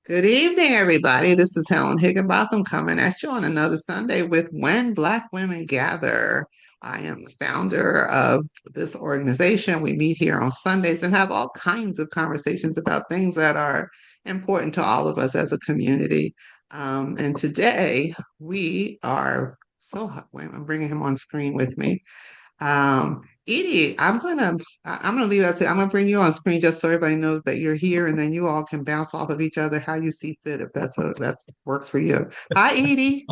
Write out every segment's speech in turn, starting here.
Good evening, everybody. This is Helen Higginbotham coming at you on another Sunday with When Black Women Gather. I am the founder of this organization. We meet here on Sundays and have all kinds of conversations about things that are important to all of us as a community. And today we are wait, I'm bringing him on screen with me. Edie, I'm gonna leave that to I'm gonna bring you on screen just so everybody knows that you're here, and then you all can bounce off of each other how you see fit if that works for you. Hi, Edie.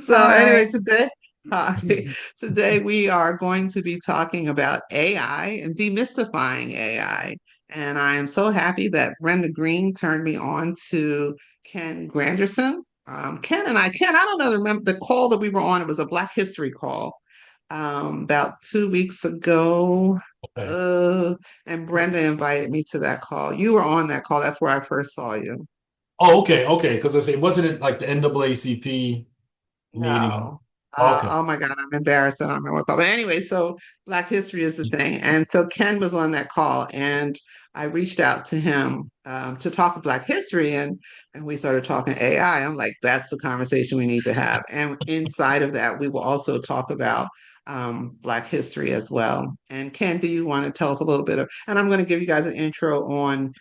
So Hi. anyway, hi, today we are going to be talking about AI and demystifying AI. And I am so happy that Brenda Green turned me on to Ken Granderson. Ken, I don't know, remember the call that we were on, it was a Black History call about 2 weeks ago. Okay. Uh, and Brenda invited me to that call. You were on that call. That's where I first saw you. Oh, okay, okay. Because I say, wasn't it like the NAACP meeting? No. Okay. Oh my God, I'm embarrassed that I'm in one call. But anyway, so Black History is the thing. And so Ken was on that call and I reached out to him to talk Black history and we started talking AI. I'm like, that's the conversation we need to have. And inside of that, we will also talk about Black history as well. And Ken, do you want to tell us a little bit of, and I'm going to give you guys an intro on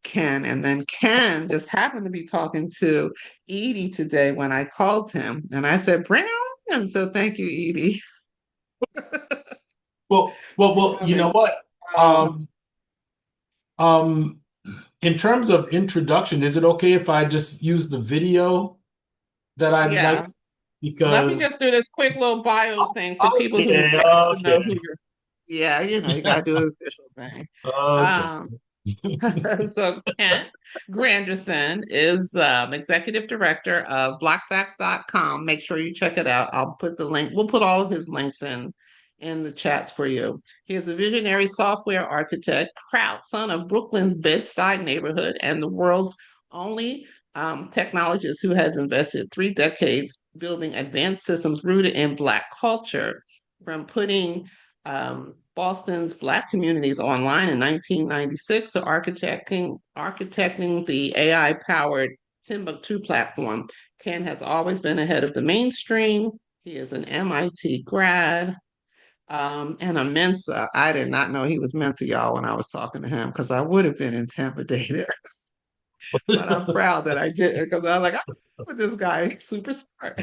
Ken. And then Ken just happened to be talking to Edie today when I called him and I said, bring her on. So thank you, Edie, for Well, you know coming. what? Um, Um, um, in terms of introduction, is it okay if I just use the video that I'd like? yeah, let me Because just do this quick little bio thing for people who okay, get to know who okay, you're. Yeah, you got to do an official thing. okay. Um, so Kent Granderson is executive director of blockfacts.com. Make sure you check it out. I'll put the link. We'll put all of his links in the chat for you. He is a visionary software architect, proud son of Brooklyn's Bed-Stuy neighborhood and the world's only technologist who has invested 3 decades building advanced systems rooted in Black culture, from putting Boston's Black communities online in 1996 to architecting the AI-powered Timbuktu platform. Ken has always been ahead of the mainstream. He is an MIT grad and a Mensa. I did not know he was Mensa, y'all, when I was talking to him because I would have been intimidated. But I'm proud that I did because I was like, with this guy, super smart.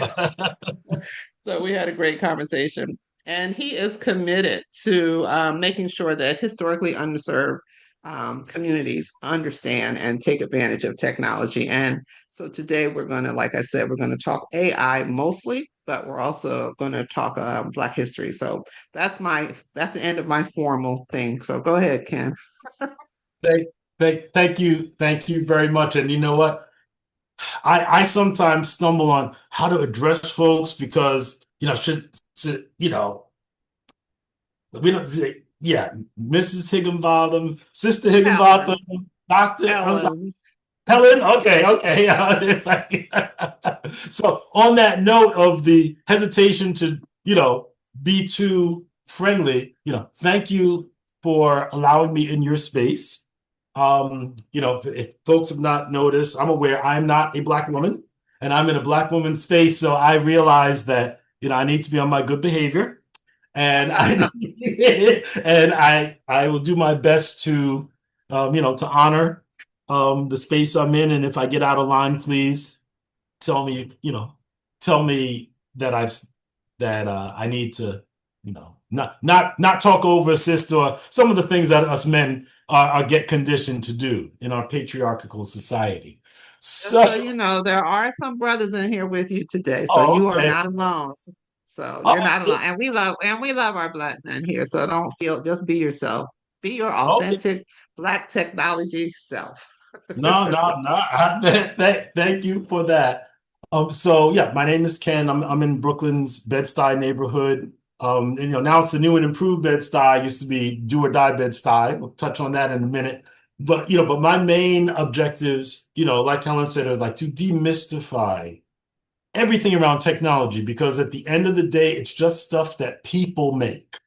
So we had a great conversation. And he is committed to making sure that historically underserved communities understand and take advantage of technology. And so today we're going to, like I said, we're going to talk AI mostly, but we're also going to talk Black history. So that's the end of my formal thing. So go ahead, Ken. Thank, thank you very much. And you know what? I sometimes stumble on how to address folks because should we don't say yeah, Mrs. Higginbotham, Sister Higginbotham, Helen. Doctor. I'm sorry, Helen. Helen. Okay, okay. So on that note of the hesitation to be too friendly, thank you for allowing me in your space. If folks have not noticed, I'm aware I'm not a Black woman and I'm in a Black woman space. So I realize that, I need to be on my good behavior and I, and I will do my best to honor, the space I'm in. And if I get out of line, please tell me, tell me that I need to, not talk over a sister or some of the things that us men are get conditioned to do in our patriarchal society. Just So, so you know, there are some brothers in here with you today, so oh, you are okay. not alone. So you're Oh, not alone, and we love our black men here. So don't feel, just be yourself, be your okay. authentic black technology self. No, no, no. Thank you for that. So yeah, my name is Ken. I'm in Brooklyn's Bed-Stuy neighborhood. And, now it's the new and improved Bed-Stuy. It used to be do or die Bed-Stuy. We'll touch on that in a minute. But my main objectives, like Helen said, are like to demystify everything around technology because at the end of the day, it's just stuff that people make.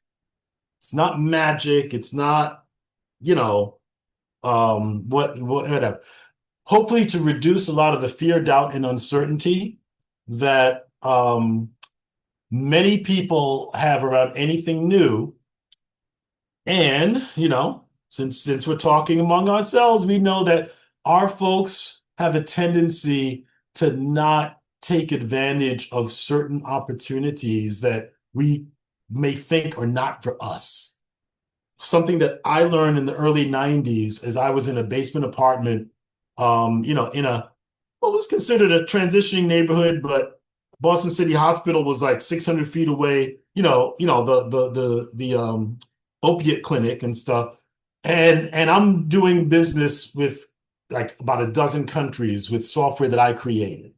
It's not magic. It's not, you know, whatever. Hopefully to reduce a lot of the fear, doubt, and uncertainty that many people have around anything new. And, since we're talking among ourselves, we know that our folks have a tendency to not take advantage of certain opportunities that we may think are not for us. Something that I learned in the early 90s as I was in a basement apartment, in a what was considered a transitioning neighborhood, but Boston City Hospital was like 600 feet away, the opiate clinic and stuff. And I'm doing business with like about a dozen countries with software that I created.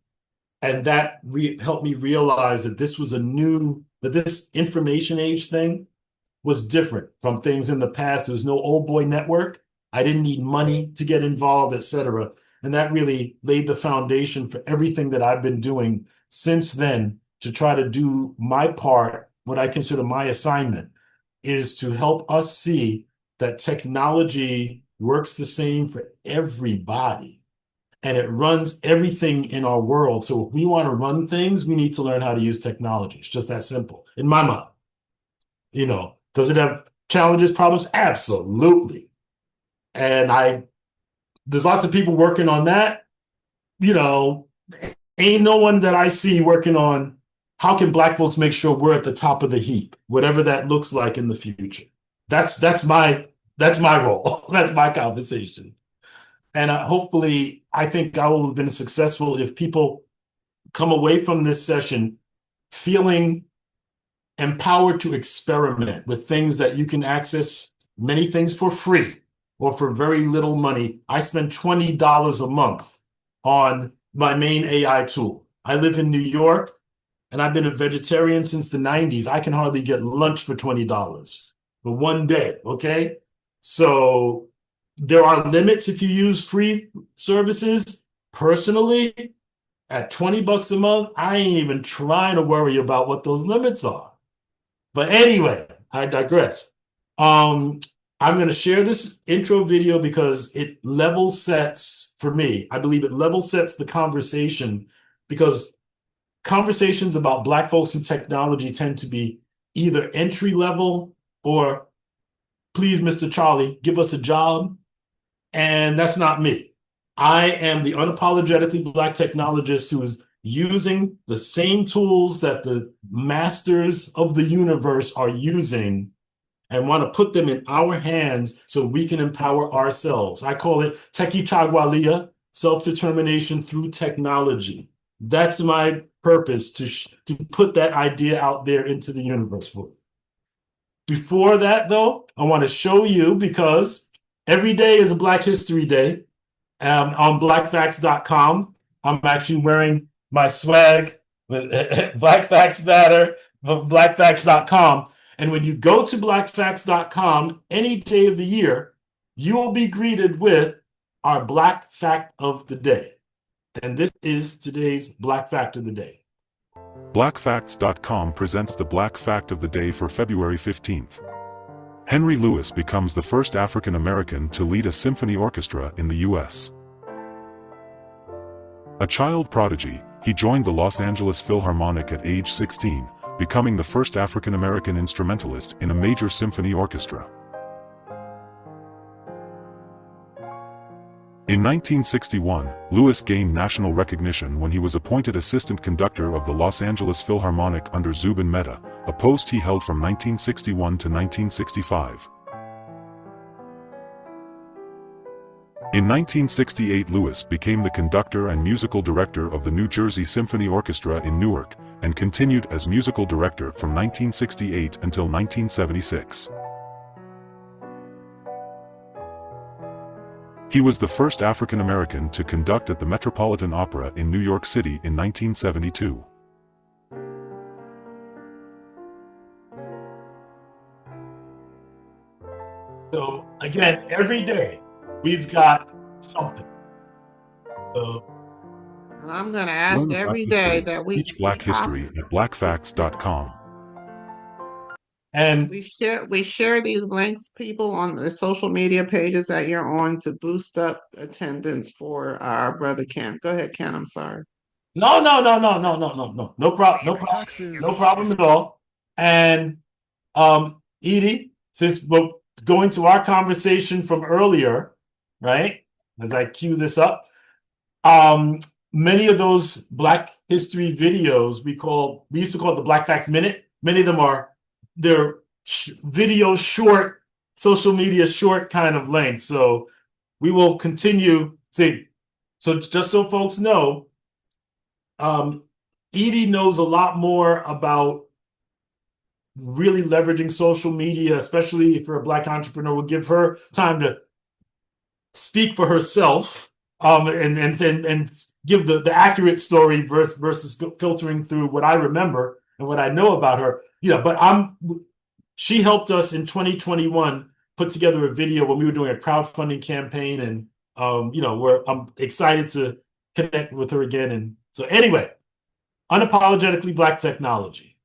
And that helped me realize that that this information age thing was different from things in the past. There was no old boy network. I didn't need money to get involved, etc. And that really laid the foundation for everything that I've been doing since then to try to do my part. What I consider my assignment is to help us see that technology works the same for everybody and it runs everything in our world. So if we want to run things, we need to learn how to use technology. It's just that simple in my mind. Does it have challenges, problems? Absolutely. And there's lots of people working on that. You know, Ain't no one that I see working on how can Black folks make sure we're at the top of the heap, whatever that looks like in the future. That's my role. That's my conversation. And hopefully, I think I will have been successful if people come away from this session feeling empowered to experiment with things that you can access many things for free or for very little money. I spend $20 a month on my main AI tool. I live in New York and I've been a vegetarian since the 90s. I can hardly get lunch for $20 for one day. Okay. So there are limits if you use free services. Personally, at $20 a month, I ain't even trying to worry about what those limits are. But anyway, I digress. I'm going to share this intro video because it level sets, for me, I believe it level sets the conversation because conversations about Black folks and technology tend to be either entry level or, please, Mr. Charlie, give us a job. And that's not me. I am the unapologetically Black technologist who is using the same tools that the masters of the universe are using and want to put them in our hands so we can empower ourselves. I call it Teki Chagwalia, self-determination through technology. That's my purpose, to put that idea out there into the universe for you. Before that, though, I want to show you, because every day is a Black History Day. On blackfacts.com, I'm actually wearing my swag with Black Facts Matter, blackfacts.com. And when you go to blackfacts.com any day of the year, you will be greeted with our Black Fact of the Day. And this is today's Black Fact of the Day. Blackfacts.com presents the Black Fact of the Day for February 15th. Henry Lewis becomes the first African American to lead a symphony orchestra in the U.S. A child prodigy, he joined the Los Angeles Philharmonic at age 16, becoming the first African American instrumentalist in a major symphony orchestra. In 1961, Lewis gained national recognition when he was appointed assistant conductor of the Los Angeles Philharmonic under Zubin Mehta, a post he held from 1961 to 1965. In 1968, Lewis became the conductor and musical director of the New Jersey Symphony Orchestra in Newark, and continued as musical director from 1968 until 1976. He was the first African American to conduct at the Metropolitan Opera in New York City in 1972. So again, every day we've got something. So I'm going to ask Learn every Black day history, that we teach Black history at blackfacts.com. And we share these links, people, on the social media pages that you're on to boost up attendance for our brother Ken. Go ahead, Ken. I'm sorry. no, no, no, no, no, no, no, no, no problem, no problem, no Taxes. problem at all. And Edie, since we're going to our conversation from earlier, right? As I cue this up, um, many of those Black History videos we used to call it the Black Facts Minute. Many of them are they're video short, social media short kind of length. So we will continue. So just so folks know, um, Edie knows a lot more about really leveraging social media, especially if you're a Black entrepreneur. We'll give her time to speak for herself, and give the accurate story versus filtering through what I remember and what I know about her. But she helped us in 2021 put together a video when we were doing a crowdfunding campaign, and where I'm excited to connect with her again. And so anyway, unapologetically Black technology.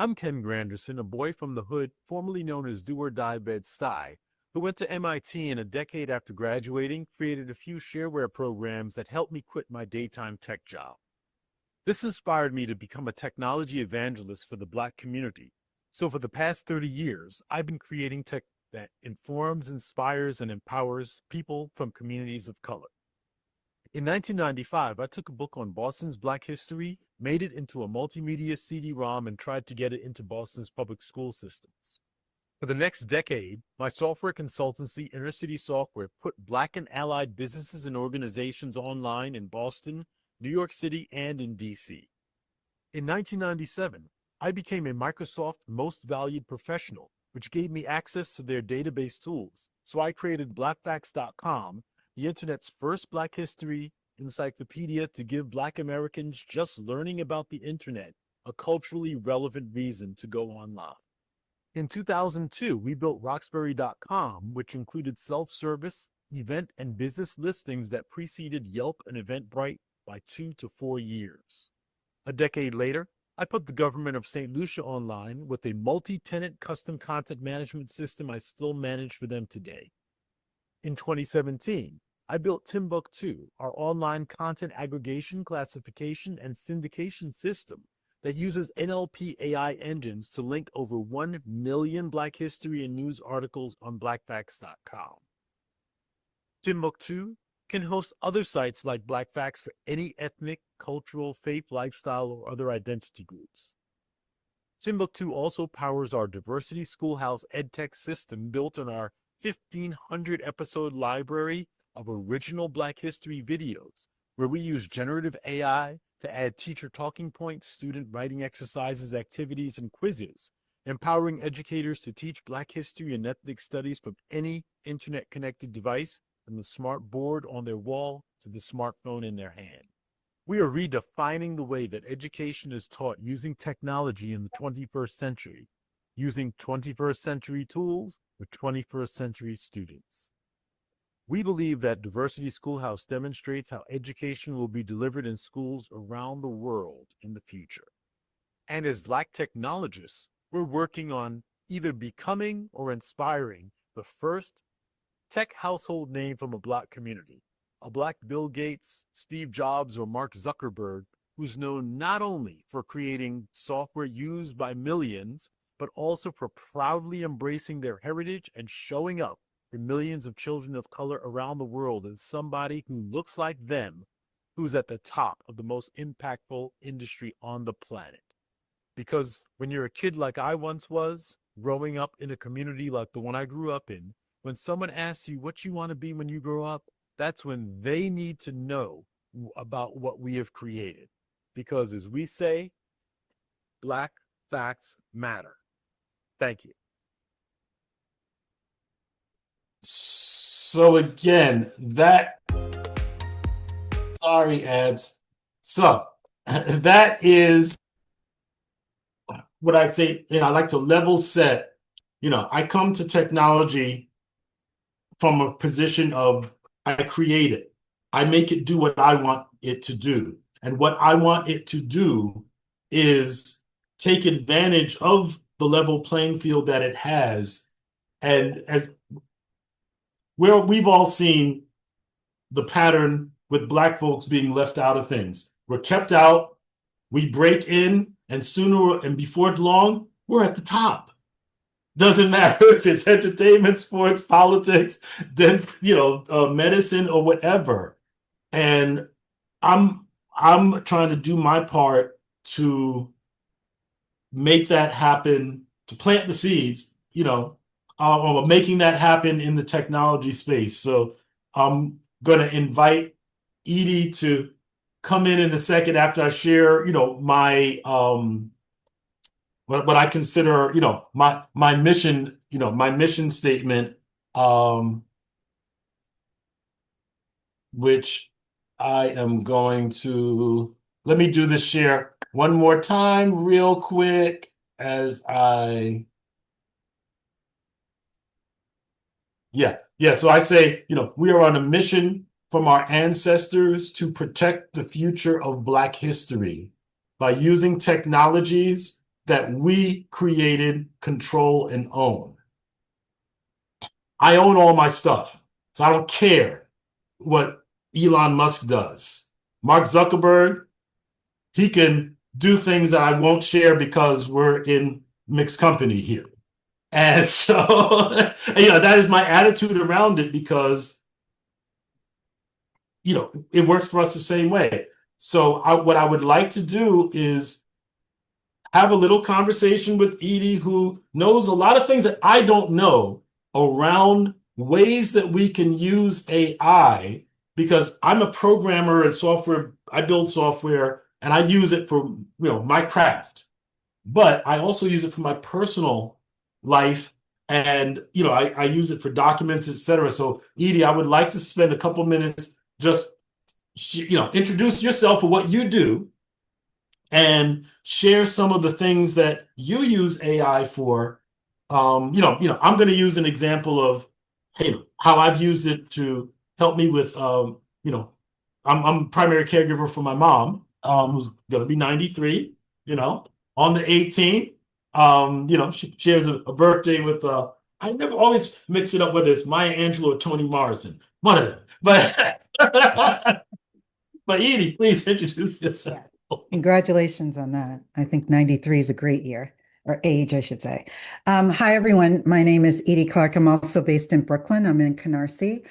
I'm Ken Granderson, a boy from the hood, formerly known as Do or Die Bed-Stuy, who went to MIT and a decade after graduating created a few shareware programs that helped me quit my daytime tech job. This inspired me to become a technology evangelist for the Black community. So for the past 30 years, I've been creating tech that informs, inspires, and empowers people from communities of color. In 1995, I took a book on Boston's Black history, made it into a multimedia CD-ROM, and tried to get it into Boston's public school systems. For the next decade, my software consultancy, Inner City Software, put Black and allied businesses and organizations online in Boston, New York City, and in DC. In 1997, I became a Microsoft Most Valued Professional, which gave me access to their database tools. So I created blackfacts.com, the internet's first Black history encyclopedia to give Black Americans just learning about the internet a culturally relevant reason to go online. In 2002, we built Roxbury.com, which included self-service, event, and business listings that preceded Yelp and Eventbrite by 2 to 4 years. A decade later, I put the government of St. Lucia online with a multi-tenant custom content management system I still manage for them today. In 2017, I built Timbuktu, our online content aggregation, classification, and syndication system that uses NLP AI engines to link over 1 million Black history and news articles on blackfacts.com. Timbuktu can host other sites like Black Facts for any ethnic, cultural, faith, lifestyle, or other identity groups. Timbuktu also powers our Diversity Schoolhouse EdTech system built on our 1,500 episode library of original Black history videos, where we use generative AI to add teacher talking points, student writing exercises, activities, and quizzes, empowering educators to teach Black history and ethnic studies from any internet-connected device, from the smart board on their wall to the smartphone in their hand. We are redefining the way that education is taught using technology in the 21st century, using 21st century tools for 21st century students. We believe that Diversity Schoolhouse demonstrates how education will be delivered in schools around the world in the future. And as Black technologists, we're working on either becoming or inspiring the first tech household name from a Black community, a Black Bill Gates, Steve Jobs, or Mark Zuckerberg, who's known not only for creating software used by millions, but also for proudly embracing their heritage and showing up for millions of children of color around the world as somebody who looks like them, who's at the top of the most impactful industry on the planet. Because when you're a kid like I once was, growing up in a community like the one I grew up in, when someone asks you what you want to be when you grow up, that's when they need to know about what we have created. Because as we say, Black facts matter. Thank you. So again, sorry, ads. So that is what I'd say. I like to level set. I come to technology from a position of I create it. I make it do what I want it to do. And what I want it to do is take advantage of the level playing field that it has. And as we've all seen the pattern with Black folks being left out of things. We're kept out, we break in, and sooner and before long, we're at the top. Doesn't matter if it's entertainment, sports, politics, then medicine or whatever. And I'm I'm trying to do my part to make that happen, to plant the seeds, or making that happen in the technology space. So I'm going to invite Edie to come in a second after I share, my what I consider, my mission, my mission statement, um, which I am going to let me do this share one more time, real quick, as I yeah. So I say, we are on a mission from our ancestors to protect the future of Black history by using technologies that we created, control, and own. I own all my stuff, so I don't care what Elon Musk does. Mark Zuckerberg, he can do things that I won't share because we're in mixed company here. And so, that is my attitude around it because, it works for us the same way. So what I would like to do is have a little conversation with Edie, who knows a lot of things that I don't know around ways that we can use AI, because I'm a programmer and software, I build software and I use it for, my craft, but I also use it for my personal life. And, I use it for documents, etc. So Edie, I would like to spend a couple minutes just, introduce yourself for what you do and share some of the things that you use AI for. I'm going to use an example of, how I've used it to help me with, I'm primary caregiver for my mom, who's going to be 93, on the 18th. She shares a birthday with, I never always mix it up whether it's Maya Angelou or Toni Morrison, one of them. But, but Edie, please introduce yourself. Congratulations on that. I think 93 is a great year, or age, I should say. Hi, everyone. My name is Edie Clarke. I'm also based in Brooklyn. I'm in Canarsie,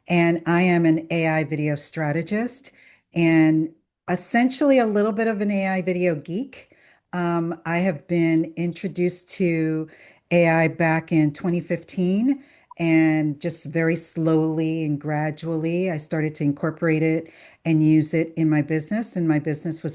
and I am an AI video strategist and essentially a little bit of an AI video geek. I have been introduced to AI back in 2015, and just very slowly and gradually, I started to incorporate it and use it in my business. And my business was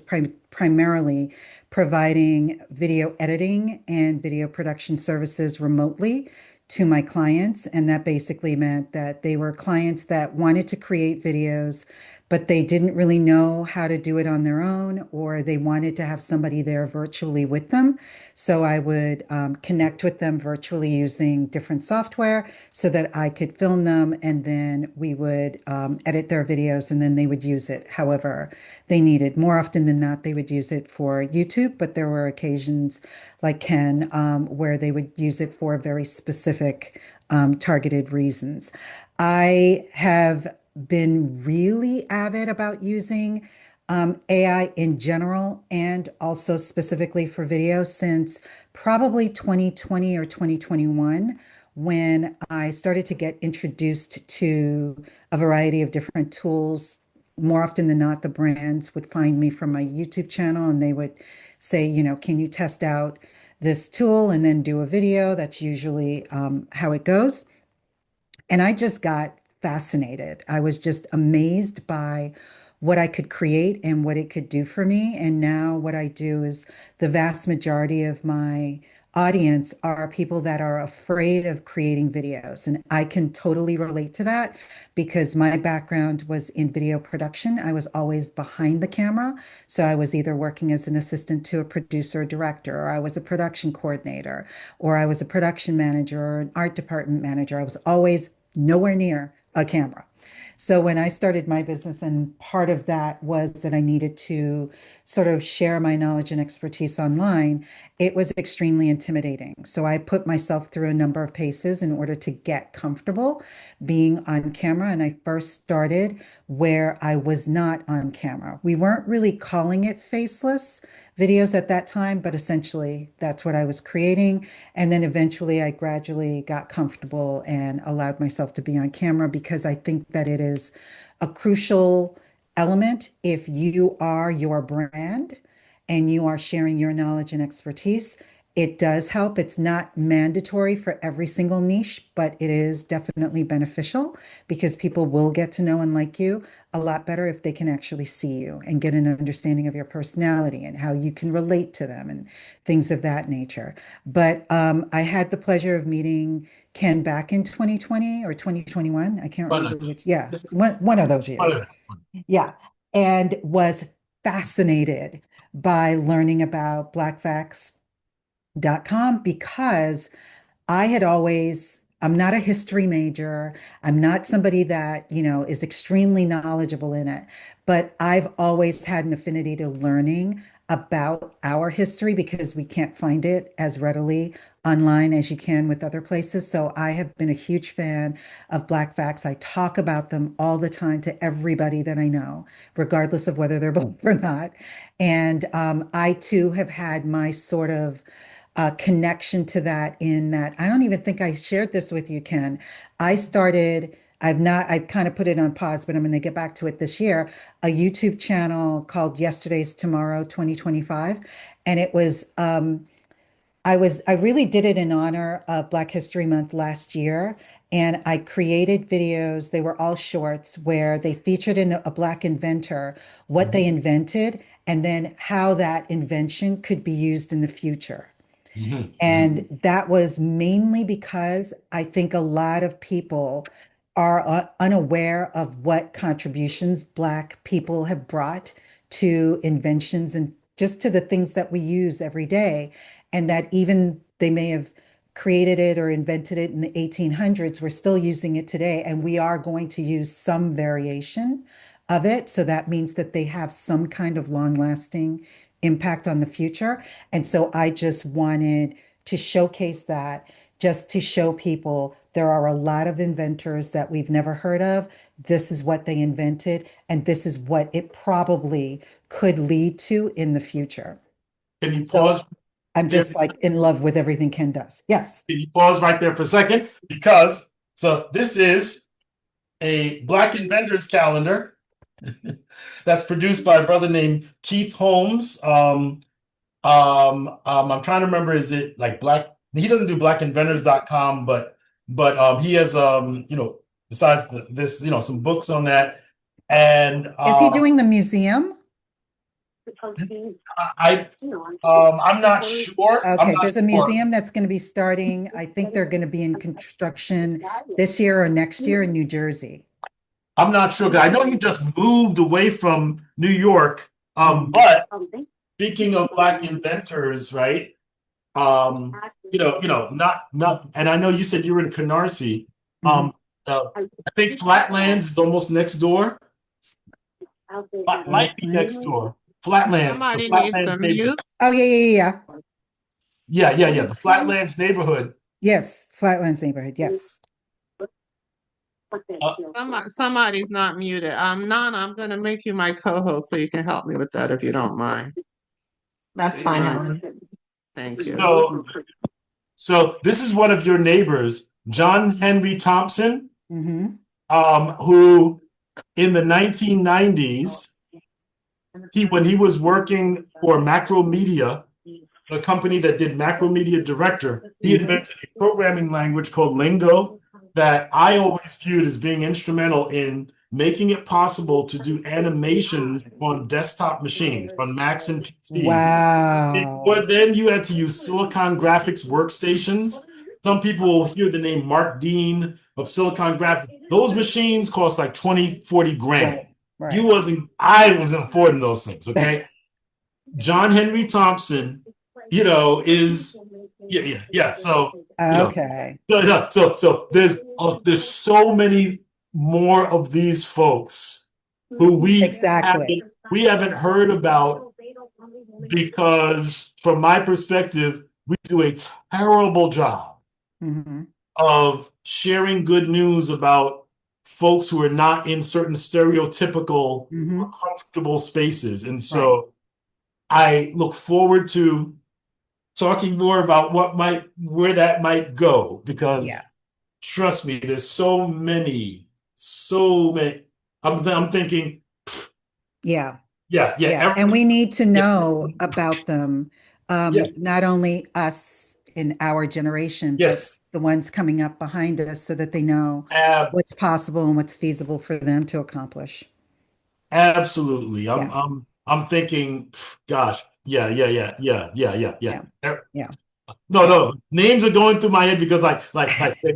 primarily providing video editing and video production services remotely to my clients. And that basically meant that they were clients that wanted to create videos, but they didn't really know how to do it on their own, or they wanted to have somebody there virtually with them. So I would connect with them virtually using different software so that I could film them, and then we would edit their videos, and then they would use it however they needed. More often than not, they would use it for YouTube, but there were occasions like Ken where they would use it for very specific targeted reasons. I have been really avid about using AI in general and also specifically for video since probably 2020 or 2021, when I started to get introduced to a variety of different tools. More often than not, the brands would find me from my YouTube channel and they would say, can you test out this tool and then do a video? That's usually how it goes. And I just got fascinated. I was just amazed by what I could create and what it could do for me. And now what I do is the vast majority of my audience are people that are afraid of creating videos. And I can totally relate to that because my background was in video production. I was always behind the camera. So I was either working as an assistant to a producer or director, or I was a production coordinator, or I was a production manager or an art department manager. I was always nowhere near a camera. So when I started my business, and part of that was that I needed to sort of share my knowledge and expertise online, it was extremely intimidating. So I put myself through a number of paces in order to get comfortable being on camera. And I first started where I was not on camera. We weren't really calling it faceless videos at that time, but essentially that's what I was creating. And then eventually I gradually got comfortable and allowed myself to be on camera because I think that it is a crucial element if you are your brand and you are sharing your knowledge and expertise. It does help. It's not mandatory for every single niche, but it is definitely beneficial because people will get to know and like you a lot better if they can actually see you and get an understanding of your personality and how you can relate to them and things of that nature. But I had the pleasure of meeting Ken back in 2020 or 2021. I can't remember which. Yeah, one of those years. Yeah. And was fascinated by learning about blackfacts.com because I had always, I'm not a history major. I'm not somebody that, is extremely knowledgeable in it, but I've always had an affinity to learning about our history because we can't find it as readily online as you can with other places. So I have been a huge fan of Black Facts. I talk about them all the time to everybody that I know, regardless of whether they're Black or not. And I too have had my sort of connection to that in that I don't even think I shared this with you, Ken. I've kind of put it on pause, but I'm going to get back to it this year, a YouTube channel called Yesterday's Tomorrow 2025. And it was, I really did it in honor of Black History Month last year. And I created videos, they were all shorts, where they featured in a Black inventor, what they invented, and then how that invention could be used in the future. And that was mainly because I think a lot of people are unaware of what contributions Black people have brought to inventions and just to the things that we use every day. And that even they may have created it or invented it in the 1800s, we're still using it today. And we are going to use some variation of it. So that means that they have some kind of long lasting impact on the future. And so I just wanted to showcase that, just to show people there are a lot of inventors that we've never heard of. This is what they invented, and this is what it probably could lead to in the future. Can you So pause? I'm there? just like in love with everything Ken does. Yes. Can you pause right there for a second? Because so this is a Black Inventors calendar that's produced by a brother named Keith Holmes. I'm trying to remember, is it like Black? He doesn't do blackinventors.com, but he has besides this, some books on that. And Is he doing the museum? I'm not sure. Okay, there's a museum that's going to be starting. I think they're going to be in construction this year or next year in New Jersey. I'm not sure. I know he just moved away from New York. But speaking of Black inventors, right? Not, and I know you said you were in Canarsie. I think Flatlands is almost next door. Might be next door. Flatlands, the Somebody needs Flatlands to neighborhood. mute. Oh, yeah. Yeah. The Flatlands neighborhood. Yes, Flatlands neighborhood. Yes. Somebody's not muted. Nana, I'm going to make you my co-host so you can help me with that if you don't mind. That's Do you fine, mind? Ellen. Thank you. So this is one of your neighbors, John Henry Thompson, Mhm. who in the 1990s, when he was working for Macromedia, the company that did Macromedia Director, he invented a programming language called Lingo that I always viewed as being instrumental in making it possible to do animations on desktop machines, on Macs and PCs. Wow. But then you had to use Silicon Graphics workstations. Some people will hear the name Mark Dean of Silicon Graphics. Those machines cost like 20, 40 grand. Right. I wasn't affording those things, okay? John Henry Thompson, is yeah. So Okay. so there's so many more of these folks who Exactly. we haven't heard about, because from my perspective, we do a terrible job Mm-hmm. of sharing good news about folks who are not in certain stereotypical Mm-hmm. or comfortable spaces. And Right. so I look forward to talking more about where that might go, because Yeah. trust me, there's so many. I'm thinking, Yeah. yeah, Yeah. yeah, And we need to yeah, know about them, yes, not only us in our generation, but yes, the ones coming up behind us so that they know ab what's possible and what's feasible for them to accomplish. absolutely. Yeah. I'm thinking, gosh, yeah, yeah, yeah, yeah, yeah, yeah, yeah. Yeah. Yeah. No, Yeah. no, names are going through my head because like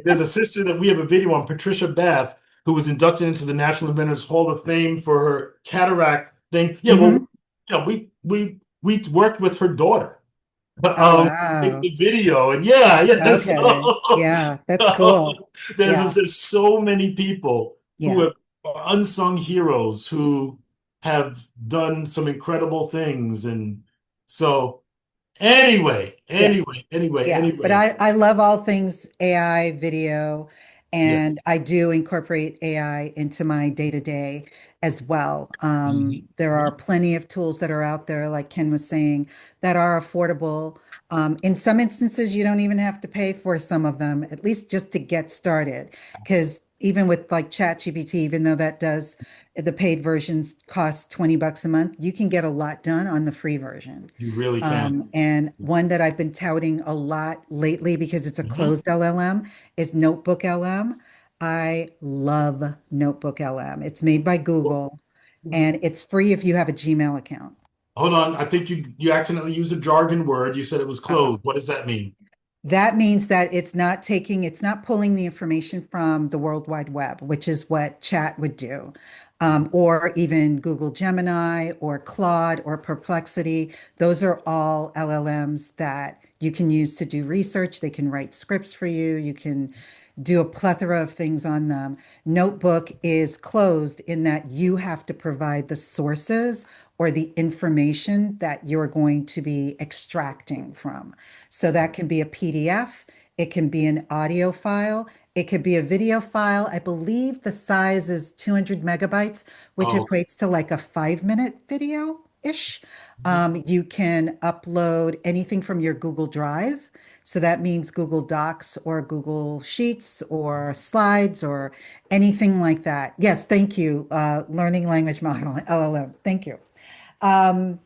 there's a sister that we have a video on, Patricia Bath, who was inducted into the National Inventors Hall of Fame for her cataract thing. Yeah, well, Hmm. we worked with her daughter Oh, in wow. the video, and yeah, yeah. Okay. Yeah. That's cool. Yeah. There's so many people who Yeah. are unsung heroes who have done some incredible things, and so anyway, Yeah. anyway, anyway, Yeah, but anyway, I love all things AI video, yeah. and I do incorporate AI into my day-to-day as well. Mhm. There are plenty of tools that are out there, like Ken was saying, that are affordable. In some instances, you don't even have to pay for some of them, at least just to get started. Because even with like ChatGPT, even though the paid versions cost 20 bucks a month, you can get a lot done on the free version. You really can. And one that I've been touting a lot lately because it's a Mhm. closed LLM is Notebook LM. I love Notebook LM. It's made by Google and it's free if you have a Gmail account. Hold on, I think you accidentally used a jargon word. You said it was Uh-oh. closed. What does that mean? That means that it's not pulling the information from the World Wide Web, which is what chat would do, or even Google Gemini or Claude or Perplexity. Those are all LLMs that you can use to do research. They can write scripts for you. You can do a plethora of things on them. Notebook is closed in that you have to provide the sources or the information that you're going to be extracting from. So that can be a PDF, it can be an audio file, it could be a video file. I believe the size is 200 megabytes, which Oh, equates to like a 5 minute video ish. You can upload anything from your Google Drive. So that means Google Docs or Google Sheets or slides or anything like that. Yes, thank you. Learning language model, LLM. Thank you. Um,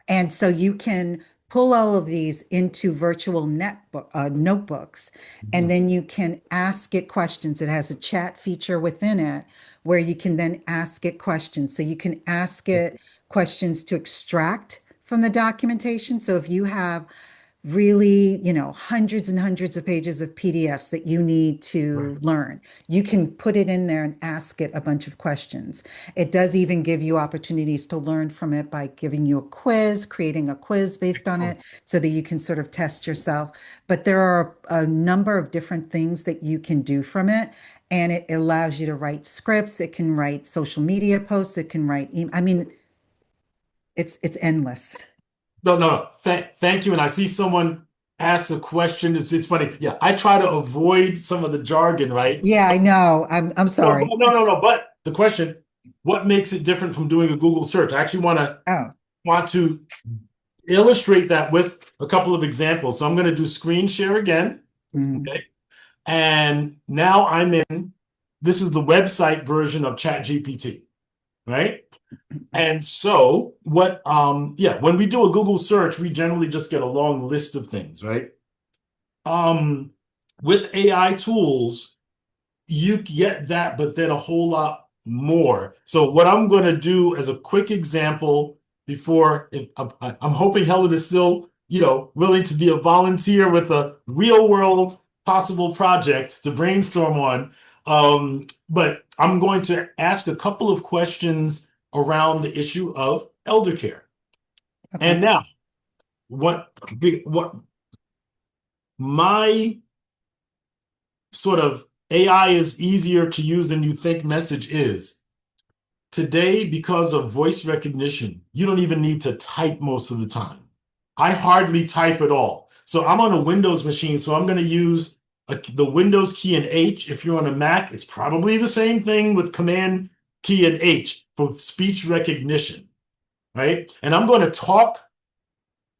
and so you can pull all of these into virtual notebooks, and mhm. then you can ask it questions. It has a chat feature within it where you can then ask it questions. So you can ask it questions to extract from the documentation. So if you have really, hundreds and hundreds of pages of PDFs that you need Right. to learn. You can put it in there and ask it a bunch of questions. It does even give you opportunities to learn from it by giving you a quiz, creating a quiz based on Excellent. it so that you can sort of test yourself. But there are a number of different things that you can do from it. And it allows you to write scripts. It can write social media posts. It can write, I mean, it's endless. No, no, no. Thank you. And I see someone ask a question. It's funny. Yeah, I try to avoid some of the jargon, right? Yeah, I know. I'm sorry. No. But the question, what makes it different from doing a Google search? I actually Oh. want to illustrate that with a couple of examples. So I'm going to do screen share again. Mhm. Okay. And now this is the website version of ChatGPT, right? And so when we do a Google search, we generally just get a long list of things, right? Um, with AI tools, you get that, but then a whole lot more. So what I'm going to do as a quick example before, if, I'm hoping Helen is still, willing to be a volunteer with a real world possible project to brainstorm on. But I'm going to ask a couple of questions around the issue of elder care. Okay. And now, what my sort of AI is easier to use than you think message is. Today, because of voice recognition, you don't even need to type most of the time. I hardly type at all. So I'm on a Windows machine, so I'm going to use the Windows key and H. If you're on a Mac, it's probably the same thing with Command key and H for speech recognition, right? And I'm going to talk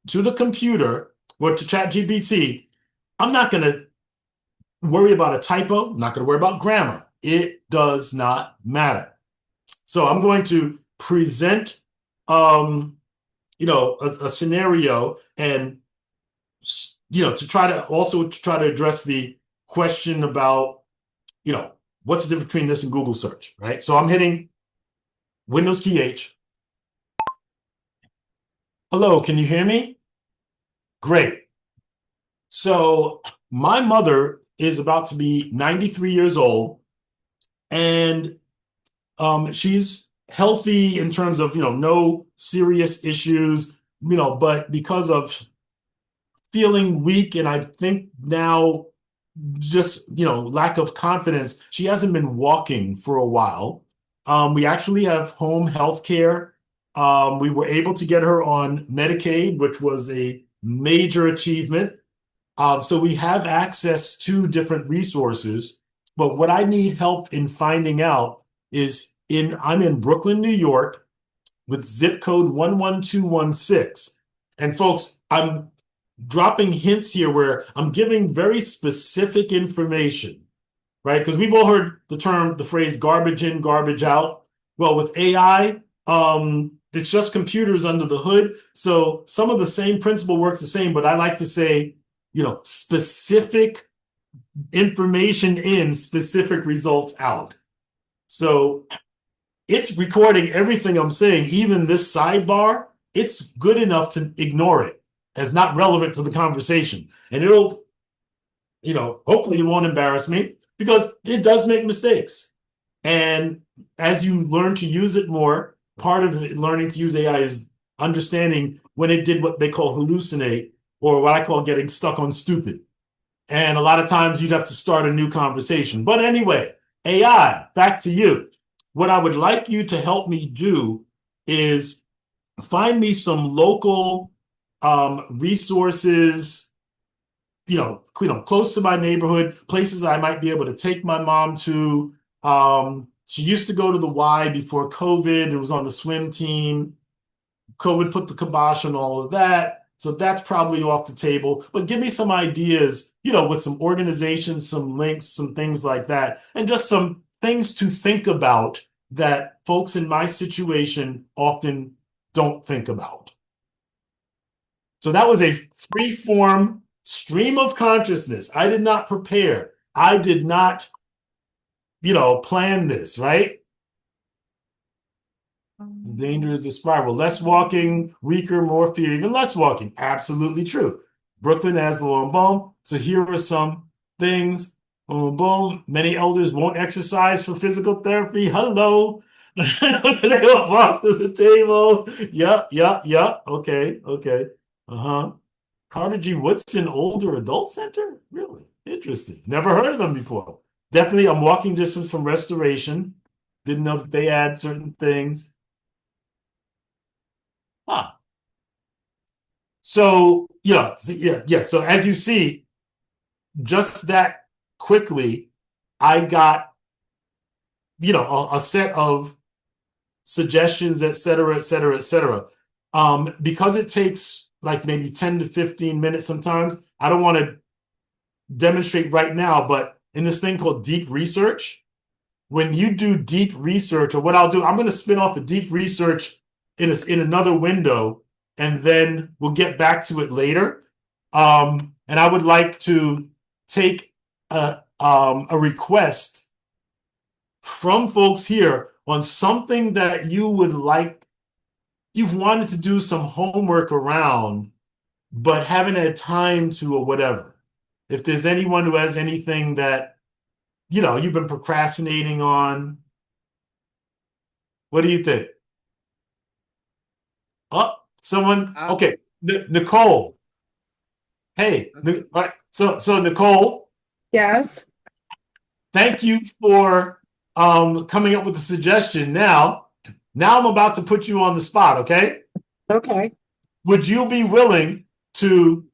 to the computer or to ChatGPT. I'm not going to worry about a typo. I'm not going to worry about grammar. It does not matter. So I'm going to present, a scenario, and to try to address the question about, what's the difference between this and Google search, right? So I'm hitting Windows key H. Hello, can you hear me? Great. So my mother is about to be 93 years old, and she's healthy in terms of, no serious issues, but because of feeling weak, and I think now just, lack of confidence, she hasn't been walking for a while. We actually have home health care. We were able to get her on Medicaid, which was a major achievement. So we have access to different resources, but what I need help in finding out is I'm in Brooklyn, New York, with zip code 11216. And folks, I'm dropping hints here where I'm giving very specific information, right? Because we've all heard the phrase garbage in, garbage out. Well, with AI, it's just computers under the hood. So some of the same principle works the same, but I like to say, specific information in, specific results out. So it's recording everything I'm saying, even this sidebar. It's good enough to ignore it as not relevant to the conversation. And it'll, hopefully it won't embarrass me, because it does make mistakes. And as you learn to use it more, part of learning to use AI is understanding when it did what they call hallucinate, or what I call getting stuck on stupid. And a lot of times you'd have to start a new conversation. But anyway, AI, back to you. What I would like you to help me do is find me some local resources, close to my neighborhood, places I might be able to take my mom to. She used to go to the Y before COVID. It was on the swim team. COVID put the kibosh on all of that. So that's probably off the table. But give me some ideas, with some organizations, some links, some things like that, and just some things to think about that folks in my situation often don't think about. So that was a free-form stream of consciousness. I did not prepare. I did not, plan this, right? The danger is the spiral. Less walking, weaker, more fear, even less walking. Absolutely true. Brooklyn has boom, boom. So here are some things. Boom, boom. Many elders won't exercise for physical therapy. Hello. They will walk to the table. Yeah. Okay. Carter G. Woodson Older Adult Center? Really? Interesting. Never heard of them before. Definitely, I'm walking distance from Restoration. Didn't know that they had certain things. So, yeah. So as you see, just that quickly, I got, a set of suggestions, et cetera. Because it takes like maybe 10 to 15 minutes sometimes, I don't want to demonstrate right now, but in this thing called deep research, when you do deep research, or what I'll do, I'm going to spin off a deep research in another window, and then we'll get back to it later. And I would like to take a request from folks here on something that you've wanted to do some homework around, but haven't had time to, or whatever. If there's anyone who has anything that, you've been procrastinating on, what do you think? Oh, someone, okay, Nicole. Hey, right. So Nicole. Yes. thank you for coming up with the suggestion. Now I'm about to put you on the spot, okay? Okay. Would you be willing to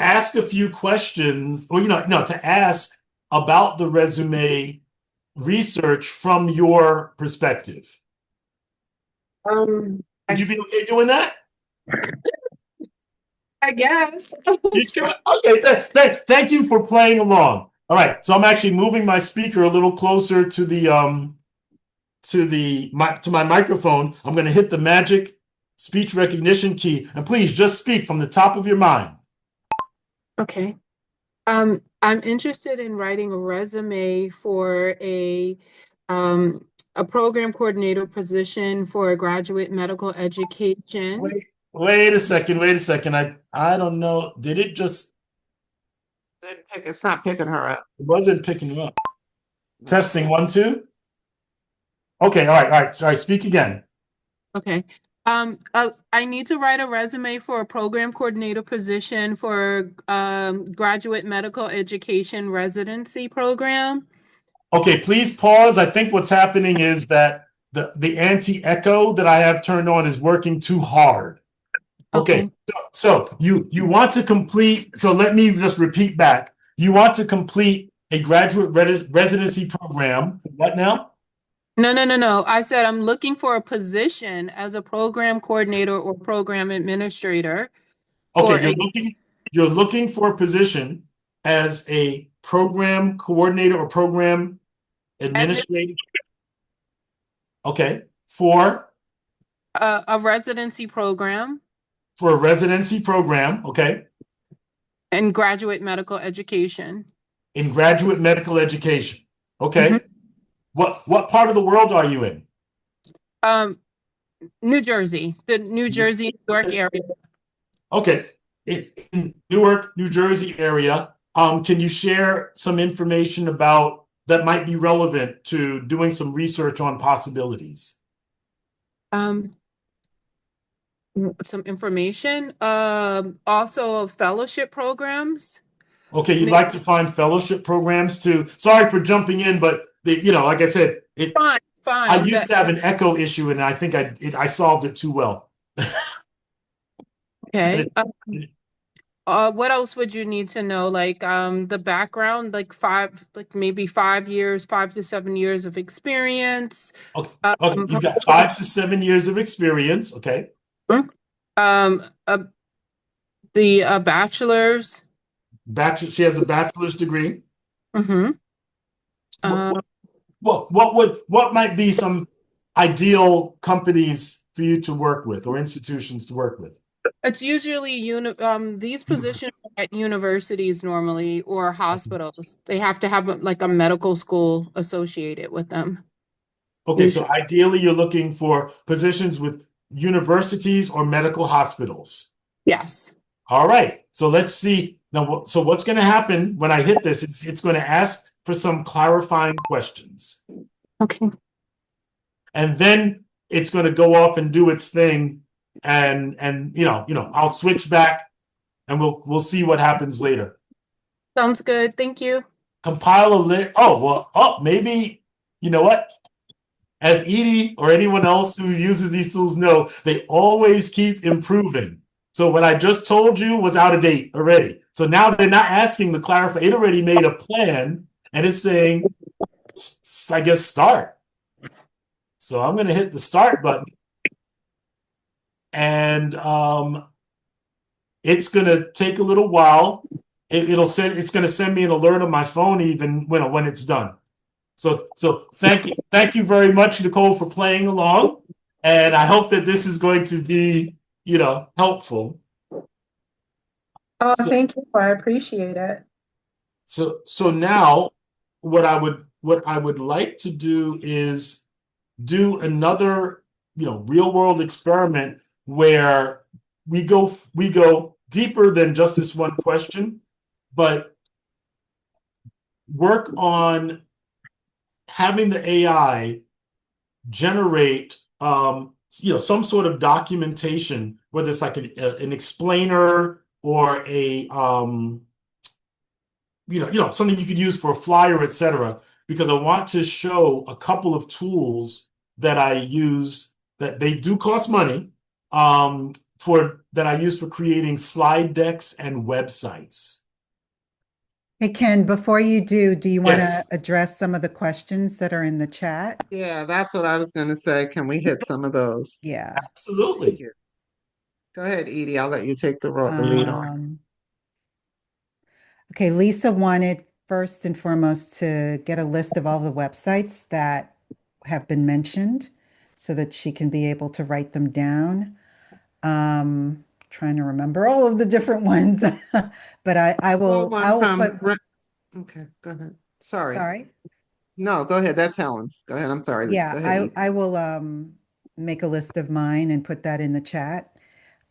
ask a few questions, or to ask about the resume research from your perspective? Would you be okay doing that? I guess. Sure. Okay, thank you for playing along. All right, so I'm actually moving my speaker a little closer to my microphone. I'm going to hit the magic speech recognition key, and please just speak from the top of your mind. Okay. I'm interested in writing a resume for a program coordinator position for a graduate medical education. Wait a second. I don't know. Did it just? It's not picking her up. It wasn't picking her up. Testing 1, 2. Okay, all right. Sorry, speak again. Okay. I need to write a resume for a program coordinator position for graduate medical education residency program. Okay, please pause. I think what's happening is that the anti-echo that I have turned on is working too hard. Okay. So you want to complete, so let me just repeat back. You want to complete a graduate residency program. What now? No. I said I'm looking for a position as a program coordinator or program administrator. Okay, you're looking for a position as a program coordinator or program administrator. Okay, for a residency program. For a residency program, okay. In graduate medical education. In graduate medical education, okay. Mm-hmm. What part of the world are you in? New Jersey, the New Jersey, New York area. Okay, in Newark, New Jersey area. Can you share some information about that might be relevant to doing some research on possibilities? Some information. Also fellowship programs. Okay, you'd like to find fellowship programs too. Sorry for jumping in, but like I said, fine. I used to have an echo issue, and I think I solved it too well. Okay. What else would you need to know? Like the background, like maybe 5 years, 5 to 7 years of experience. Okay. You've got 5 to 7 years of experience. Okay. The bachelor's. She has a bachelor's degree. Mm-hmm. What might be some ideal companies for you to work with or institutions to work with? It's usually these positions at universities normally or hospitals. They have to have like a medical school associated with them. Okay, so ideally you're looking for positions with universities or medical hospitals. Yes. All right. So let's see. Now, so what's going to happen when I hit this is it's going to ask for some clarifying questions. Okay. And then it's going to go off and do its thing. And I'll switch back and we'll see what happens later. Sounds good. Thank you. Compile a list. Maybe, you know what? As Edie or anyone else who uses these tools know, they always keep improving. So what I just told you was out of date already. So now they're not asking the clarify. It already made a plan and it's saying, I guess, start. So I'm going to hit the start button. And it's going to take a little while. It's going to send me an alert on my phone even when it's done. So thank you very much, Nicole, for playing along. And I hope that this is going to be, helpful. Thank you. I appreciate it. So now what I would like to do is do another, real world experiment where we go deeper than just this one question, but work on having the AI generate some sort of documentation, whether it's like an explainer or a something you could use for a flyer, etc., because I want to show a couple of tools that I use that they do cost money, that I use for creating slide decks and websites. Hey, Ken, before you do you want Yes. to address some of the questions that are in the chat? Yeah, that's what I was going to say. Can we hit some of those? Yeah. Thank Absolutely. you. Go ahead, Edie. I'll let you take the lead on. Okay, Lisa wanted first and foremost to get a list of all the websites that have been mentioned so that she can be able to write them down. Trying to remember all of the different ones, but I Well, will one put. Okay, go ahead. Sorry. Sorry. No, go ahead. That's Helen's. Go ahead. I'm sorry. Yeah, Go ahead, Edie. I will make a list of mine and put that in the chat.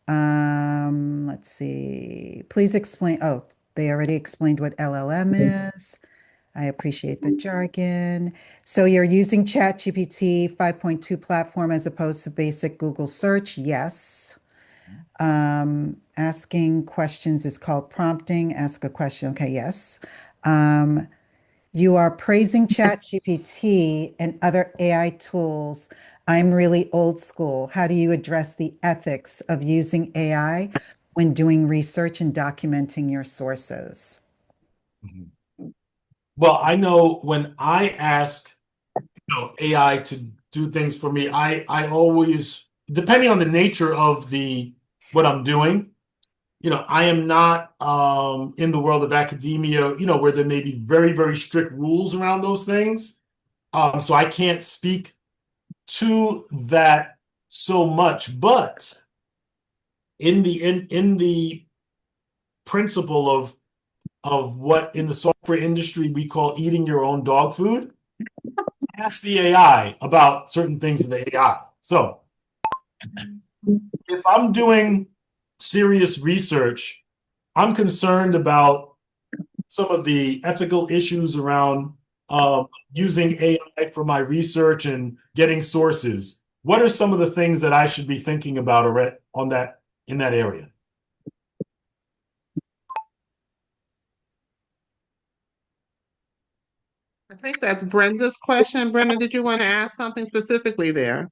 Let's see. Please explain. Oh, they already explained what LLM is. I appreciate the jargon. So you're using ChatGPT 5.2 platform as opposed to basic Google search? Yes. Asking questions is called prompting. Ask a question. Okay, yes. You are praising ChatGPT and other AI tools. I'm really old school. How do you address the ethics of using AI when doing research and documenting your sources? Well, I know when I ask AI to do things for me, I always, depending on the nature of what I'm doing, I am not in the world of academia, where there may be very, very strict rules around those things. So I can't speak to that so much, but in the principle of what in the software industry we call eating your own dog food, ask the AI about certain things in the AI. So if I'm doing serious research, I'm concerned about some of the ethical issues around using AI for my research and getting sources. What are some of the things that I should be thinking about in that area? I think that's Brenda's question. Brenda, did you want to ask something specifically there?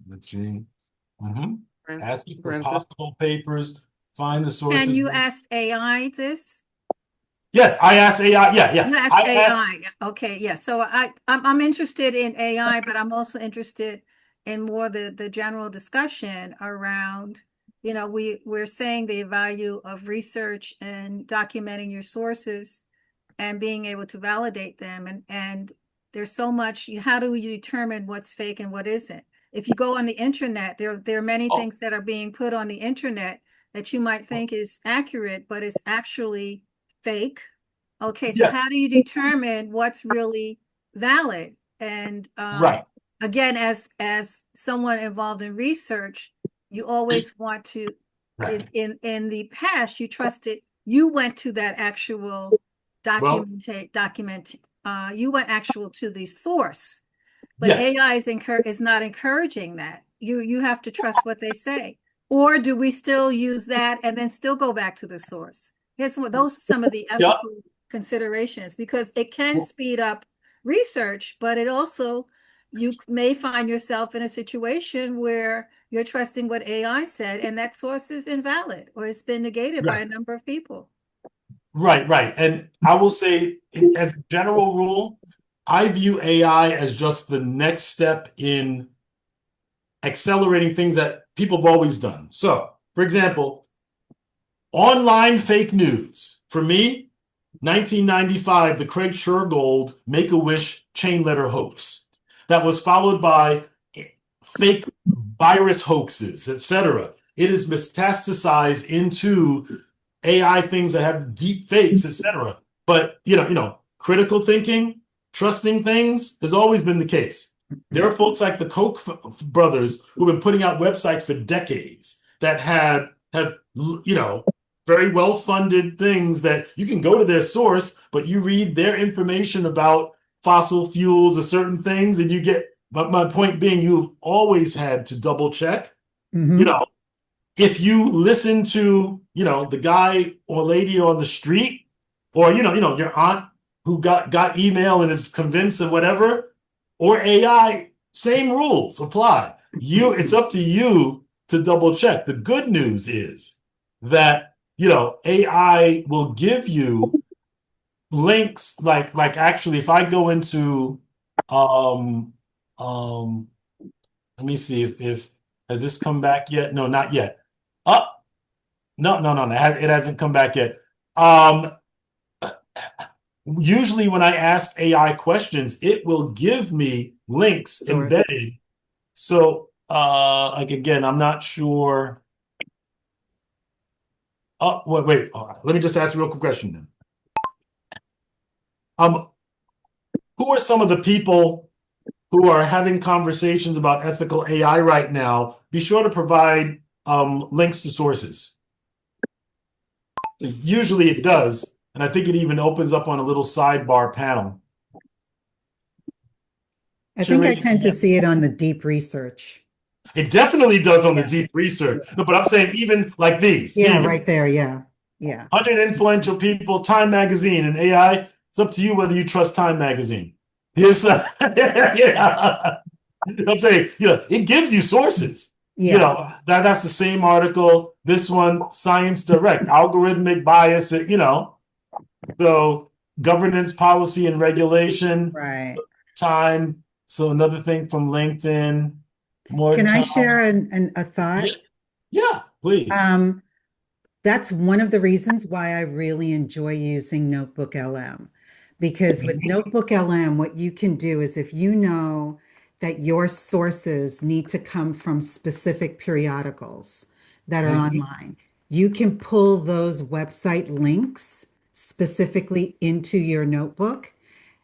Mm-hmm. Asking for Brenda. possible papers, find the sources. And you asked AI this? Yes, I asked AI. Yeah. You asked AI. Okay, yeah. So I'm interested in AI, but I'm also interested in more the general discussion around, we're saying the value of research and documenting your sources and being able to validate them. And there's so much, how do you determine what's fake and what isn't? If you go on the internet, there are many things that are being put on the internet that you might think is accurate, but it's actually fake. Okay, so how do you determine what's really valid? And Right. again, as someone involved in research, you always want to, Right. in the past, you went to that actual you went actual to the source. But yes. AI is not encouraging that. You have to trust what they say. Or do we still use that and then still go back to the source? Those are some of the ethical considerations, because it can speed up research, but it also, you may find yourself in a situation where you're trusting what AI said and that source is invalid or it's been negated by a number of people. Right. And I will say, as a general rule, I view AI as just the next step in accelerating things that people have always done. So, for example, online fake news. For me, 1995, the Craig Shergold Make-A-Wish chain letter hoax that was followed by fake virus hoaxes, etc. It is metastasized into AI things that have deep fakes, etc. But critical thinking, trusting things has always been the case. There are folks like the Koch brothers who've been putting out websites for decades that have very well-funded things that you can go to their source, but you read their information about fossil fuels or certain things, and you get. But my point being, you've always had to double check. Mm-hmm. If you listen to the guy or lady on the street or your aunt who got email and is convinced of whatever, or AI, same rules apply. It's up to you to double check. The good news is that AI will give you links, like actually if I go into um um let me see if has this come back yet? No, not yet. Oh, no, it hasn't come back yet. Um Usually when I ask AI questions, it will give me links embedded. So like again, I'm not sure. Oh, wait. Let me just ask a real quick question then. Who are some of the people who are having conversations about ethical AI right now? Be sure to provide links to sources. Usually it does, and I think it even opens up on a little sidebar panel. I think I tend to see it on the deep research. It definitely does on the deep research. No, but I'm saying even like these. Yeah, right there. Yeah. 100 influential people, Time Magazine, and AI. It's up to you whether you trust Time Magazine. Yes, yeah. I'm saying, it gives you sources. Yeah. That's the same article. This one, Science Direct, algorithmic bias. So governance, policy, and regulation. Right. Time. So another thing from LinkedIn. More Can time. I share a thought? Yeah, please. That's one of the reasons why I really enjoy using Notebook LM. Because with Notebook LM, what you can do is if you know that your sources need to come from specific periodicals that are online, you can pull those website links specifically into your notebook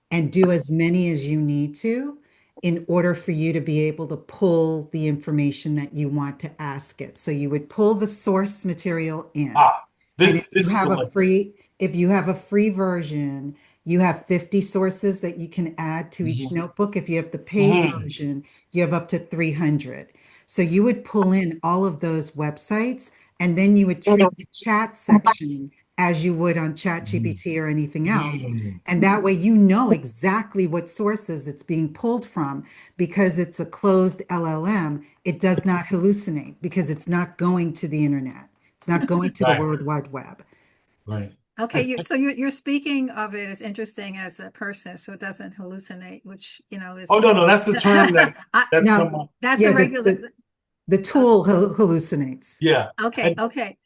and do as many as you need to in order for you to be able to pull the information that you want to ask it. So you would pull the source material in. And if you have a free version, you have 50 sources that you can add to each notebook. If you have the paid version, you have up to 300. So you would pull in all of those websites and then you would treat the chat section as you would on ChatGPT or anything else. And that way you know exactly what sources it's being pulled from because it's a closed LLM. It does not hallucinate because it's not going to the internet. It's not going to the World Wide Web. Right. Okay, so you're speaking of it as interesting as a person, so it doesn't hallucinate, which is. Oh no, that's the term that's come up. That's a regular. The tool hallucinates. Yeah. Okay.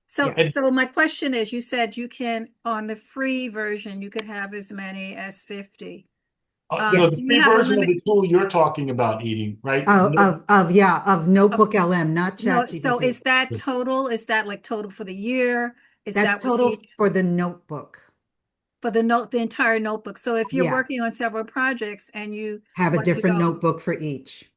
So my question is, you said you can on the free version you could have as many as 50. No, the free version of the tool you're talking about, Edie, right? Of Notebook LM, not ChatGPT. So is that total? Is that like total for the year? That's total for the notebook. For the entire notebook. So if you're working on several projects and you have a different notebook for each.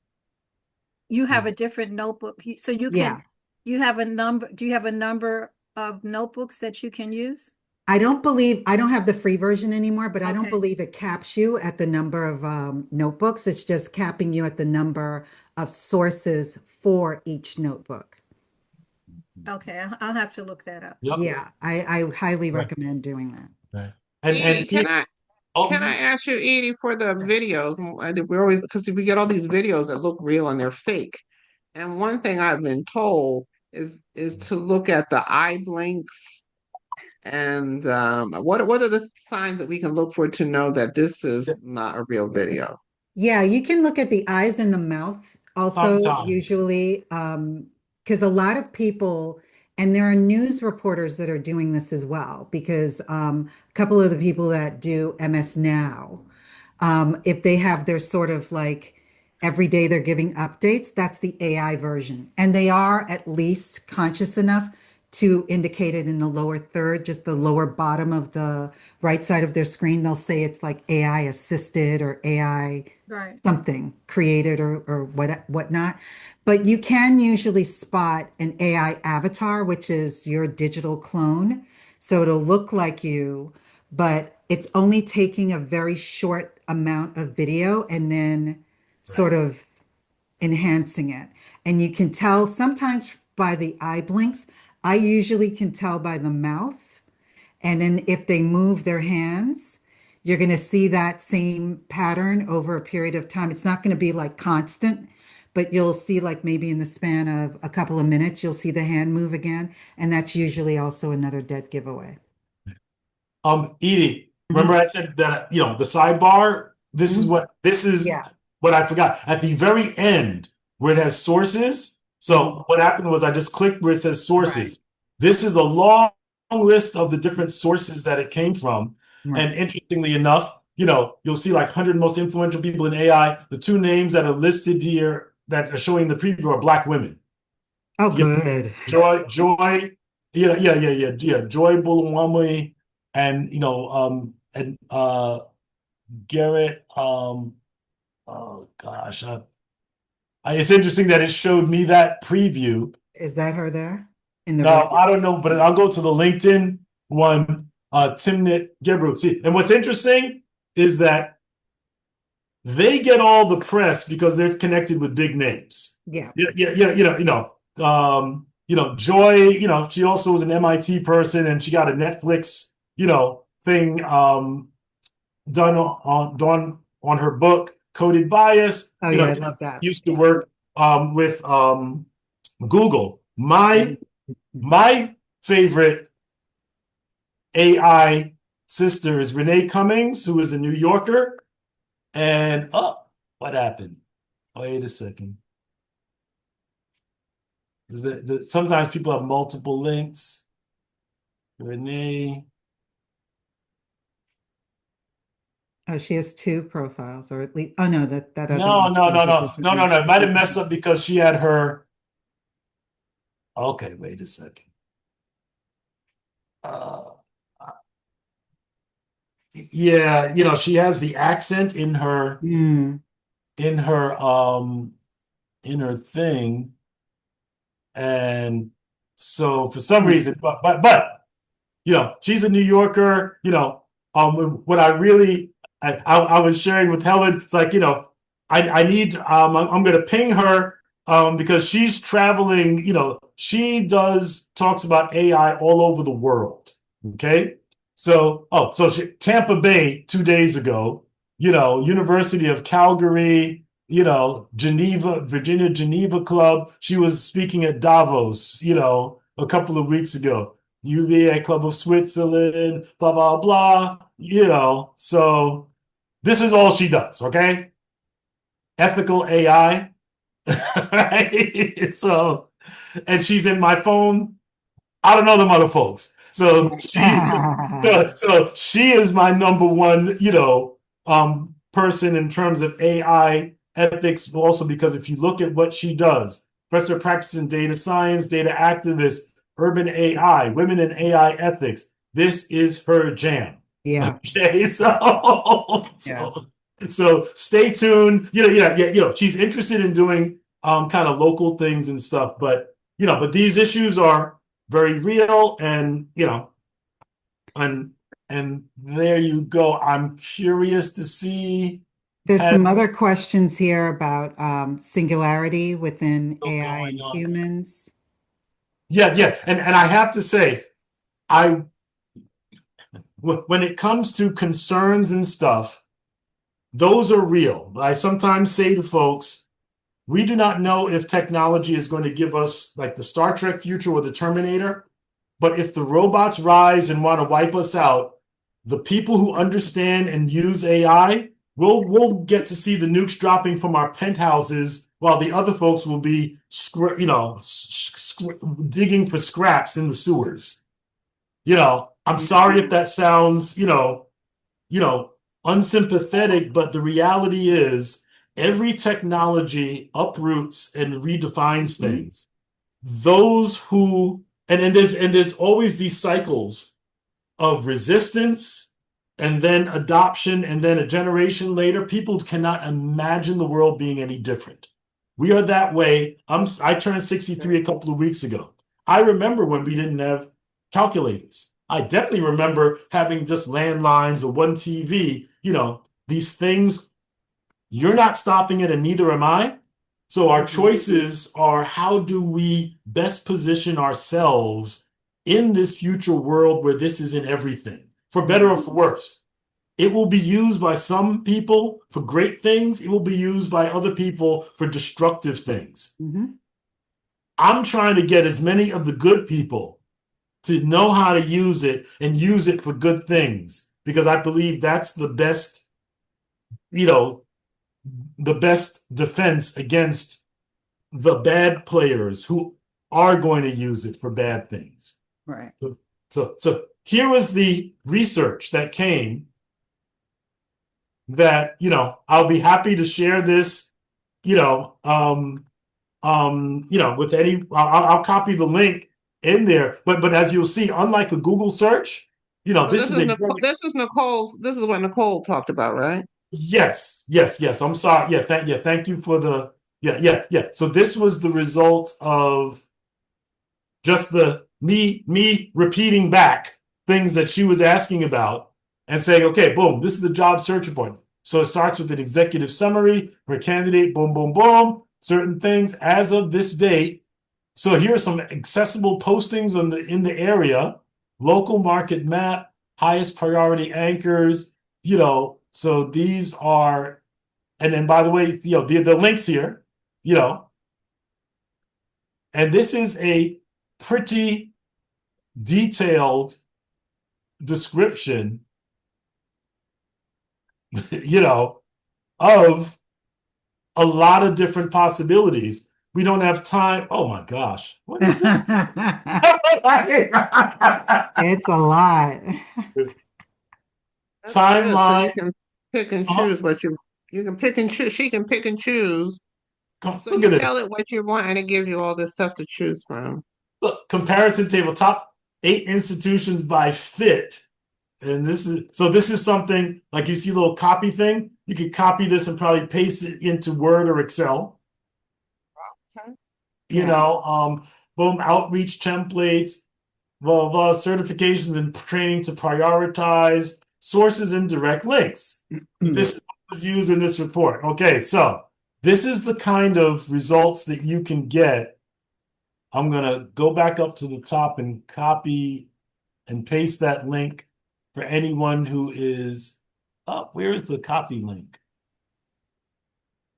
You have a different notebook. So you can, you have a number. Do you have a number of notebooks that you can use? I don't have the free version anymore, but I don't believe it caps you at the number of notebooks. It's just capping you at the number of sources for each notebook. Okay, I'll have to look that up. Yep. Yeah, I highly recommend doing that. Right. Edie, can I ask you, Edie, for the videos? We're always, because we get all these videos that look real and they're fake. And one thing I've been told is to look at the eye blinks and what are the signs that we can look for to know that this is not a real video? Yeah, you can look at the eyes and the mouth also usually because a lot of people, and there are news reporters that are doing this as well, because a couple of the people that do MS Now, if they have their sort of like every day they're giving updates, that's the AI version. And they are at least conscious enough to indicate it in the lower third, just the lower bottom of the right side of their screen. They'll say it's like AI assisted or AI something created or whatnot. But you can usually spot an AI avatar, which is your digital clone. So it'll look like you, but it's only taking a very short amount of video and then sort of enhancing it. And you can tell sometimes by the eye blinks. I usually can tell by the mouth. And then if they move their hands, you're going to see that same pattern over a period of time. It's not going to be like constant, but you'll see like maybe in the span of a couple of minutes, you'll see the hand move again. And that's usually also another dead giveaway. Edie, remember Mhm. I said that, the sidebar, this is Mhm. Yeah. what I forgot. At the very end, where it has sources. So what happened was I just clicked where it says Right. sources. This is a long list of the different sources that it came from. Right. And interestingly enough, you'll see like 100 most influential people in AI. The two names that are listed here that are showing the preview are Black women. Oh, good. Joy, yeah. Joy Bulawami and Garrett. Oh gosh, it's interesting that it showed me that preview. Is that her there in the red? Now I don't know, but I'll go to the LinkedIn one. Timnit Gebru. See, and what's interesting is that they get all the press because they're connected with big names. Yeah. Joy, she also was an MIT person and she got a Netflix, thing done on her book, Coded Bias. Oh, yeah, I love that. Used to work with Google. My Mhm. my favorite AI sister is Renee Cummings, who is a New Yorker. And what happened? Wait a second. Sometimes people have multiple links. Renee. Oh, she has two profiles, or at least, oh no, that other No, one no, no, spells it no, no, no, differently. no. It might have messed up because she had her. Okay, wait a second. Uh, yeah, she has the accent Mm. in her um in her thing, and so for some reason, but she's a New Yorker. What I really I was sharing with Helen, it's like, I need I'm gonna ping her because she's traveling, she talks about AI all over the world. Okay. So Tampa Bay 2 days ago, University of Calgary, Geneva, Virginia Geneva Club. She was speaking at Davos, a couple of weeks ago. UVA Club of Switzerland, blah, blah, blah, So this is all she does, okay? Ethical AI, right? So, and she's in my phone. I don't know them other folks. So she is my number one, person in terms of AI ethics, also because if you look at what she does, professor practicing data science, data activist, urban AI, women in AI ethics, this is her jam. Yeah. Okay, Yeah. so stay tuned. She's interested in doing kind of local things and stuff, but these issues are very real, and and there you go. I'm curious to see There's has some other questions here about singularity within AI going and on. humans. Yeah, and I have to say, I when it comes to concerns and stuff, those are real. I sometimes say to folks, we do not know if technology is going to give us like the Star Trek future or the Terminator, but if the robots rise and want to wipe us out, the people who understand and use AI we'll get to see the nukes dropping from our penthouses, while the other folks will be, digging for scraps in the sewers. I'm sorry if that sounds, unsympathetic, but the reality is every technology uproots and redefines things. Those who and there's always these cycles of resistance and then adoption, and then a generation later, people cannot imagine the world being any different. We are that way. I turned 63 a couple of weeks ago. I remember when we didn't have calculators. I definitely remember having just landlines or one TV. These things, you're not stopping it, and neither am I. So our choices are, how do we best position ourselves in this future world where this is in everything, for better or for worse. It will be used by some people for great things. It will be used by other people for destructive things. Mm-hmm. I'm trying to get as many of the good people to know how to use it and use it for good things, because I believe that's the best, the best defense against the bad players who are going to use it for bad things. Right. So here was the research that came that, I'll be happy to share this, with any, I'll copy the link in there. But as you'll see, unlike a Google search, So this is a this is what Nicole talked about, right? yes. I'm sorry. Thank you for the yeah. So this was the result of just the me repeating back things that she was asking about and saying, okay, boom, this is the job search report. So it starts with an executive summary for a candidate, boom, boom, boom, certain things as of this date. So here are some accessible postings in the area, local market map, highest priority anchors, so these are, and then by the way, the links here, and this is a pretty detailed description, of a lot of different possibilities. We don't have time. Oh my gosh. What is that? It's a lot. That's good. So you Timeline. can pick and choose what you can pick and choose. She can pick and choose. So Look you at this. tell it what you want, and it gives you all this stuff to choose from. Look, comparison table, top 8 institutions by fit. And this is something like, you see a little copy thing. You could copy this and probably paste it into Word or Excel. Okay. Boom, outreach templates, blah, blah, certifications and training to prioritize, sources and direct links. This is what was used in this report. Okay, so this is the kind of results that you can get. I'm going to go back up to the top and copy and paste that link for anyone who is, where is the copy link?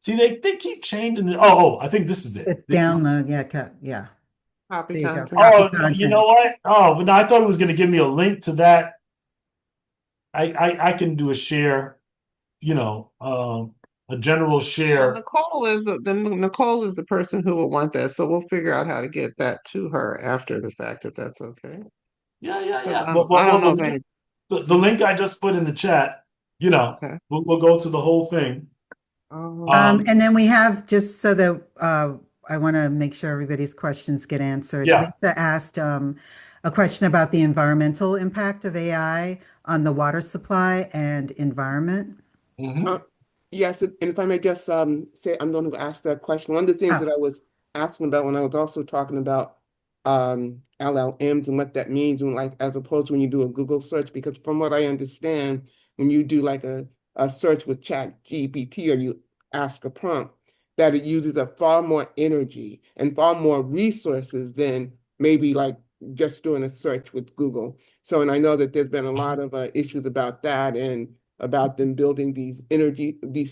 See, they keep changing it. I think this is it. It's download. Yeah. Copy There you go. content. Copy You content. know what? Oh, but no, I thought it was going to give me a link to that. I can do a share, a general Well, share. Nicole is the person who will want that, so we'll figure out how to get that to her after the fact, if that's okay. Yeah. I don't know if any. The link I just put in the chat, Okay. we'll go to the whole thing. And then we have, just so that I want to make sure everybody's questions get answered. Yeah. Lisa asked a question about the environmental impact of AI on the water supply and environment. Yes, and if I may just say, I'm going to ask that question. One of the things that I was asking about when I was also talking about LLMs and what that means, and like as opposed to when you do a Google search, because from what I understand, when you do like a search with Chat GPT or you ask a prompt, that it uses a far more energy and far more resources than maybe like just doing a search with Google. So, and I know that there's been a lot of issues about that and about them building these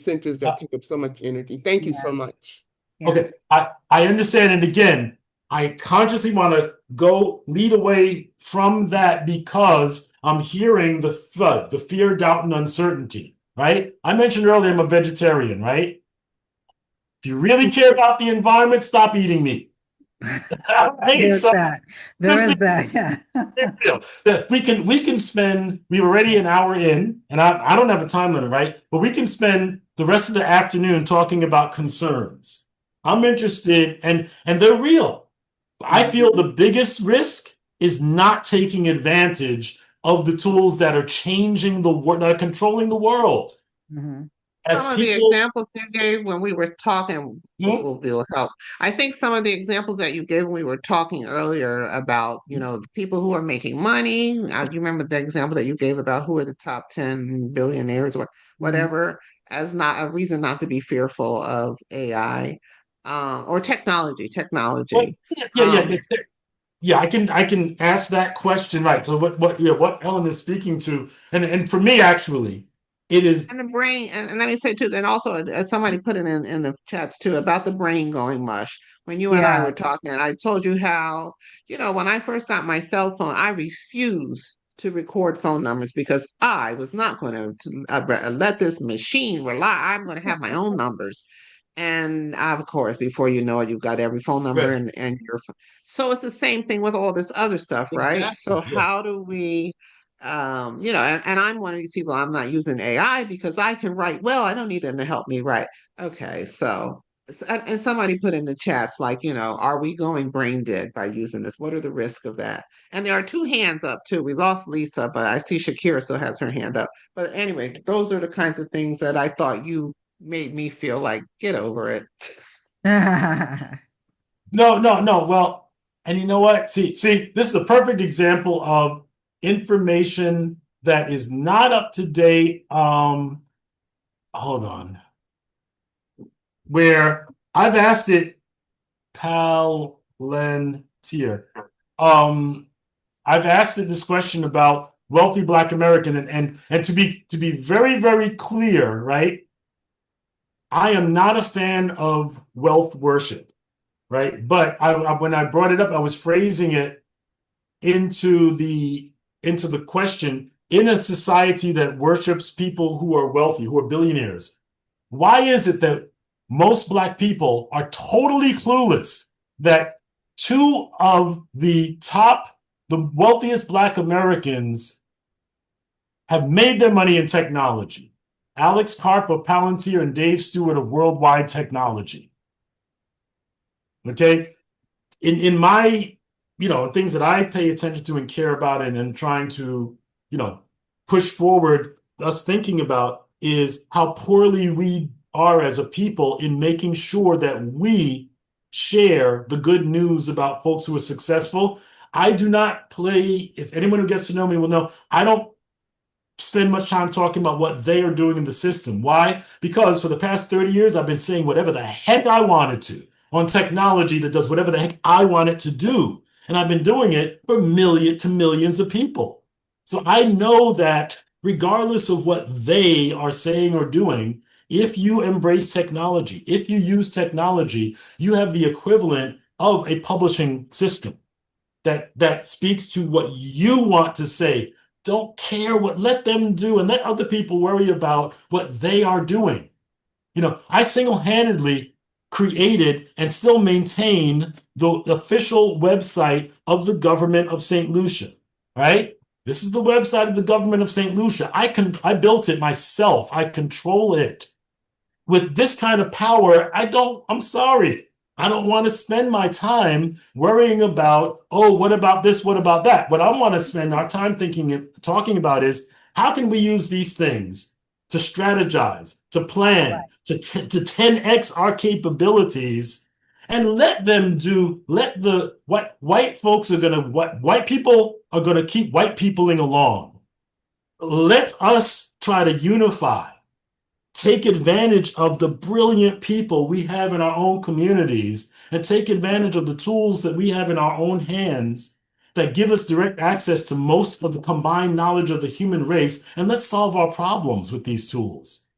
centers that take up so much energy. Thank you so much. Yeah. Okay, I understand. And again, I consciously want to go lead away from that because I'm hearing the FUD, the fear, doubt, and uncertainty, right? I mentioned earlier I'm a vegetarian, right? If you really care about the environment, stop eating meat. There's that. There is that. Yeah. We can spend, we're already an hour in, and I don't have a time limit, right? But we can spend the rest of the afternoon talking about concerns. I'm interested, and they're real. I feel the biggest risk is not taking advantage of the tools that are changing the world, that are controlling the world. Some of the examples you gave when we were talking will help. I think some of the examples that you gave when we were talking earlier about, the people who are making money. You remember the example that you gave about who are the top 10 billionaires or whatever, as not a reason not to be fearful of AI or technology. Yeah. yeah, I can ask that question, right? So what Ellen is speaking to, and for me actually, it is And the brain, and let me say too, and also somebody put it in the chats too about the brain going mush. When you and I Yeah. were talking, I told you how, when I first got my cell phone, I refused to record phone numbers because I was not going to let this machine rely. I'm going to have my own numbers. And of course, before you know it, you've got every phone number right. and so it's the same thing with all this other stuff, right? Exactly. So Yeah. how do we and I'm one of these people, I'm not using AI because I can write well. I don't need them to help me write. Okay, and somebody put in the chats like, are we going brain dead by using this? What are the risks of that? And there are two hands up too. We lost Lisa, but I see Shakira still has her hand up. But anyway, those are the kinds of things that I thought you made me feel like, get over it. No, no, no. Well, and you know what? See, this is a perfect example of information that is not up to date. Hold on. Where I've asked it Palantir. Um, I've asked it this question about wealthy Black American, and to be very, very clear, right? I am not a fan of wealth worship, right? But when I brought it up, I was phrasing it into the question in a society that worships people who are wealthy, who are billionaires. Why is it that most Black people are totally clueless that two of the wealthiest Black Americans have made their money in technology? Alex Karp of Palantir and Dave Stewart of Worldwide Technology. Okay, in my things that I pay attention to and care about and trying to push forward us thinking about is how poorly we are as a people in making sure that we share the good news about folks who are successful. I do not play, if anyone who gets to know me will know, I don't spend much time talking about what they are doing in the system. Why? Because for the past 30 years, I've been saying whatever the heck I wanted to on technology that does whatever the heck I want it to do. And I've been doing it for millions of people. So I know that regardless of what they are saying or doing, if you embrace technology, if you use technology, you have the equivalent of a publishing system that speaks to what you want to say. Don't care what, let them do and let other people worry about what they are doing. I single-handedly created and still maintain the official website of the government of St. Lucia, right? This is the website of the government of St. Lucia. I built it myself. I control it. With this kind of power, I'm sorry. I don't want to spend my time worrying about, oh, what about this? What about that? What I want to spend our time thinking and talking about is how can we use these things to strategize, to plan, to 10x our capabilities and let the white folks are going to, what white people are going to keep white peopling along. Let us try to unify, take advantage of the brilliant people we have in our own communities and take advantage of the tools that we have in our own hands that give us direct access to most of the combined knowledge of the human race. And let's solve our problems with these tools.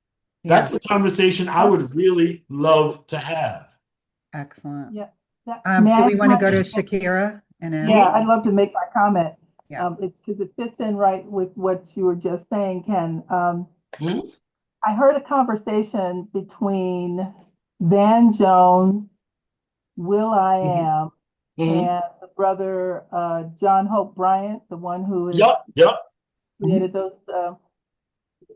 Yeah, That's the conversation I would really love to have. excellent. Yeah. Do we want to go to Shakira and Yeah, Annie? I'd love to make my comment. Yeah. Because it fits in right with what you were just saying, Ken. Hmm? I heard a conversation between Van Jones, Will I Mhm. Am, Mhm. and the brother John Hope Bryant, the one who has Yep. created those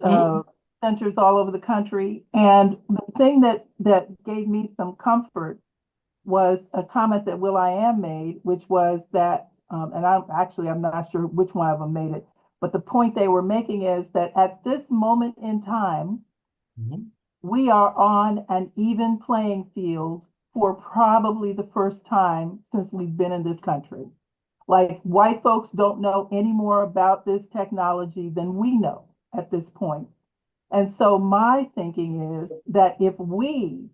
Mhm. centers all over the country. And the thing that gave me some comfort was a comment that Will I Am made, which was that, and I'm not sure which one of them made it, but the point they were making is that at this moment in time, Mhm. we are on an even playing field for probably the first time since we've been in this country. Like white folks don't know any more about this technology than we know at this point. And so my thinking is that if we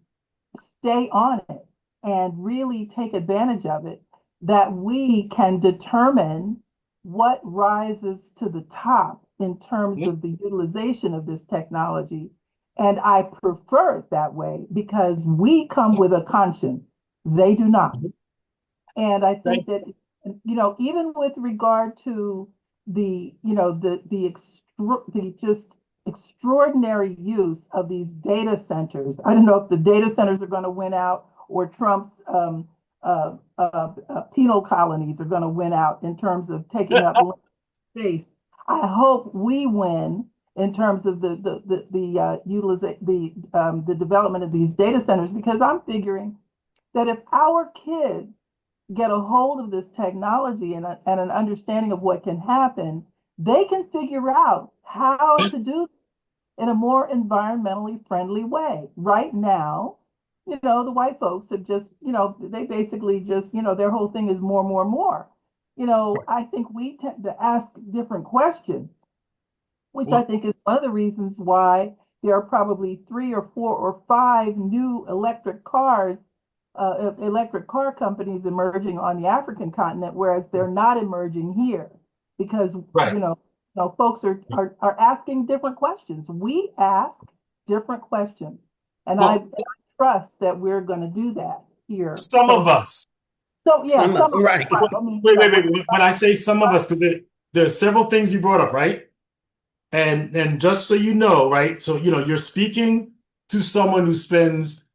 stay on it and really take advantage of it, that we can determine what rises to the top in terms of the utilization of this technology. And I prefer it that way because we come with a conscience. They do not. And I think that, even with regard to the just extraordinary use of these data centers. I don't know if the data centers are going to win out or Trump's penal colonies are going to win out in terms of taking up space. I hope we win in terms of the development of these data centers, because I'm figuring that if our kids get a hold of this technology and an understanding of what can happen, they can figure out how to do in a more environmentally friendly way. Right now, the white folks have just, they basically just, their whole thing is more, more, more. I think we tend to ask different questions, which I think is one of the reasons why there are probably 3 or 4 or 5 new electric car companies emerging on the African continent, whereas they're not emerging here because folks are asking different questions. We ask different questions, and I trust that we're going to do that here. Some of us. So yeah, some of right. us. I mean, wait. When I say some of us, because there are several things you brought up, right? And just so you know, right? So you're speaking to someone who spends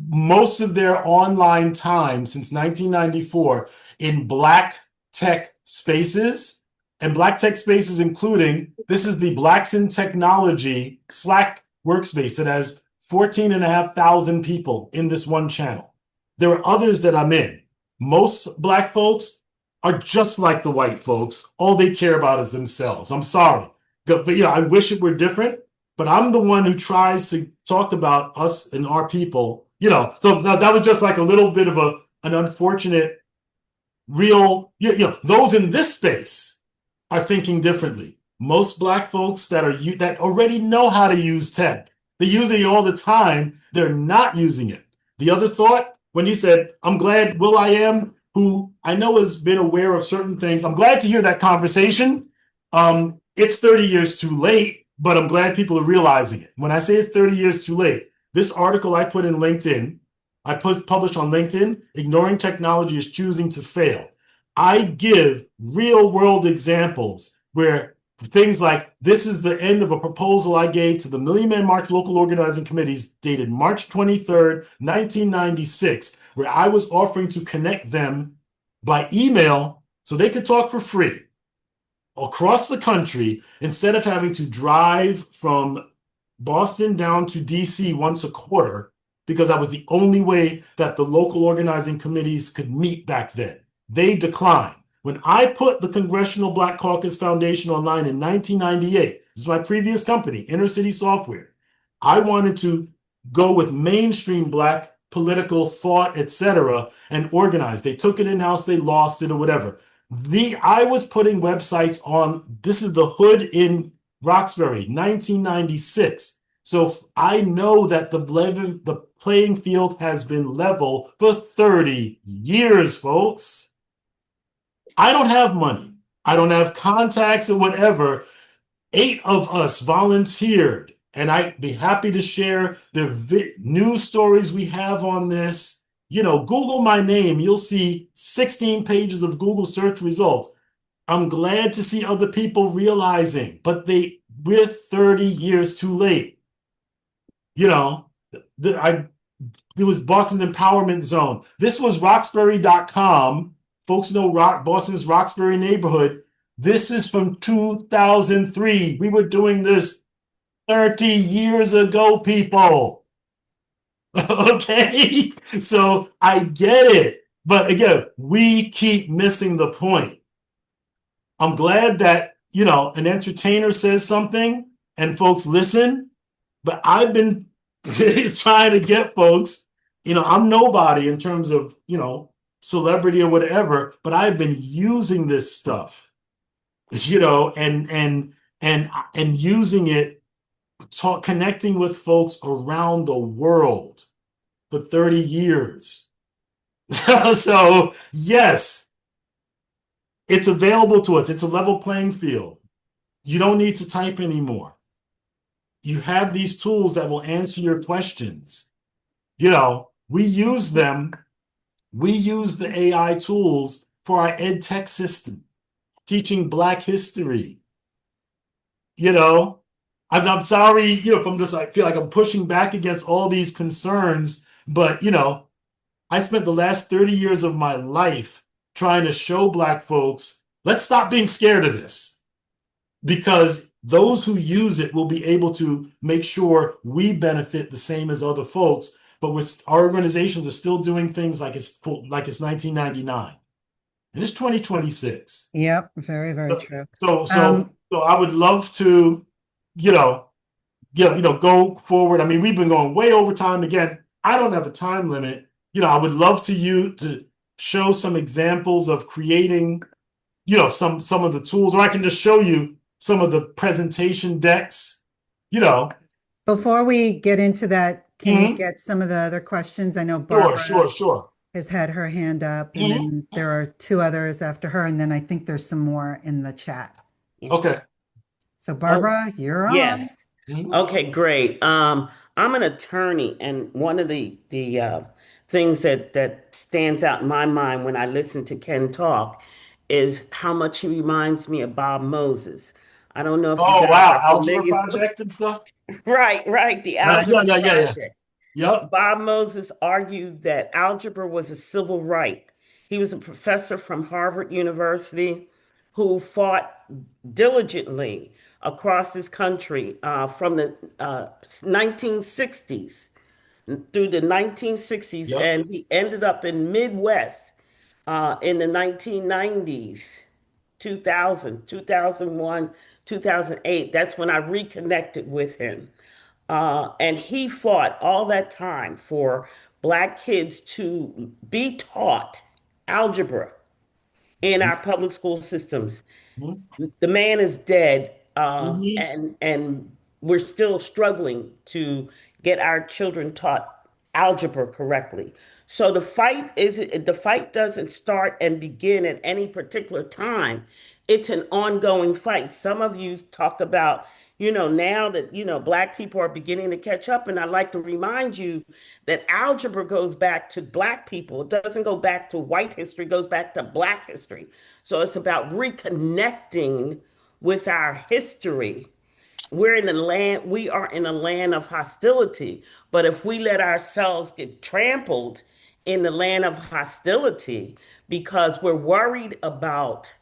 most of their online time since 1994 in Black tech spaces, and Black tech spaces including, this is the Blacks in Technology Slack workspace that has 14,500 people in this one channel. There are others that I'm in. Most Black folks are just like the white folks. All they care about is themselves. I'm sorry. But I wish it were different, but I'm the one who tries to talk about us and our people, so that was just like a little bit of an unfortunate those in this space are thinking differently. Most Black folks that already know how to use tech, they're using it all the time, they're not using it. The other thought, when you said, I'm glad will.i.am, who I know has been aware of certain things, I'm glad to hear that conversation. It's 30 years too late, but I'm glad people are realizing it. When I say it's 30 years too late, this article I put in LinkedIn, published on LinkedIn, Ignoring Technology is Choosing to Fail. I give real world examples where things like, this is the end of a proposal I gave to the Million Man March local organizing committees dated March 23rd, 1996, where I was offering to connect them by email so they could talk for free across the country instead of having to drive from Boston down to DC once a quarter, because that was the only way that the local organizing committees could meet back then. They declined. When I put the Congressional Black Caucus Foundation online in 1998, this is my previous company, Inner City Software, I wanted to go with mainstream Black political thought, etc., and organize. They took it in-house, they lost it or whatever. I was putting websites on, this is the Hood in Roxbury, 1996. So I know that the playing field has been level for 30 years, folks. I don't have money. I don't have contacts or whatever. 8 of us volunteered, and I'd be happy to share the news stories we have on this. Google my name. You'll see 16 pages of Google search results. I'm glad to see other people realizing, but we're 30 years too late. It was Boston's Empowerment Zone. This was Roxbury.com. Folks know Boston's Roxbury neighborhood. This is from 2003. We were doing this 30 years ago, people. Okay? So I get it. But again, we keep missing the point. I'm glad that, an entertainer says something and folks listen, but I've been trying to get folks, I'm nobody in terms of, celebrity or whatever, but I've been using this stuff, and using it, connecting with folks around the world for 30 years. So yes, It's available to us. It's a level playing field. You don't need to type anymore. You have these tools that will answer your questions. You know, we use them. We use the AI tools for our ed tech system, teaching Black history. You know, I'm sorry, you know, if I'm just, I feel like I'm pushing back against all these concerns, but, you know, I spent the last 30 years of my life trying to show Black folks, let's stop being scared of this, because those who use it will be able to make sure we benefit the same as other folks. But our organizations are still doing things like it's 1999, and it's 2026. Yep, very, very true. So I would love to, you know, go forward. I mean, we've been going way over time. Again, I don't have a time limit. You know, I would love to show some examples of creating, you know, some of the tools, or I can just show you some of the presentation decks, you know. Before we get into that, can we get some of the other questions? I know Barbara Sure. has had her hand up, and then there are two others after her, and then I think there's some more in the chat. Okay. So Barbara, you're on. Yes. Okay, great. I'm an attorney, and one of the things that stands out in my mind when I listen to Ken talk is how much he reminds me of Bob Moses. I don't know if you guys are Algebra familiar. Project and stuff. Right, the Algebra Project. Yep. Bob Moses argued that algebra was a civil right. He was a professor from Harvard University who fought diligently across this country from the 1960s through the 1960s, Yep. and he ended up in Midwest in the 1990s, 2000, 2001, 2008. That's when I reconnected with him. And he fought all that time for Black kids to be taught algebra in our public school systems. The man is dead, and we're still struggling to get our children taught algebra correctly. So the fight doesn't start and begin at any particular time. It's an ongoing fight. Some of you talk about, now that, Black people are beginning to catch up. And I'd like to remind you that algebra goes back to Black people. It doesn't go back to white history, it goes back to Black history. So it's about reconnecting with our history. We are in a land of hostility. But if we let ourselves get trampled in the land of hostility because we're worried about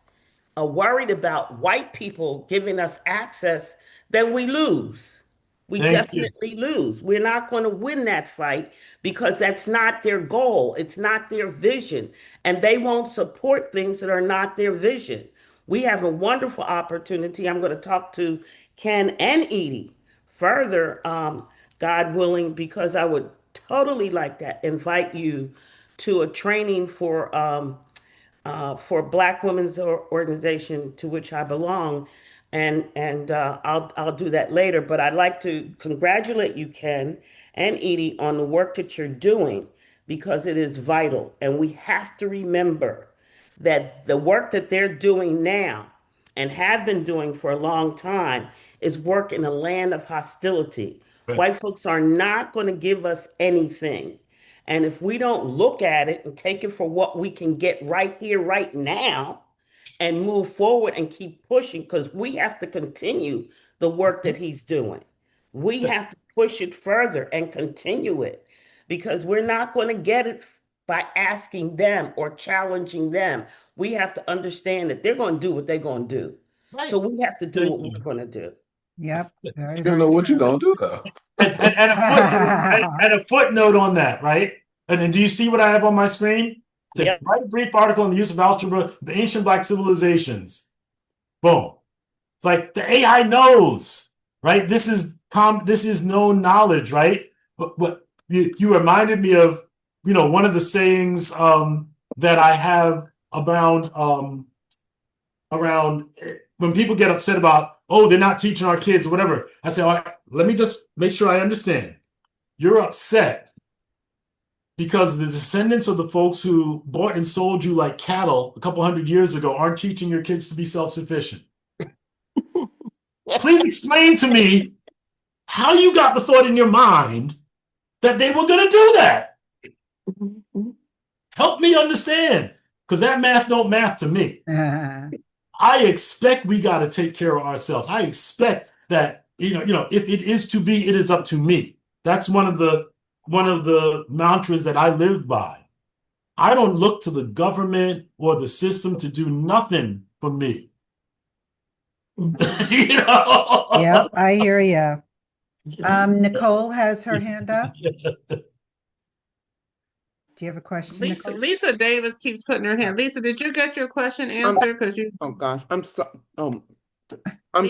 white people giving us access, then we lose. We definitely lose. We're not going to win that fight because that's not their goal. It's not their vision. And they won't support things that are not their vision. We have a wonderful opportunity. I'm going to talk to Ken and Edie further, God willing, because I would totally like to invite you to a training for Black women's organization to which I belong, and I'll do that later. But I'd like to congratulate you, Ken and Edie, on the work that you're doing because it is vital, and we have to remember that the work that they're doing now and have been doing for a long time is work in a land of hostility. Right. White folks are not going to give us anything. And if we don't look at it and take it for what we can get right here, right now, and move forward and keep pushing, because we have to continue the work that he's doing. We have to push it further and continue it because we're not going to get it by asking them or challenging them. We have to understand that they're going to do what they're going to do. Right. So we have to do what we're going to do. Yep. Very, You don't know what you're going to do, though. And a footnote on that, right? And then do you see what I have on my screen? Yep. Write a brief article on the use of algebra, the ancient Black civilizations. Boom. It's like the AI knows, right? This is known knowledge, right? But you reminded me of, one of the sayings that I have around when people get upset about, oh, they're not teaching our kids or whatever. I say, all right, let me just make sure I understand. You're upset because the descendants of the folks who bought and sold you like cattle a couple hundred years ago aren't teaching your kids to be self-sufficient. Please explain to me how you got the thought in your mind that they were going to do that. Help me understand, because that math don't math to me. I expect we got to take care of ourselves. I expect that, if it is to be, it is up to me. That's one of the mantras that I live by. I don't look to the government or the system to do nothing for me. Yep, I hear you. Nicole has her hand up. Do you have a question, Nicole? Lisa Davis keeps putting her hand. Lisa, did you get your question answered? Oh gosh, I'm sorry. I'm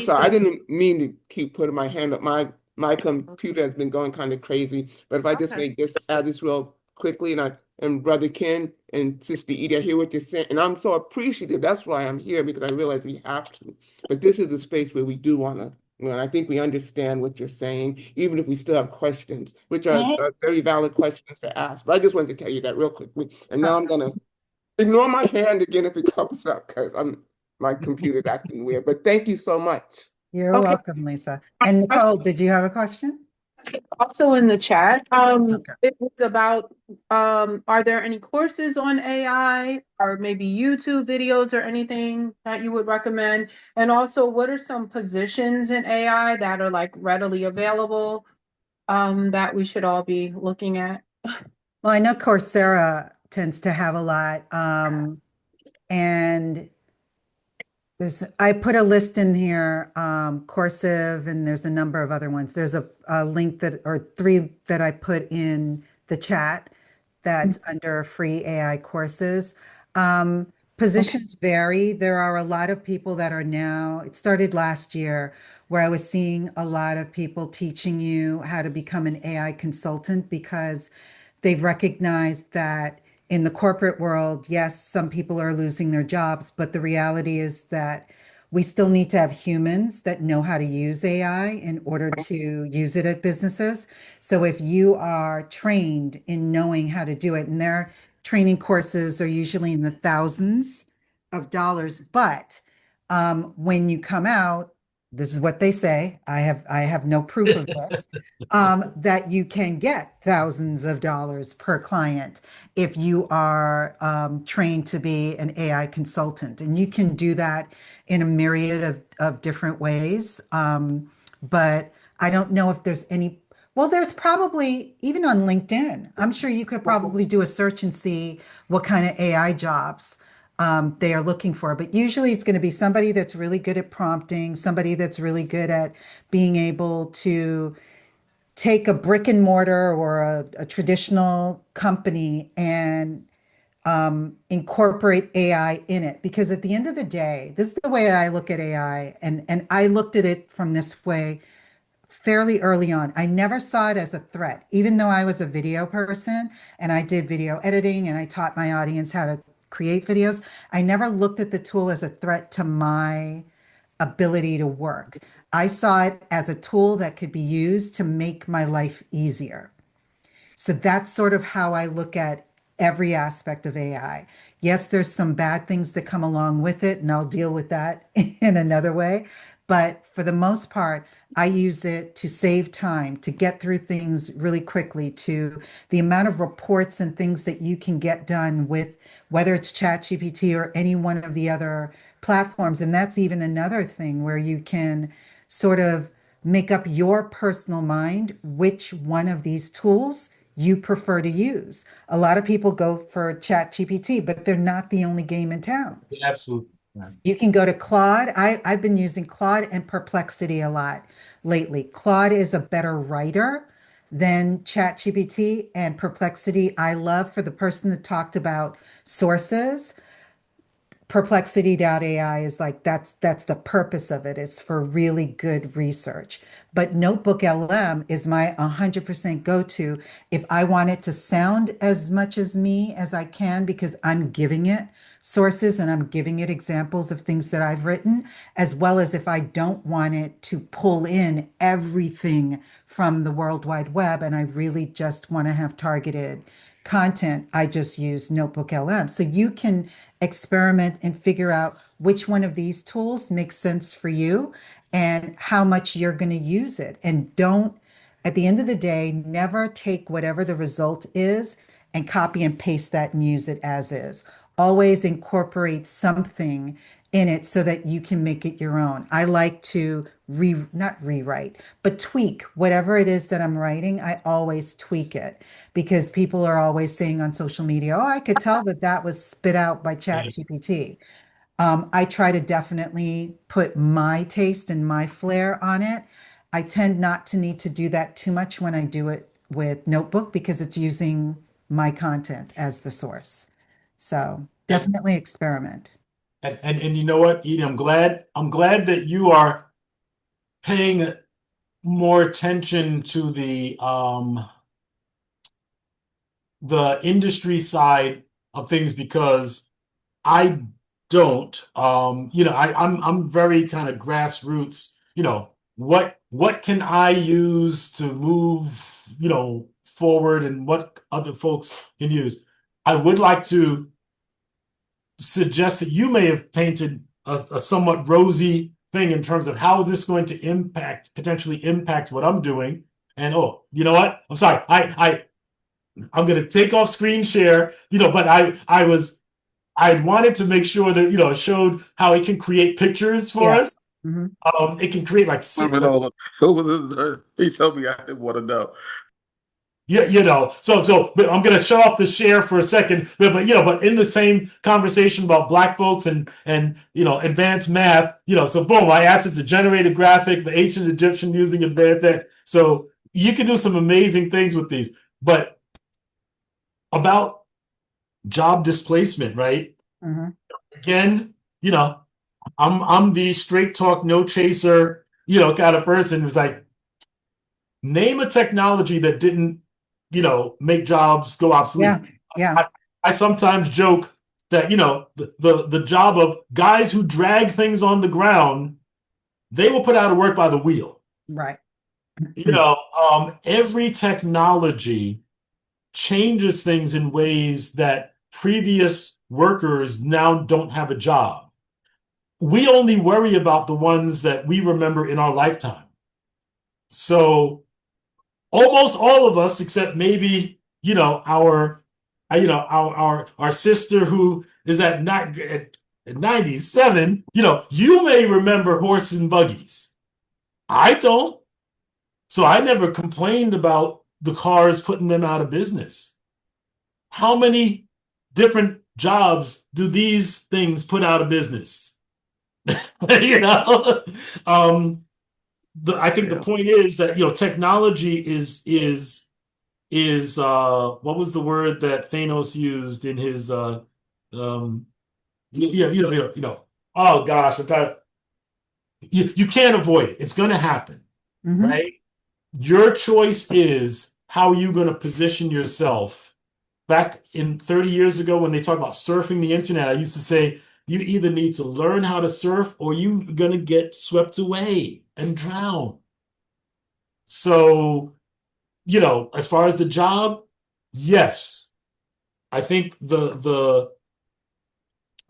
sorry. I didn't mean to keep putting my hand up. My computer has been going kind of crazy. But if I just may just add this real quickly, and Brother Ken and Sister Edie, I hear what you're saying, and I'm so appreciative. That's why I'm here, because I realize we have to. But this is the space where we do want to. Well, I think we understand what you're saying, even if we still have questions, which are very valid questions to ask. But I just wanted to tell you that real quickly. And now I'm gonna ignore my hand again if it comes up, because my computer's acting weird. But thank you so much. You're welcome, Lisa. And Nicole, did you have a question? Also in the chat, it was about, are there any courses on AI or maybe YouTube videos or anything that you would recommend? And also, what are some positions in AI that are like readily available that we should all be looking at? Well, I know Coursera tends to have a lot. And I put a list in here, Coursive, and there's a number of other ones. There's a link or three that I put in the chat that's under free AI courses. Positions vary. There are a lot of people that are now, it started last year, where I was seeing a lot of people teaching you how to become an AI consultant, because they've recognized that in the corporate world, yes, some people are losing their jobs, but the reality is that we still need to have humans that know how to use AI in order to use it at businesses. So if you are trained in knowing how to do it, and their training courses are usually in the thousands of dollars, but when you come out, this is what they say. I have no proof of this. That you can get thousands of dollars per client if you are trained to be an AI consultant. And you can do that in a myriad of different ways. But I don't know if there's any, well, there's probably, even on LinkedIn, I'm sure you could probably do a search and see what kind of AI jobs they are looking for. But usually it's going to be somebody that's really good at prompting, somebody that's really good at being able to take a brick and mortar or a traditional company and incorporate AI in it. Because at the end of the day, this is the way I look at AI, and I looked at it from this way fairly early on. I never saw it as a threat, even though I was a video person and I did video editing and I taught my audience how to create videos. I never looked at the tool as a threat to my ability to work. I saw it as a tool that could be used to make my life easier. So that's sort of how I look at every aspect of AI. Yes, there's some bad things that come along with it, and I'll deal with that in another way. But for the most part, I use it to save time, to get through things really quickly, to the amount of reports and things that you can get done with, whether it's ChatGPT or any one of the other platforms. And that's even another thing where you can sort of make up your personal mind which one of these tools you prefer to use. A lot of people go for ChatGPT, but they're not the only game in town. Absolutely. You can go to Claude. I've been using Claude and Perplexity a lot lately. Claude is a better writer than ChatGPT, and Perplexity I love for the person that talked about sources. Perplexity.ai is like that's the purpose of it. It's for really good research. But Notebook LM is my 100% go-to if I want it to sound as much as me as I can, because I'm giving it sources and I'm giving it examples of things that I've written, as well as if I don't want it to pull in everything from the World Wide Web and I really just want to have targeted content, I just use Notebook LM. So you can experiment and figure out which one of these tools makes sense for you and how much you're going to use it. And don't, at the end of the day, never take whatever the result is and copy and paste that and use it as is. Always incorporate something in it so that you can make it your own. I like to not rewrite, but tweak whatever it is that I'm writing. I always tweak it because people are always saying on social media, oh, I could tell that that was spit out by ChatGPT. I try to definitely put my taste and my flair on it. I tend not to need to do that too much when I do it with Notebook because it's using my content as the source. So definitely experiment. And you know what, Edie, I'm glad that you are paying more attention to the industry side of things because I don't. I'm very kind of grassroots. What can I use to move, forward, and what other folks can use. I would like to suggest that you may have painted a somewhat rosy thing in terms of how is this going to potentially impact what I'm doing. And oh, you know what? I'm sorry. I'm going to take off screen share, but I wanted to make sure that, it showed how it can create pictures for us. Mm-hmm. It can create like. He told me I didn't want to know. Yeah, so but I'm gonna shut off the share for a second, but in the same conversation about Black folks and advanced math, so boom, I asked it to generate a graphic, the ancient Egyptian using advanced math. So you can do some amazing things with these. But about job displacement, right? Mm-hmm. Again, I'm the straight talk, no chaser, kind of person who's like, name a technology that didn't make jobs go obsolete. Yeah. I sometimes joke that, the job of guys who drag things on the ground, they will put out of work by the wheel. Right. Every technology changes things in ways that previous workers now don't have a job. We only worry about the ones that we remember in our lifetime. So almost all of us, except maybe, our sister who is at 97, you may remember horse and buggies. I don't. So I never complained about the cars putting them out of business. How many different jobs do these things put out of business? I think the point is that technology is what was the word that Thanos used in his oh gosh, you can't avoid it. It's going to happen, right? Your choice is how are you going to position yourself. Back in 30 years ago when they talked about surfing the internet, I used to say you either need to learn how to surf or you're going to get swept away and drown. So, as far as the job, yes. I think the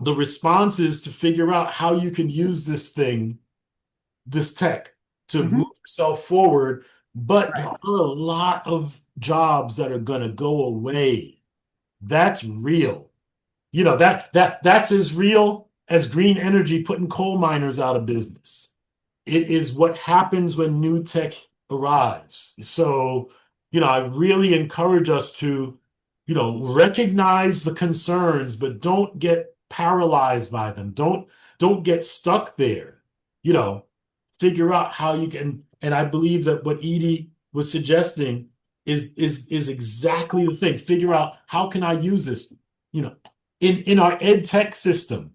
response is to figure out how you can use this tech to move yourself forward. But there are a lot of jobs that are going to go away. That's real. That's as real as green energy putting coal miners out of business. It is what happens when new tech arrives. So, I really encourage us to, recognize the concerns, but don't get paralyzed by them. Don't get stuck there. Figure out how you can. And I believe that what Edie was suggesting is exactly the thing. Figure out how can I use this, in our ed tech system,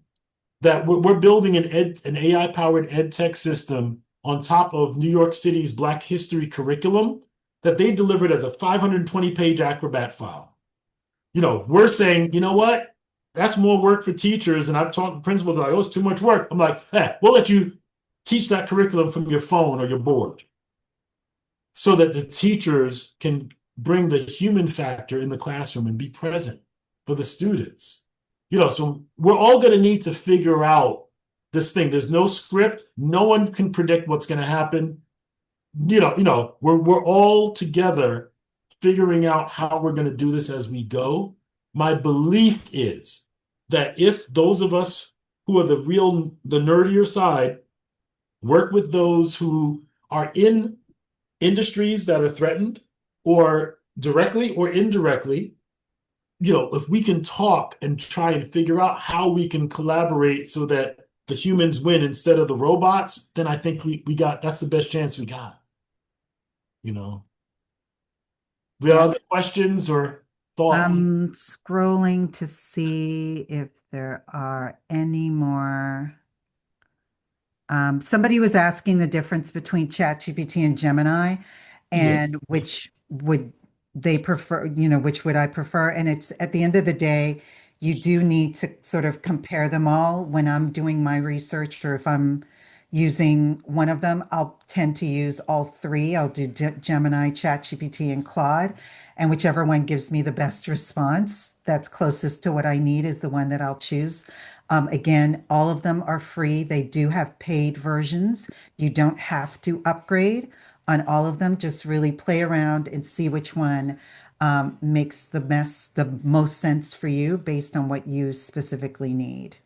that we're building an AI-powered ed tech system on top of New York City's Black History curriculum that they delivered as a 520-page Acrobat file. We're saying, you know what? That's more work for teachers. And I've talked to principals like, oh, it's too much work. I'm like, hey, we'll let you teach that curriculum from your phone or your board so that the teachers can bring the human factor in the classroom and be present for the students. So we're all going to need to figure out this thing. There's no script. No one can predict what's going to happen. We're all together figuring out how we're going to do this as we go. My belief is that if those of us who are the nerdier side work with those who are in industries that are threatened, or directly or indirectly, if we can talk and try and figure out how we can collaborate so that the humans win instead of the robots, then I think that's the best chance we got. We have other questions or thoughts? I'm scrolling to see if there are any more. Somebody was asking the difference between ChatGPT and Gemini, and which would they prefer, which would I prefer? And it's at the end of the day, you do need to sort of compare them all when I'm doing my research, or if I'm using one of them, I'll tend to use all three. I'll do Gemini, ChatGPT, and Claude, and whichever one gives me the best response that's closest to what I need is the one that I'll choose. Again, all of them are free. They do have paid versions. You don't have to upgrade on all of them. Just really play around and see which one makes the most sense for you based on what you specifically need.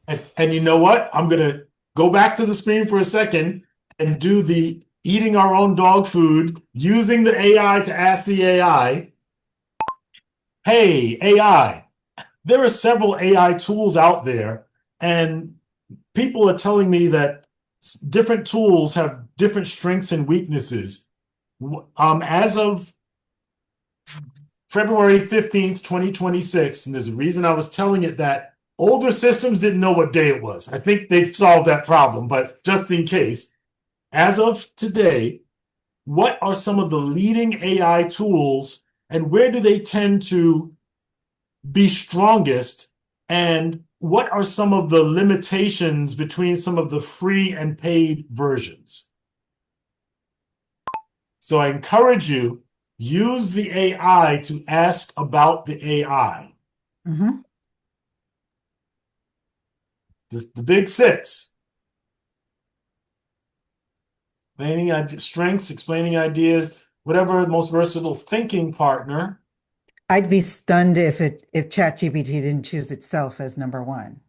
And you know what? I'm going to go back to the screen for a second and do the eating our own dog food using the AI to ask the AI, hey, AI, there are several AI tools out there, and people are telling me that different tools have different strengths and weaknesses. As of February 15th, 2026, and there's a reason I was telling it that, older systems didn't know what day it was. I think they've solved that problem, but just in case, as of today, what are some of the leading AI tools, and where do they tend to be strongest, and what are some of the limitations between some of the free and paid versions? So I encourage you, use the AI to ask about the AI. Mm-hmm. The big six. Explaining strengths, explaining ideas, whatever most versatile thinking partner. I'd be stunned if ChatGPT didn't choose itself as number one.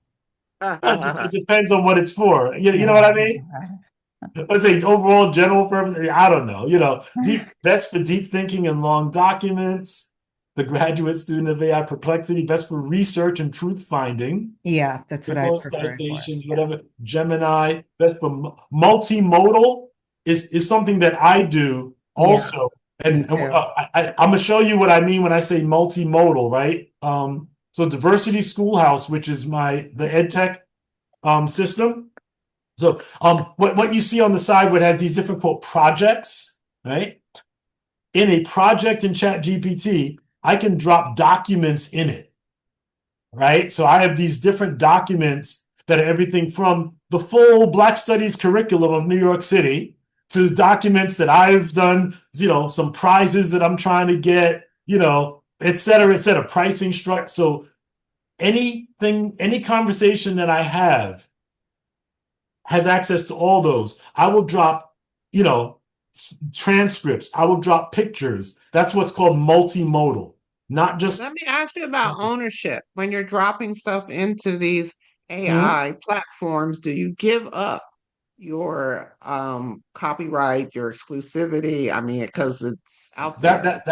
It depends on what it's for. You know what I mean? Let's say overall general purpose. I don't know. Best for deep thinking and long documents. The graduate student of AI perplexity, best for research and truth finding. Yeah, that's what I prefer. Citations, whatever. Gemini, best for multimodal is something that I do also. Yeah, and I'm going to show you what I mean when I say multimodal, right? So Diversity Schoolhouse, which is the EdTech system. So what you see on the side, where it has these different quote projects, right? In a project in ChatGPT, I can drop documents in it, right? So I have these different documents that are everything from the full Black Studies curriculum of New York City to documents that I've done, some prizes that I'm trying to get, et cetera, pricing structure. So any conversation that I have has access to all those. I will drop, transcripts. I will drop pictures. That's what's called multimodal. Not just. Let me ask you about ownership. When you're dropping stuff into these AI platforms, do you give up your copyright, your exclusivity? I mean, because it's out there.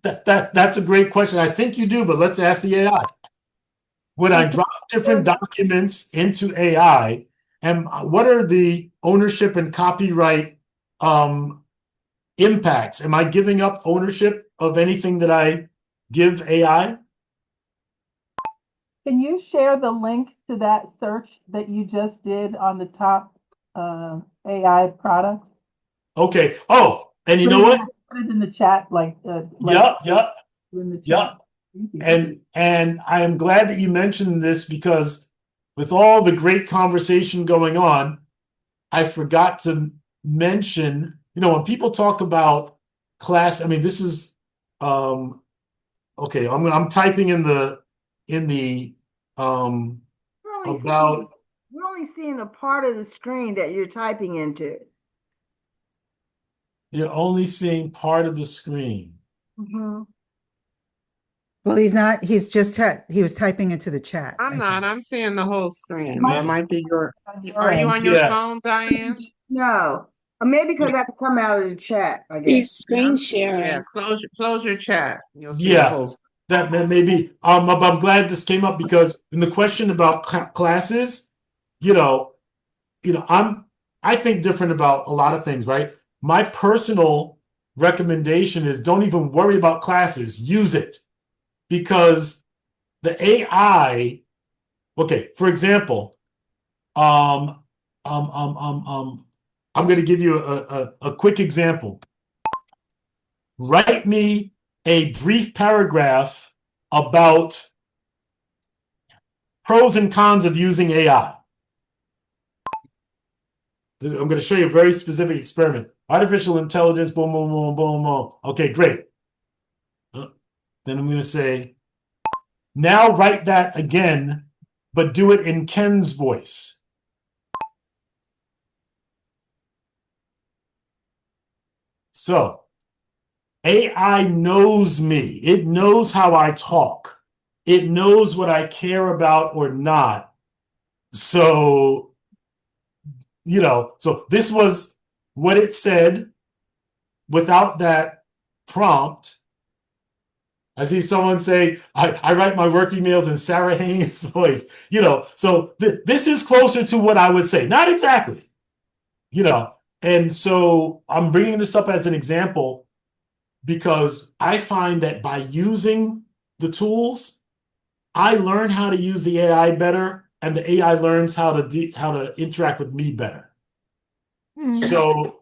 That's a great question. I think you do, but let's ask the AI. When I drop different documents into AI, and what are the ownership and copyright impacts? Am I giving up ownership of anything that I give AI? Can you share the link to that search that you just did on the top AI products? Okay. Oh, and you know what? Put it in the chat, Yep. In the chat. Yep. And I am glad that you mentioned this, because with all the great conversation going on, I forgot to mention, when people talk about class, I mean, this is Okay, I'm typing in the about. We're only seeing a part of the screen that you're typing into. You're only seeing part of the screen. Mm-hmm. Well, he's not. He's just he was typing into the chat. I'm not. I'm seeing the whole screen. Might That might be your. be on Are you end. on your Yeah. phone, Diane? No, maybe because I have to come out of the chat, I guess. He's screen sharing. Yeah, close your chat. You'll see the Yeah, whole. that may be. I'm glad this came up because in the question about classes, I think different about a lot of things, right? My personal recommendation is don't even worry about classes. Use it because the AI. Okay, for example, I'm going to give you a quick example. Write me a brief paragraph about pros and cons of using AI. I'm going to show you a very specific experiment. Artificial intelligence, boom, boom, boom, boom, boom. Okay, great. Then I'm going to say, now write that again, but do it in Ken's voice. So, AI knows me. It knows how I talk. It knows what I care about or not. So, so this was what it said without that prompt. I see someone say, I write my work emails in Sarah Haynes' voice. So this is closer to what I would say. Not exactly, And so I'm bringing this up as an example because I find that by using the tools, I learn how to use the AI better, and the AI learns how to interact with me better. So,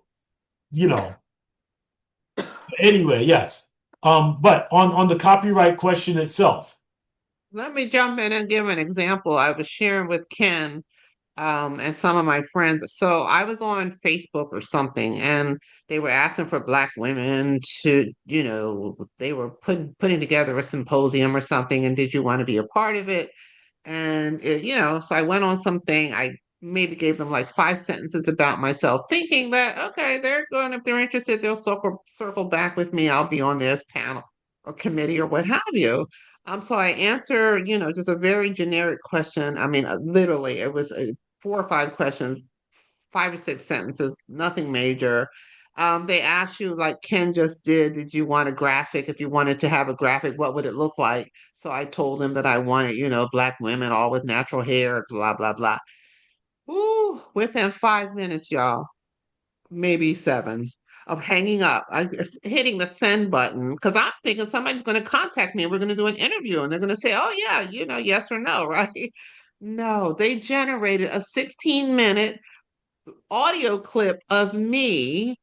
anyway, yes. But on the copyright question itself. Let me jump in and give an example. I was sharing with Ken and some of my friends. So I was on Facebook or something, and they were asking for Black women to, they were putting together a symposium or something, and did you want to be a part of it? And so I went on something. I maybe gave them like 5 sentences about myself, thinking that okay, they're going, if they're interested, they'll circle back with me. I'll be on this panel or committee or what have you. So I answer, just a very generic question. I mean, literally, it was 4 or 5 questions, 5 or 6 sentences, nothing major. They asked you, like Ken just did you want a graphic? If you wanted to have a graphic, what would it look like? So I told them that I wanted, Black women, all with natural hair, blah, blah, blah. Ooh, within 5 minutes, y'all, maybe 7 of hanging up, hitting the send button, because I'm thinking somebody's going to contact me and we're going to do an interview and they're going to say, oh, yeah, yes or no, right? No, they generated a 16-minute audio clip of me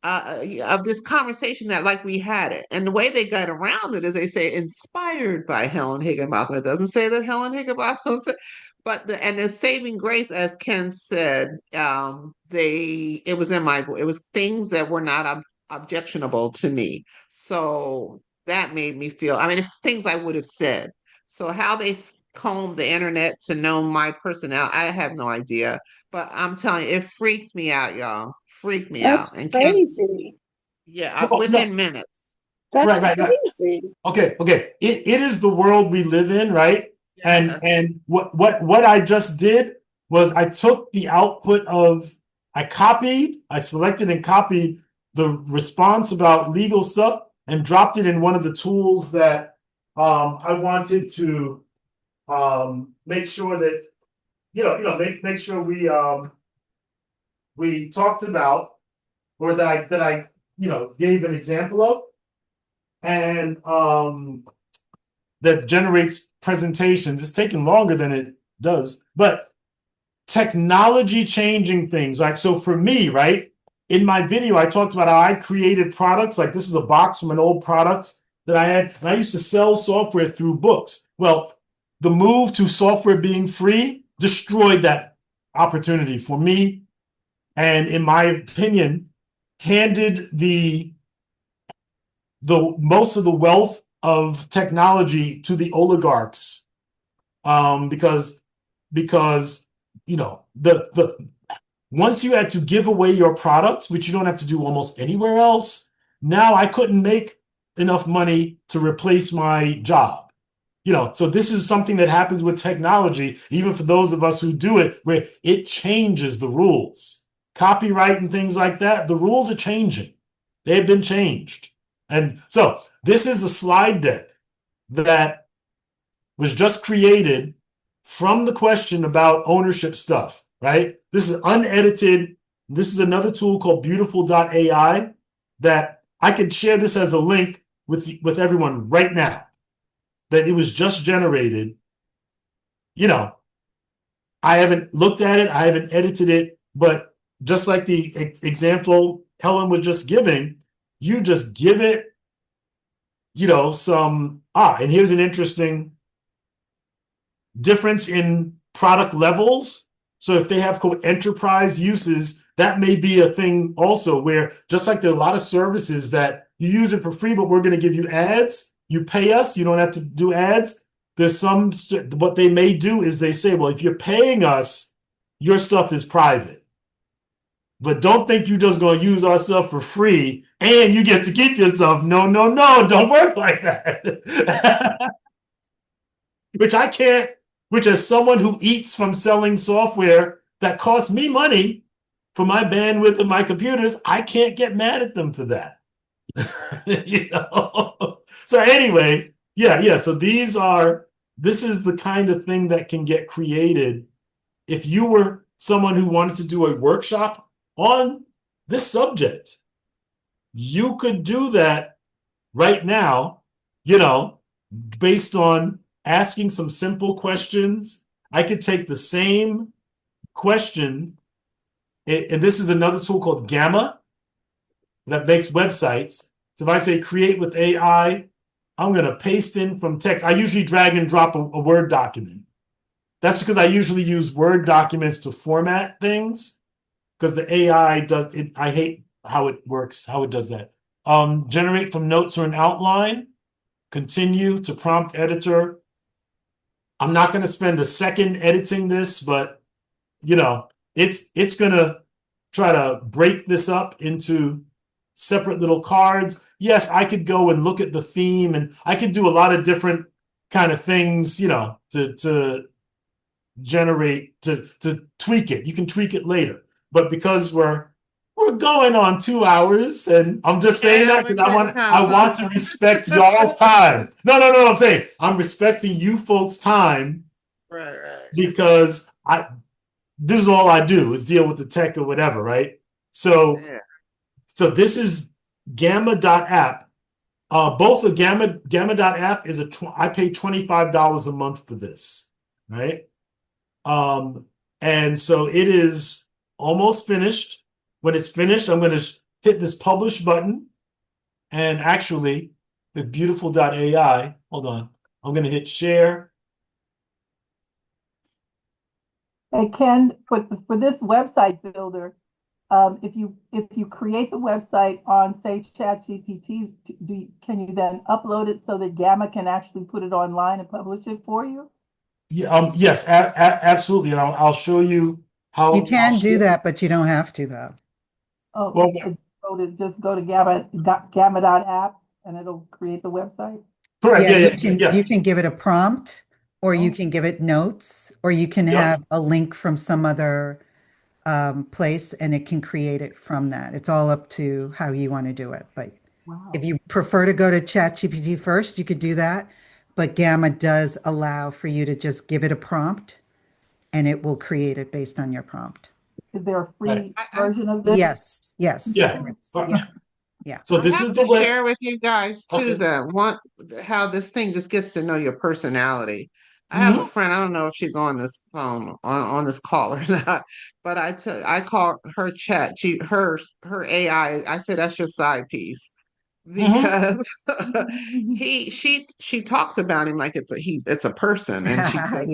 of this conversation that like we had it. And the way they got around it is they say inspired by Helen Higginbotham. It doesn't say that Helen Higginbotham said, but the saving grace, as Ken said, it was it was things that were not objectionable to me. So that made me feel, I mean, it's things I would have said. So how they combed the internet to know my personality, I have no idea. But I'm telling you, it freaked me out, y'all. Freaked me out. That's And crazy. within minutes. That's Right. crazy. Okay. It is the world we live in, right? And what I just did was I took the output I selected and copied the response about legal stuff and dropped it in one of the tools that I wanted to make sure that make sure we talked about, or that I gave an example of, and that generates presentations. It's taking longer than it does, but technology changing things. Like, so for me, right, in my video, I talked about how I created products. Like, this is a box from an old product that I had, and I used to sell software through books. Well, the move to software being free destroyed that opportunity for me, and in my opinion, handed the most of the wealth of technology to the oligarchs, because the once you had to give away your products, which you don't have to do almost anywhere else, now I couldn't make enough money to replace my job. So this is something that happens with technology, even for those of us who do it, where it changes the rules. Copyright and things like that, the rules are changing. They've been changed. And so this is the slide deck that was just created from the question about ownership stuff, right? This is unedited. This is another tool called beautiful.ai that I could share this as a link with everyone right now. That it was just generated. I haven't looked at it, I haven't edited it, but just like the example Helen was just giving, you just give it, and here's an interesting difference in product levels. So if they have quote enterprise uses, that may be a thing also, where just like there are a lot of services that you use it for free, but we're going to give you ads. You pay us, you don't have to do ads. There's what they may do is they say, well, if you're paying us, your stuff is private. But don't think you're just going to use our stuff for free and you get to keep your stuff. No, don't work like that. Which as someone who eats from selling software that costs me money for my bandwidth and my computers, I can't get mad at them for that. So anyway, so this is the kind of thing that can get created. If you were someone who wanted to do a workshop on this subject, you could do that right now, based on asking some simple questions. I could take the same question, and this is another tool called Gamma that makes websites. So if I say create with AI, I'm going to paste in from text. I usually drag and drop a Word document. That's because I usually use Word documents to format things, because the AI does it. I hate how it works, how it does that. Generate from notes or an outline. Continue to prompt editor. I'm not going to spend a second editing this, but it's going to try to break this up into separate little cards. Yes, I could go and look at the theme, and I could do a lot of different kind of things, to generate, to tweak it. You can tweak it later. But because we're going on 2 hours, and I'm just saying that because I want to respect y'all's time. No, I'm saying I'm respecting you folks' time. Right. Because this is all I do is deal with the tech or whatever, right? So this is gamma.app. Both of gamma.app is I pay $25 a month for this, right? And so it is almost finished. When it's finished, I'm going to hit this publish button, and actually with beautiful.ai, hold on, I'm going to hit share. Hey, Ken, for this website builder, if you create the website on, say, ChatGPT, can you then upload it so that Gamma can actually put it online and publish it for you? Yeah, yes, absolutely, and I'll show you how. You can do that, but you don't have to, though. Oh, well, just go to gamma.app and it'll create the website. Correct. You can give it a prompt, or you can give it notes, or you can have a link from some other place, and it can create it from that. It's all up to how you want to do it. But if you prefer to go to ChatGPT first, you could do that. But Gamma does allow for you to just give it a prompt, and it will create it based on your prompt. Is there a free version of this? Yes. Yeah. So this is the way. Share with you guys too how this thing just gets to know your personality. I have a friend, I don't know if she's on this phone on this call or not, but I call her her AI. I said that's your side piece, because she talks about him like it's a person, and she said,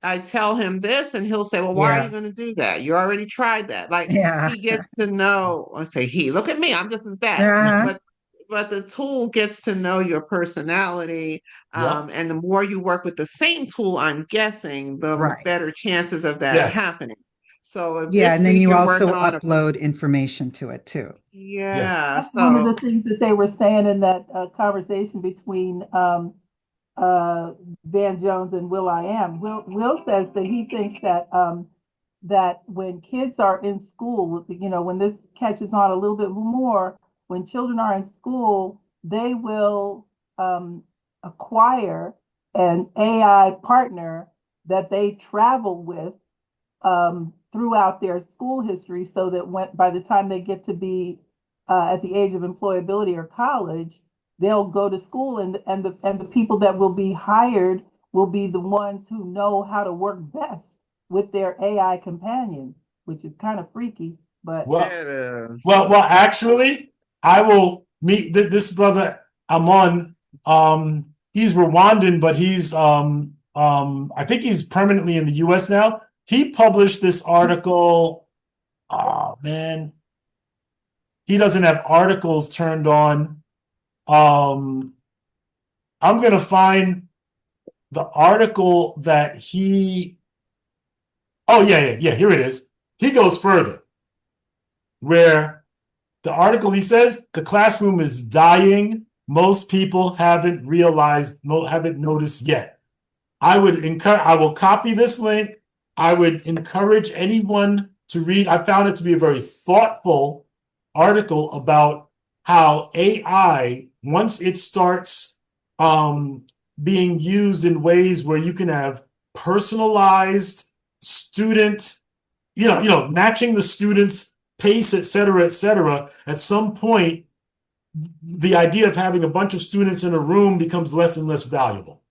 I tell him this, and he'll say, well, why are you going to do that? You already tried that. Like he gets to know. I say he, look at me, I'm just as bad. but the tool gets to know your personality, Yep. and the more you work with the same tool, I'm guessing, the Right. better chances of that Yes. happening. So if Yeah, this and then week you you're also working on a, upload information to it too. Yes. yeah, That's one of so the things that they were saying in that conversation between Van Jones and Will I Am. Will says that he thinks that that when kids are in school, you know, when this catches on a little bit more, when children are in school, they will acquire an AI partner that they travel with throughout their school history, so that when by the time they get to be at the age of employability or college, they'll go to school, and the people that will be hired will be the ones who know how to work best with their AI companion, which is kind of freaky, but Well, it is. actually, I will meet this brother Amon. He's Rwandan, but he's I think he's permanently in the U.S. now. He published this article. Oh man, he doesn't have articles turned on. I'm gonna find the article that he. Oh yeah. Here it is. He goes further, where the article, he says the classroom is dying. Most people haven't realized, haven't noticed yet. I will copy this link. I would encourage anyone to read. I found it to be a very thoughtful article about how AI, once it starts being used in ways where you can have personalized student, matching the students' pace, et cetera, at some point, the idea of having a bunch of students in a room becomes less and less valuable.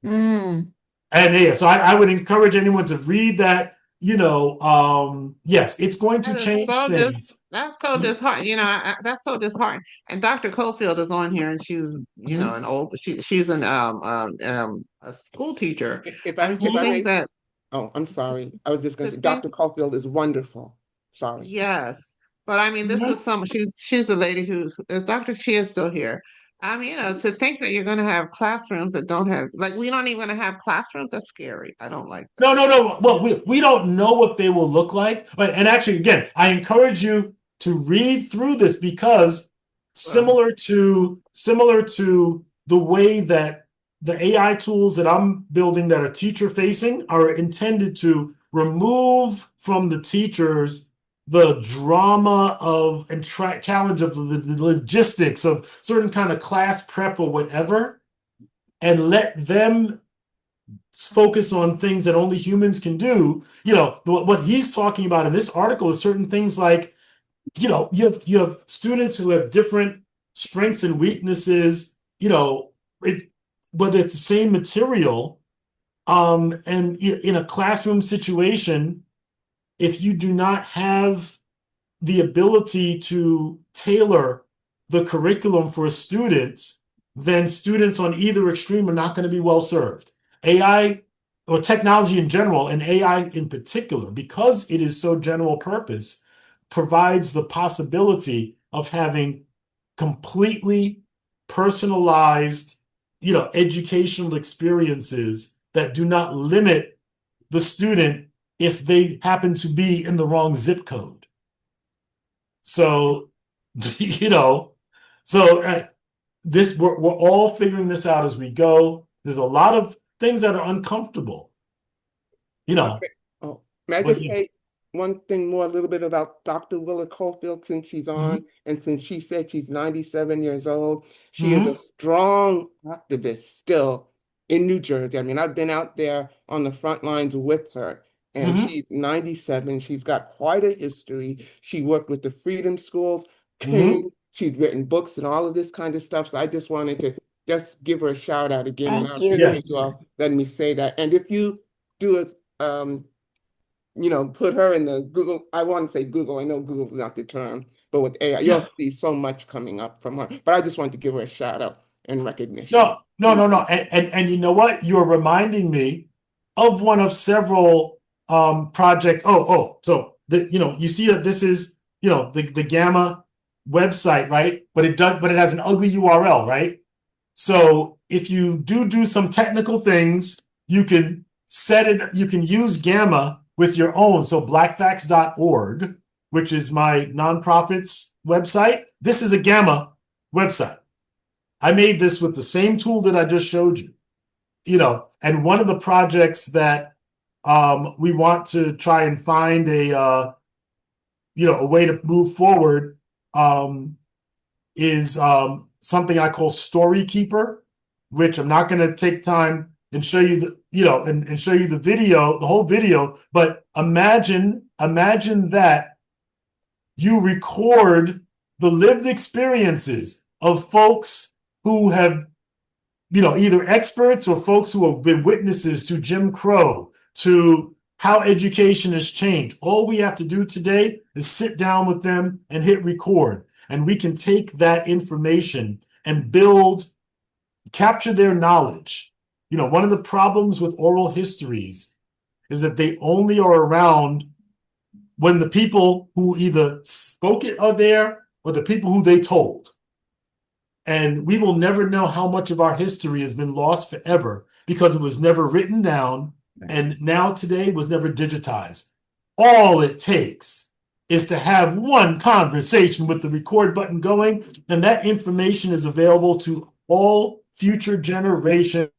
Mm. And yeah, so I would encourage anyone to read that. Yes, it's going to That is change so things. that's so disheartening. That's so disheartening. And Dr. Cofield is on here, and she's, Mhm. an old, she's a school teacher. If I I mean, to if I think may, that oh, I'm sorry. I was just to gonna say think Dr. Caulfield is wonderful. Sorry. Yes, but I mean, this Mhm. is she's a lady who is Dr. Chi is still here. I mean, to think that you're going to have classrooms that don't have, like, we don't even have classrooms. That's scary. I don't like that. No. Well, we don't know what they will look like. But and actually, again, I encourage you to read through this, because Well, similar to the way that the AI tools that I'm building that are teacher facing are intended to remove from the teachers the drama of and challenge of the logistics of certain kind of class prep or whatever, and let them focus on things that only humans can do. What he's talking about in this article is certain things like, you have students who have different strengths and weaknesses, but it's the same material. And in a classroom situation, if you do not have the ability to tailor the curriculum for students, then students on either extreme are not going to be well served. AI, or technology in general, and AI in particular, because it is so general purpose, provides the possibility of having completely personalized, educational experiences that do not limit the student if they happen to be in the wrong zip code. So, you know, so this we're all figuring this out as we go. There's a lot of things that are uncomfortable, you know, Oh, may I but just say one thing more, a little bit about Dr. Willa Caulfield, since she's on, and since she said she's 97 years old, she is a strong activist still in New Jersey. I mean, I've been out there on the front lines with her, and she's 97. She's got quite a history. She worked with the Freedom Schools, King. She's written books and all of this kind of stuff. So I just wanted to just give her a shout out again, and I Thank you. appreciate you all letting me say that. And if you do it, put her in the Google. I want to say Google. I know Google's not the term, but with AI, you'll see so much coming up from her. But I just wanted to give her a shout out and recognition. No. And you know what? You're reminding me of one of several projects. So you see that this is, the gamma website, right? But it has an ugly URL, right? So if you do some technical things, you can use Gamma with your own. So blackfacts.org, which is my nonprofit's website. This is a Gamma website. I made this with the same tool that I just showed you. And one of the projects that we want to try and find a way to move forward is something I call Story Keeper, which I'm not going to take time and show you and show you the whole video. But imagine that you record the lived experiences of folks who have, either experts or folks who have been witnesses to Jim Crow, to how education has changed. All we have to do today is sit down with them and hit record. And we can take that information and capture their knowledge. One of the problems with oral histories is that they only are around when the people who either spoke it are there or the people who they told. And we will never know how much of our history has been lost forever because it was never written down and now today was never digitized. All it takes is to have one conversation with the record button going, and that information is available to all future generations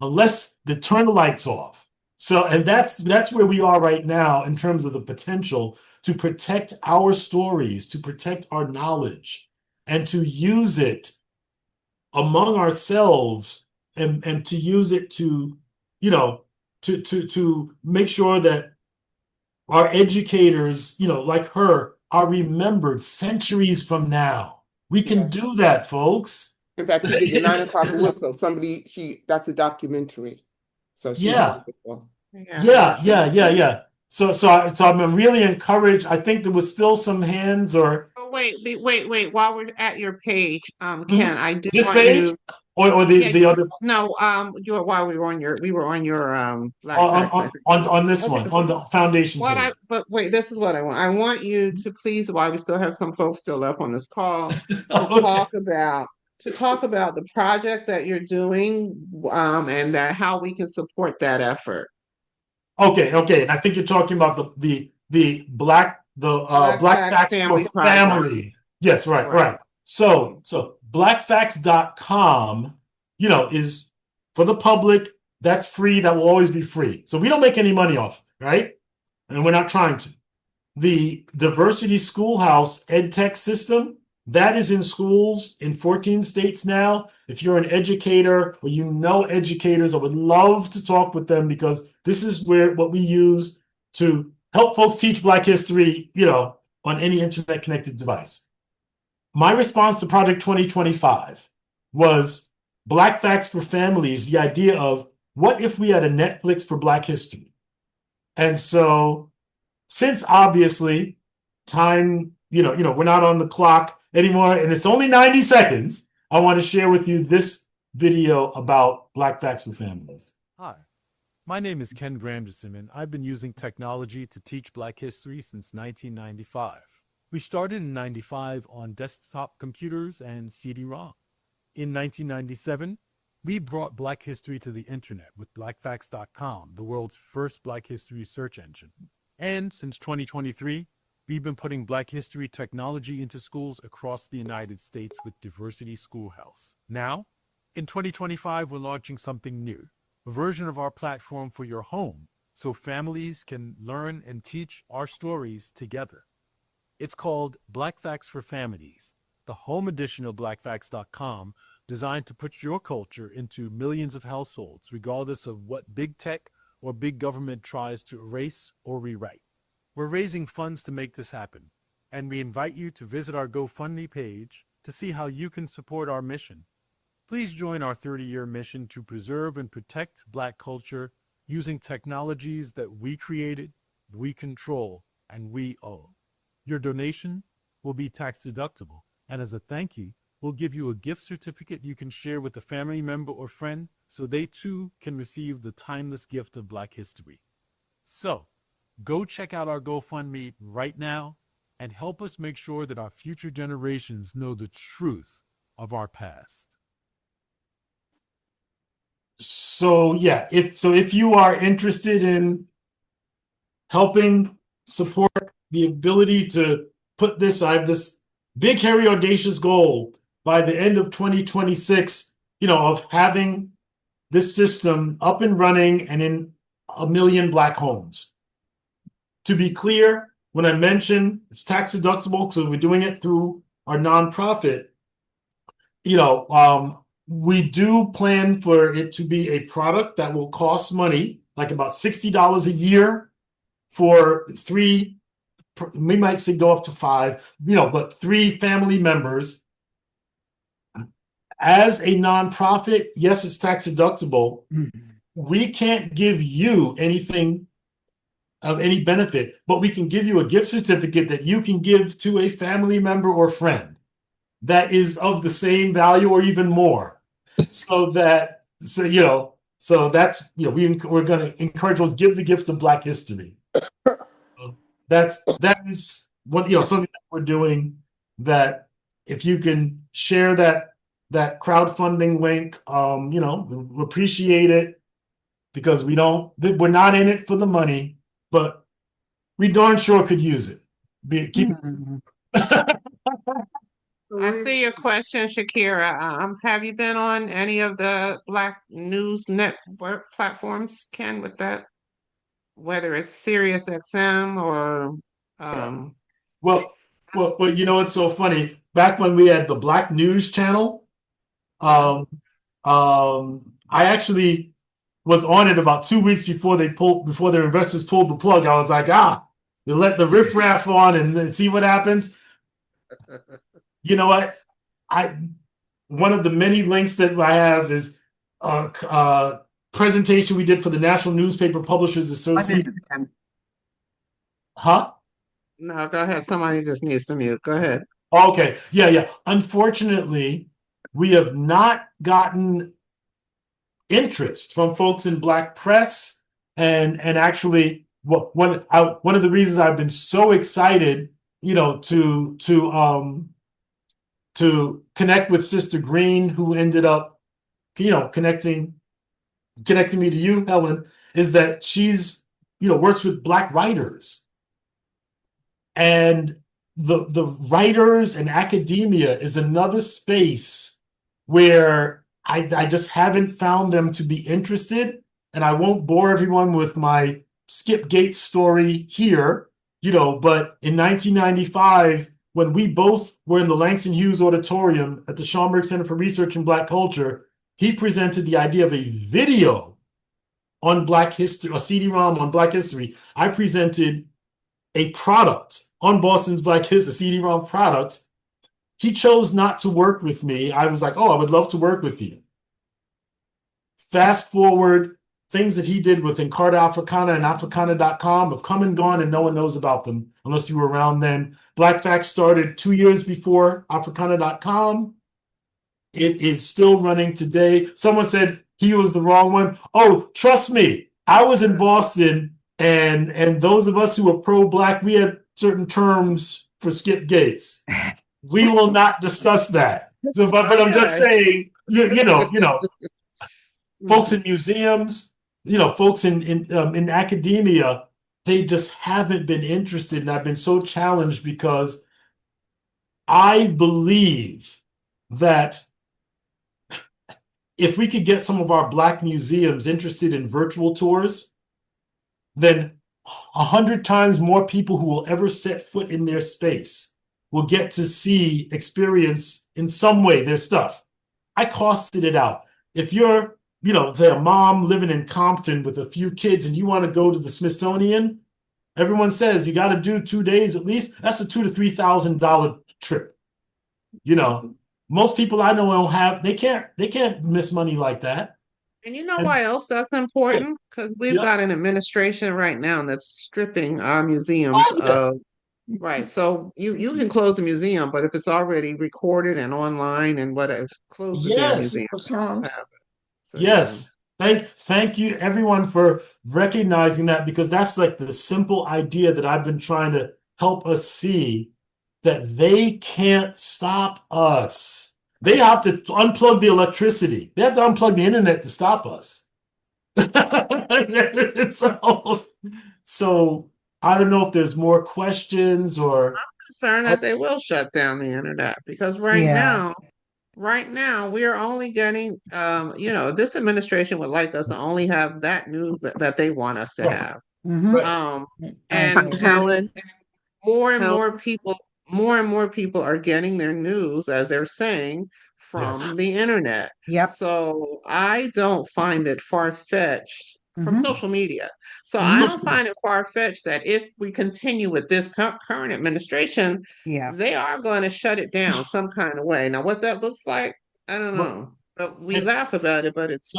unless they turn the lights off. So, and that's where we are right now in terms of the potential to protect our stories, to protect our knowledge, and to use it among ourselves, and to use it to, to make sure that our educators, like her, are remembered centuries from now. We can do that, folks. In fact, she did the 9 o'clock whistle. That's a documentary. So she's wonderful. Yeah. So I'm really encouraged. I think there was still some hands or. Oh, wait. While we're at your page, Ken, I do this want page you. or the other. No, while we were on your Black on this one on the foundation page. But wait, this is what I want. I want you to please, while we still have some folks still left on this call, to talk about the project that you're doing, and how we can support that effort. Okay, and I think you're talking about the Black Facts for Family. Yes, right. So blackfacts.com, is for the public. That's free. That will always be free. So we don't make any money off it, right? And we're not trying to. The Diversity Schoolhouse EdTech system, that is in schools in 14 states now. If you're an educator or educators, I would love to talk with them because this is what we use to help folks teach Black history, on any internet connected device. My response to Project 2025 was Black Facts for Families, the idea of what if we had a Netflix for Black history? And so since obviously time, we're not on the clock anymore, and it's only 90 seconds, I want to share with you this video about Black Facts for Families. Hi, my name is Ken Granderson, and I've been using technology to teach Black history since 1995. We started in 95 on desktop computers and CD-ROM. In 1997, we brought Black history to the internet with blackfacts.com, the world's first Black history search engine. And since 2023, we've been putting Black history technology into schools across the United States with Diversity Schoolhouse. Now, in 2025, we're launching something new, a version of our platform for your home, so families can learn and teach our stories together. It's called Black Facts for Families, the home edition of blackfacts.com, designed to put your culture into millions of households, regardless of what big tech or big government tries to erase or rewrite. We're raising funds to make this happen, and we invite you to visit our GoFundMe page to see how you can support our mission. Please join our 30-year mission to preserve and protect Black culture using technologies that we created, we control, and we own. Your donation will be tax deductible, and as a thank you, we'll give you a gift certificate you can share with a family member or friend so they too can receive the timeless gift of Black history. So, go check out our GoFundMe right now and help us make sure that our future generations know the truth of our past. So yeah, if you are interested in helping support the ability to put this, I have this big, hairy, audacious goal by the end of 2026, of having this system up and running and in 1 million Black homes. To be clear, when I mention it's tax deductible, so we're doing it through our nonprofit, we do plan for it to be a product that will cost money, like about $60 a year for 3, we might say go up to 5, but 3 family members. As a nonprofit, yes, it's tax deductible. We can't give you anything of any benefit, but we can give you a gift certificate that you can give to a family member or friend that is of the same value or even more. So that's, we're going to encourage those, give the gift of Black history. That is what, something that we're doing, that if you can share that crowdfunding link, we appreciate it, because we're not in it for the money, but we darn sure could use it. I see your question, Shakira. Have you been on any of the Black news network platforms, Ken, with that? Whether it's Sirius XM or Well, it's so funny. Back when we had the Black News Channel, I actually was on it about 2 weeks before their investors pulled the plug. I was like, you let the riffraff on and see what happens. You know what? One of the many links that I have is a presentation we did for the National Newspaper Publishers Association. Huh? No, go ahead. Somebody just needs to mute. Go ahead. Okay. Yeah. Unfortunately, we have not gotten interest from folks in Black press, and actually, one of the reasons I've been so excited, to connect with Sister Green, who ended up, connecting me to you, Helen, is that she's, works with Black writers. And the writers and academia is another space where I just haven't found them to be interested. And I won't bore everyone with my Skip Gates story here, but in 1995, when we both were in the Langston Hughes Auditorium at the Schomburg Center for Research in Black Culture, he presented the idea of a video on Black history, a CD-ROM on Black history. I presented a product on Boston's Black history, a CD-ROM product. He chose not to work with me. I was like, I would love to work with you. Fast forward, things that he did with Encarta Africana and Africana.com have come and gone, and no one knows about them unless you were around then. Black Facts started 2 years before Africana.com. It is still running today. Someone said he was the wrong one. Oh, trust me, I was in Boston, and those of us who were pro-Black, we had certain terms for Skip Gates. We will not discuss that. So, but I'm just saying, folks in museums, folks in academia, they just haven't been interested. And I've been so challenged, because I believe that if we could get some of our Black museums interested in virtual tours, then 100 times more people who will ever set foot in their space will get to see, experience in some way their stuff. I costed it out. If you're, say a mom living in Compton with a few kids and you want to go to the Smithsonian, everyone says you got to do 2 days at least. That's a $2,000 to $3,000 trip. Most people I know don't have, they can't miss money like that. And you know why else that's important? Because we've got an administration right now that's stripping our museums of, right. So you can close a museum, but if it's already recorded and online and whatever, close the damn museum. So, yes. Thank you everyone for recognizing that, because that's like the simple idea that I've been trying to help us see that they can't stop us. They have to unplug the electricity. They have to unplug the internet to stop us. So I don't know if there's more questions or Concerned that they will shut down the internet because Yeah. right now we are only getting this administration would like us to only have that news that they want us to right, have. Mhm. right. Um I and agree. and Helen, more and Helen, more and more people are getting their news, as they're saying, Yes. from the internet. Yep. So I don't find it far-fetched from Mhm. social media. So I Mhm. don't find it far-fetched that if we continue with this current administration, Yeah. they are going to shut it down some kind of way. Now, what that looks like, I don't But, know. But we and, laugh about it, but no, it's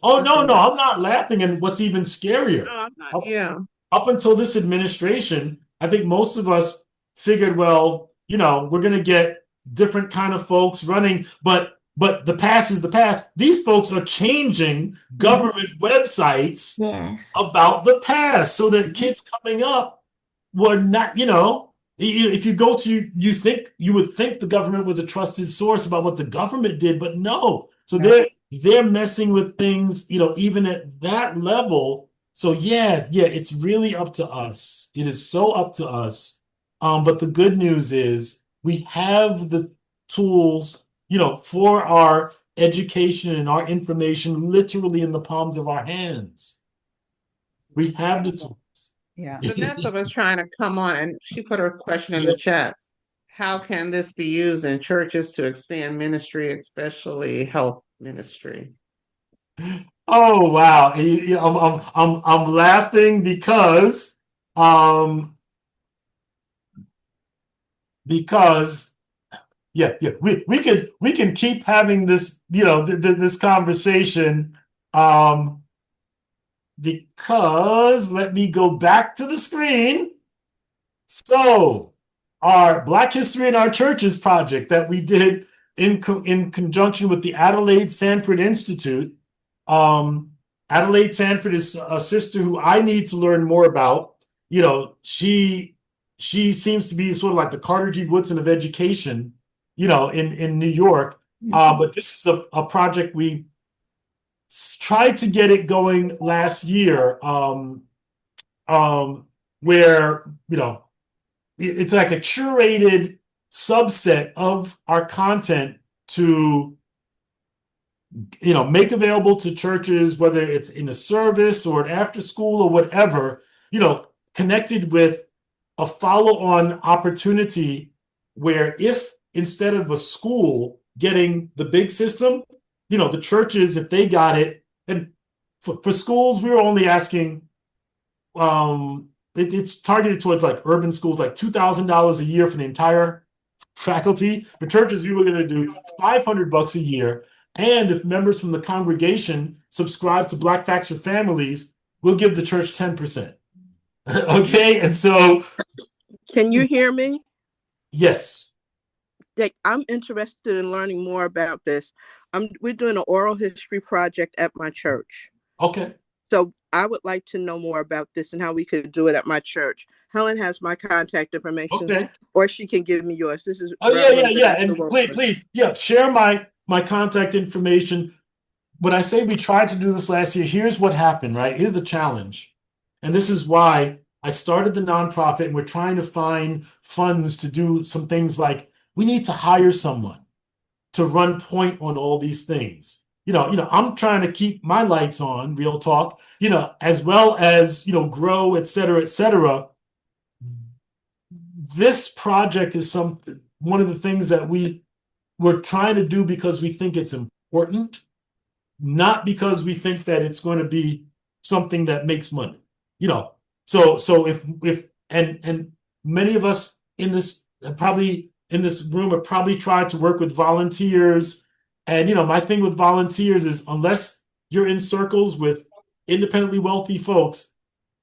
oh no, something no, that. I'm not laughing. And what's even scarier, No, I'm not. up, Yeah. up until this administration, I think most of us figured, well, we're going to get different kind of folks running, but the past is the past. These folks are changing government websites Yes. about the past so that kids coming up were not, if you go to, you would think the government was a trusted source about what the government did, but no. So No. they're messing with things, even at that level. So yeah, it's really up to us. It is so up to us. But the good news is we have the tools, for our education and our information literally in the palms of our hands. We have the tools. Yeah. Vanessa was trying to come on and she put her question in the chat. How can this be used in churches to expand ministry, especially health ministry? Oh wow! I'm laughing um because yeah we can keep having this this conversation because let me go back to the screen. So, our Black History in Our Churches project that we did in conjunction with the Adelaide Sanford Institute. Um, Adelaide Sanford is a sister who I need to learn more about. She seems to be sort of like the Carter G. Woodson of education, in New York. But this is a project we tried to get it going last year, where it's like a curated subset of our content to make available to churches, whether it's in a service or an after school or whatever, connected with a follow-on opportunity where if instead of a school getting the big system, the churches, if they got it, and for schools, we were only asking, it's targeted towards like urban schools, like $2,000 a year for the entire faculty. For churches, we were going to do $500 a year. And if members from the congregation subscribe to Black Facts for Families, we'll give the church 10%. Okay. And so, can you hear me? yes. I'm interested in learning more about this. We're doing an oral history project at my church. Okay. So I would like to know more about this and how we could do it at my church. Helen has my contact information, Okay. or she can give me yours. This is Yeah. And please, share my contact information. When I say we tried to do this last year, here's what happened, right? Here's the challenge. And this is why I started the nonprofit, and we're trying to find funds to do some things like we need to hire someone to run point on all these things. I'm trying to keep my lights on, real talk, as well as, grow, et cetera, et cetera. This project is one of the things that we're trying to do because we think it's important, not because we think that it's going to be something that makes money. So if and many of us in this room have probably tried to work with volunteers. And my thing with volunteers is unless you're in circles with independently wealthy folks,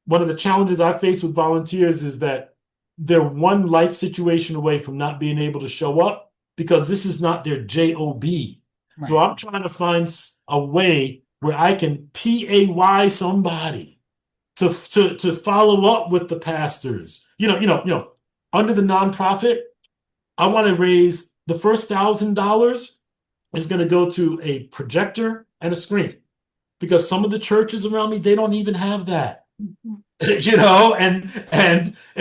one of the challenges I face with volunteers is that they're one life situation away from not being able to show up because this is not their job. Right. So I'm trying to find a way where I can pay somebody to follow up with the pastors. under the nonprofit, I want to raise the first $1,000 is going to go to a projector and a screen because some of the churches around me, they don't even have that. And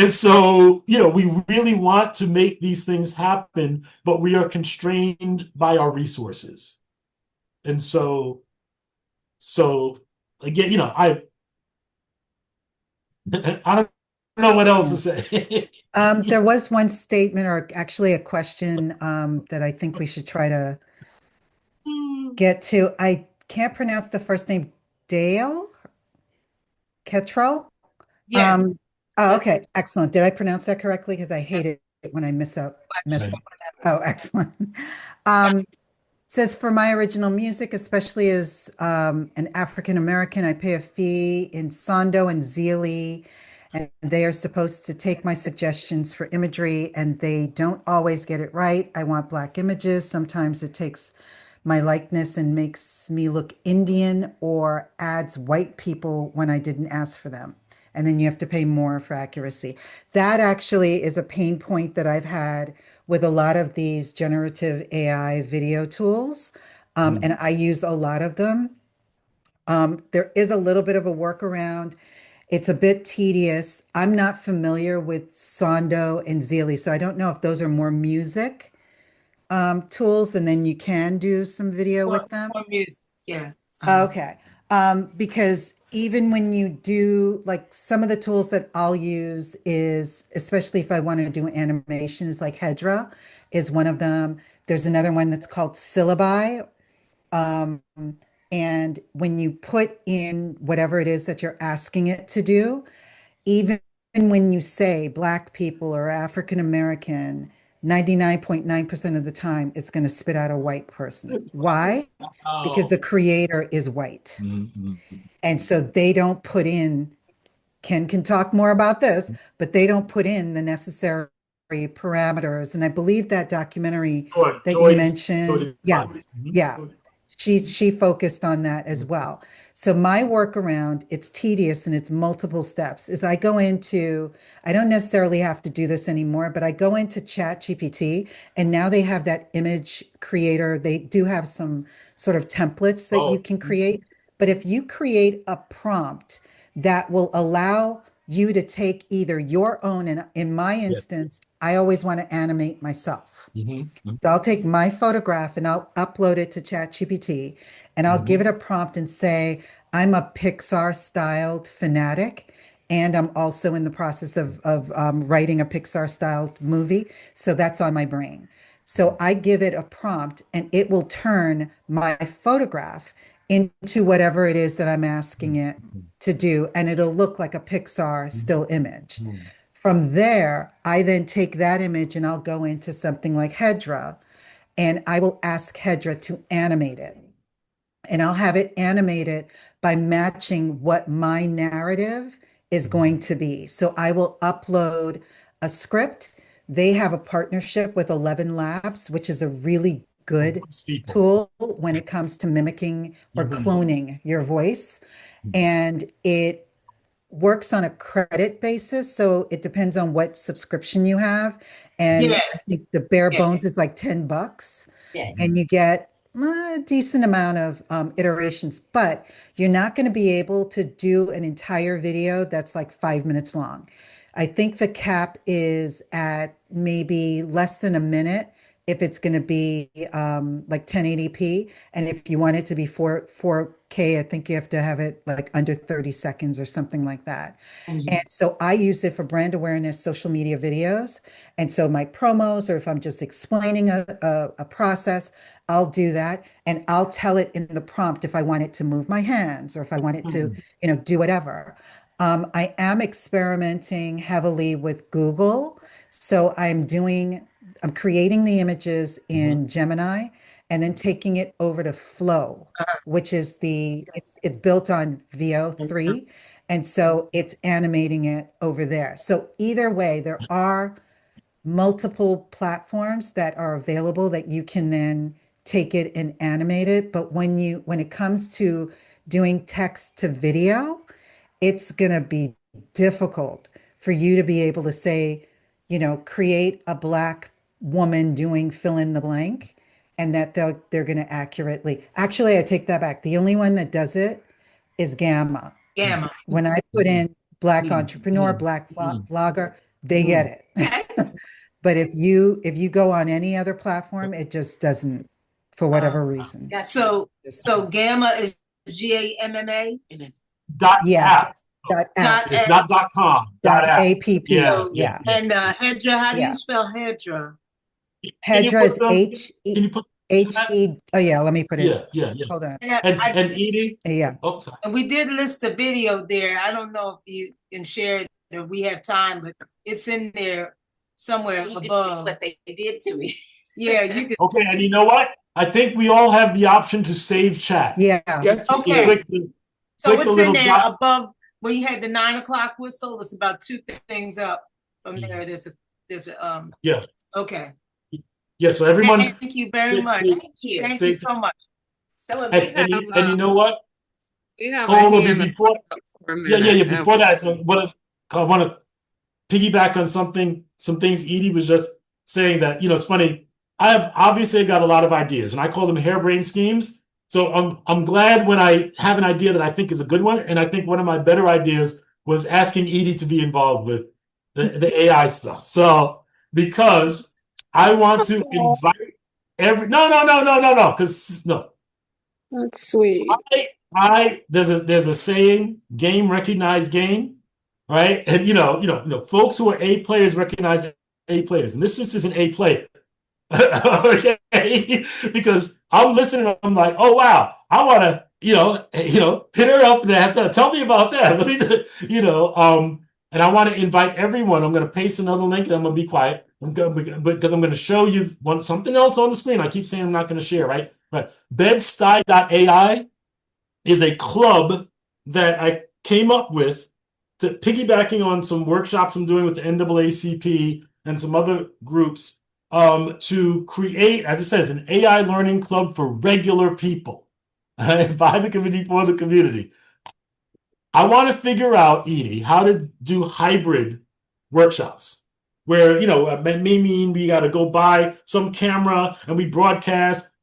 so, we really want to make these things happen, but we are constrained by our resources. And so again, I don't know what else to say. There was one statement or actually a question that I think we should try to get to. I can't pronounce the first name. Dale Ketro? Yes. Oh, okay. Excellent. Did I pronounce that correctly? Because I hate it when I miss out. Oh, excellent. Says for my original music, especially as an African American, I pay a fee in Sondo and Zeely, and they are supposed to take my suggestions for imagery, and they don't always get it right. I want Black images. Sometimes it takes my likeness and makes me look Indian or adds white people when I didn't ask for them. And then you have to pay more for accuracy. That actually is a pain point that I've had with a lot of these generative AI video tools. And I use a lot of them. There is a little bit of a workaround. It's a bit tedious. I'm not familiar with Sondo and Zeely, so I don't know if those are more music tools, and then you can do some video with them. More music, yeah. Okay. Because even when you do like some of the tools that I'll use is, especially if I want to do animations, like Hedra is one of them. There's another one that's called Syllabi. Um, and when you put in whatever it is that you're asking it to do, even when you say Black people or African American, 99.9% of the time, it's going to spit out a white person. Why? Because the creator is white. And so they don't put in, Ken can talk more about this, but they don't put in the necessary parameters. And I believe that documentary that you mentioned, yeah, she focused on that as well. So my workaround, it's tedious and it's multiple steps, is I don't necessarily have to do this anymore, but I go into Chat GPT and now they have that image creator. They do have some sort of templates that you can create. But if you create a prompt that will allow you to take either your own, and in my instance, I always want to animate myself. So I'll take my photograph and I'll upload it to ChatGPT and I'll give it a prompt and say, I'm a Pixar styled fanatic. And I'm also in the process of writing a Pixar styled movie. So that's on my brain. So I give it a prompt and it will turn my photograph into whatever it is that I'm asking it to do. And it'll look like a Pixar still image. From there, I then take that image and I'll go into something like Hedra and I will ask Hedra to animate it. And I'll have it animated by matching what my narrative is going to be. So I will upload a script. They have a partnership with 11 Labs, which is a really good tool when it comes to mimicking or cloning your voice. And it works on a credit basis, so it depends on what subscription you have. And I think the bare bones is like $10, and you get a decent amount of iterations, but you're not going to be able to do an entire video that's like 5 minutes long. I think the cap is at maybe less than a minute if it's going to be like 1080p. And if you want it to be 4K, I think you have to have it like under 30 seconds or something like that. And so I use it for brand awareness, social media videos. And so my promos, or if I'm just explaining a process, I'll do that. And I'll tell it in the prompt if I want it to move my hands or if I want it to, do whatever. I am experimenting heavily with Google. So I'm creating the images in Gemini and then taking it over to Flow, which is it's built on VO3. And so it's animating it over there. So either way, there are multiple platforms that are available that you can then take it and animate it. But when it comes to doing text to video, it's going to be difficult for you to be able to say, create a Black woman doing fill in the blank, and that they're going to accurately. Actually, I take that back. The only one that does it is Gamma. Gamma. When I put in Black entrepreneur, Black vlogger, they get it. But if you go on any other platform, it just doesn't, for whatever reason. Yeah. So Gamma is GAMMA. Yeah. It's not .com. .app. Yeah. And Hedra, how do you spell Hedra? Hedra is H-E. Oh yeah, let me put it. Yeah. Hold on. And Edie. Yeah. Oh, sorry. And we did list a video there. I don't know if you can share it if we have time, but it's in there somewhere above. You can see what they did to me. Yeah, you can. Okay, and you know what? I think we all have the option to save chat. Yeah. Yes. Okay. So click it's the little in there dot above where you had the 9 o'clock whistle. It's about 2 things up from there. There's a Yeah. Okay. Yeah. So everyone. Thank you very much. Thank you so much. And you know what? We have before. Yeah. Before that, I want to piggyback on some things Edie was just saying that, it's funny. I have obviously got a lot of ideas, and I call them harebrained schemes. So I'm glad when I have an idea that I think is a good one. And I think one of my better ideas was asking Edie to be involved with the AI stuff. So because I want to invite because That's sweet. There's a saying, game recognize game, right? And folks who are A players recognize A players, and this is an A player. Okay, because I'm listening, I'm like, oh wow, I want to, hit her up and tell me about that. Let me, and I want to invite everyone. I'm going to paste another link, and I'm going to be quiet. Because I'm going to show you something else on the screen. I keep saying I'm not going to share, right? Right. Bedstuy.ai is a club that I came up with to piggybacking on some workshops I'm doing with the NAACP and some other groups to create, as it says, an AI learning club for regular people, right? By the community, for the community. I want to figure out, Edie, how to do hybrid workshops where, it may mean we got to go buy some camera and we broadcast,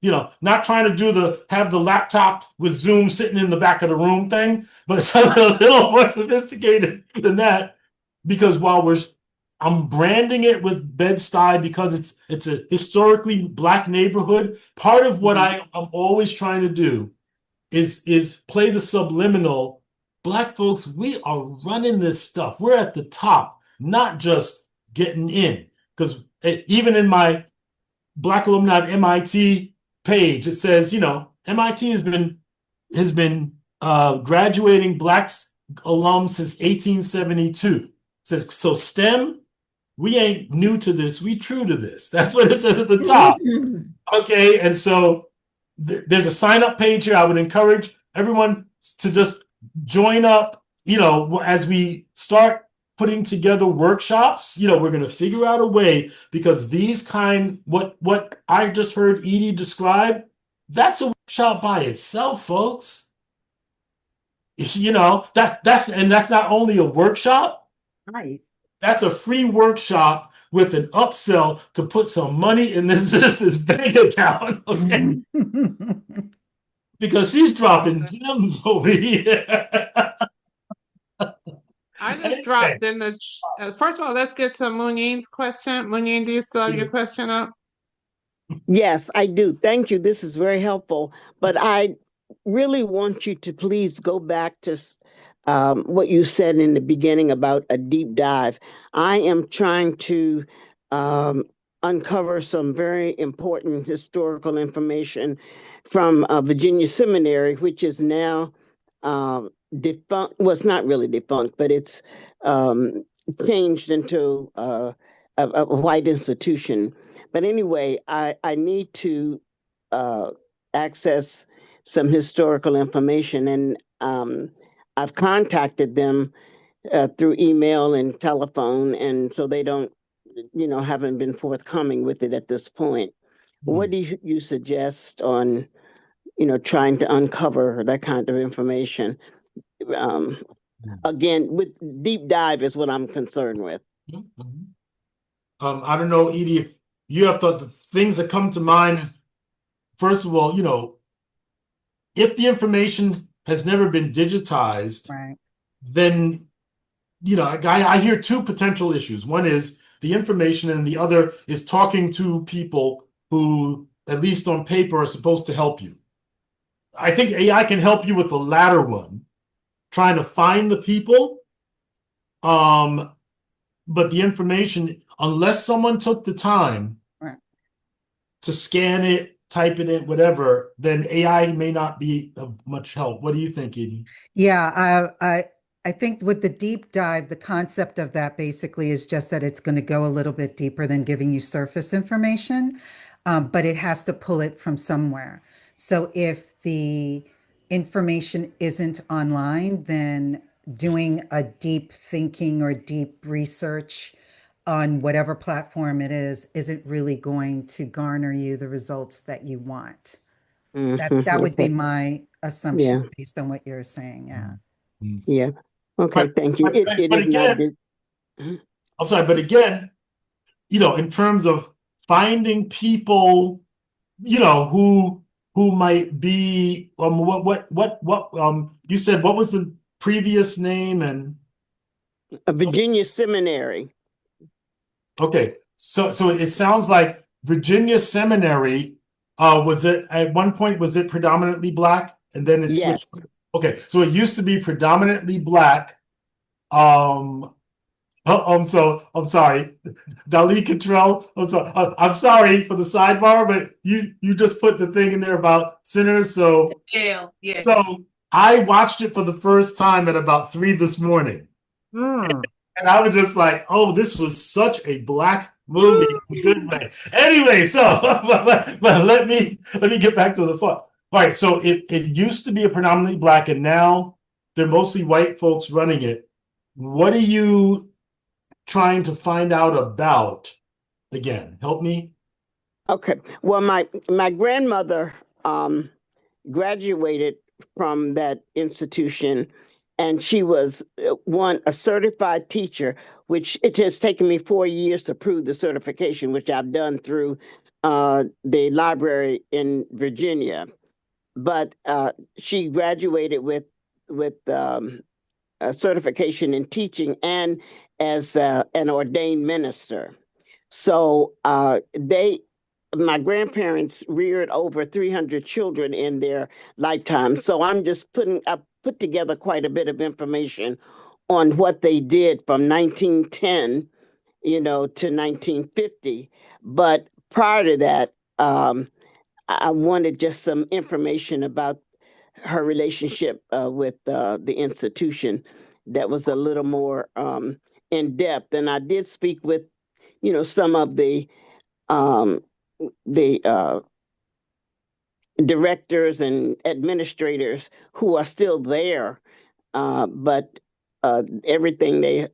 not trying to have the laptop with Zoom sitting in the back of the room thing, but something a little more sophisticated than that. Because I'm branding it with Bed-Stuy because it's a historically Black neighborhood. Part of what I'm always trying to do is play the subliminal. Black folks, we are running this stuff. We're at the top, not just getting in. Because even in my Black Alumni at MIT page, it says, MIT has been graduating Black alums since 1872. It says, so STEM, we ain't new to this, we true to this. That's what it says at the top. Okay, and so there's a sign-up page here. I would encourage everyone to just join up, as we start putting together workshops. We're going to figure out a way, because what I just heard Edie describe, that's a workshop by itself, folks. That's not only a workshop. Right. That's a free workshop with an upsell to put some money in this bank account, okay? Because she's dropping gems over here. I just dropped in the. First of all, let's get to Muneen's question. Muneen, do you still have your question up? Yes, I do. Thank you. This is very helpful. But I really want you to please go back to what you said in the beginning about a deep dive. I am trying to uncover some very important historical information from Virginia Seminary, which is now defunct. Well, it's not really defunct, but it's changed into a white institution. But anyway, I need to access some historical information, and I've contacted them through email and telephone, and so they don't, haven't been forthcoming with it at this point. What do you suggest on, trying to uncover that kind of information? Again, with deep dive is what I'm concerned with. I don't know, Edie, if you have thought, the things that come to mind is, first of all, if the information has never been digitized, Right. then, I hear two potential issues. One is the information, and the other is talking to people who, at least on paper, are supposed to help you. I think AI can help you with the latter one, trying to find the people. But the information, unless someone took the time Right. to scan it, type it in, whatever, then AI may not be of much help. What do you think, Edie? Yeah, I think with the deep dive, the concept of that basically is just that it's going to go a little bit deeper than giving you surface information, but it has to pull it from somewhere. So if the information isn't online, then doing a deep thinking or deep research on whatever platform it is isn't really going to garner you the results that you want. That would be Okay. my assumption Yeah. based on what you're saying. Yeah. Yeah. Okay. But, Thank you. but, It but is not. again, I'm sorry, but again, in terms of finding people, who might be, you said, what was the previous name? And A Virginia seminary. okay, so it sounds like Virginia Seminary, was it at one point, was it predominantly Black, and then it switched? Yes. Okay, so it used to be predominantly Black. Um, I'm sorry, Dali Cottrell. I'm sorry for the sidebar, but you just put the thing in there about sinners. So Yeah. I watched it for the first time at about 3 this morning. And I was just like, oh, this was such a Black movie in a good way. Anyway, so but let me get back to the thought. All right, so it used to be a predominantly Black, and now they're mostly white folks running it. What are you trying to find out about? Again, help me. Okay. Well, my grandmother graduated from that institution, and she was a certified teacher, which it has taken me 4 years to prove the certification, which I've done through the library in Virginia. But she graduated with a certification in teaching and as an ordained minister. So my grandparents reared over 300 children in their lifetime. So I put together quite a bit of information on what they did from 1910, to 1950. But prior to that, I wanted just some information about her relationship with the institution that was a little more in depth. And I did speak with, some of um, the directors and administrators who are still there, but everything they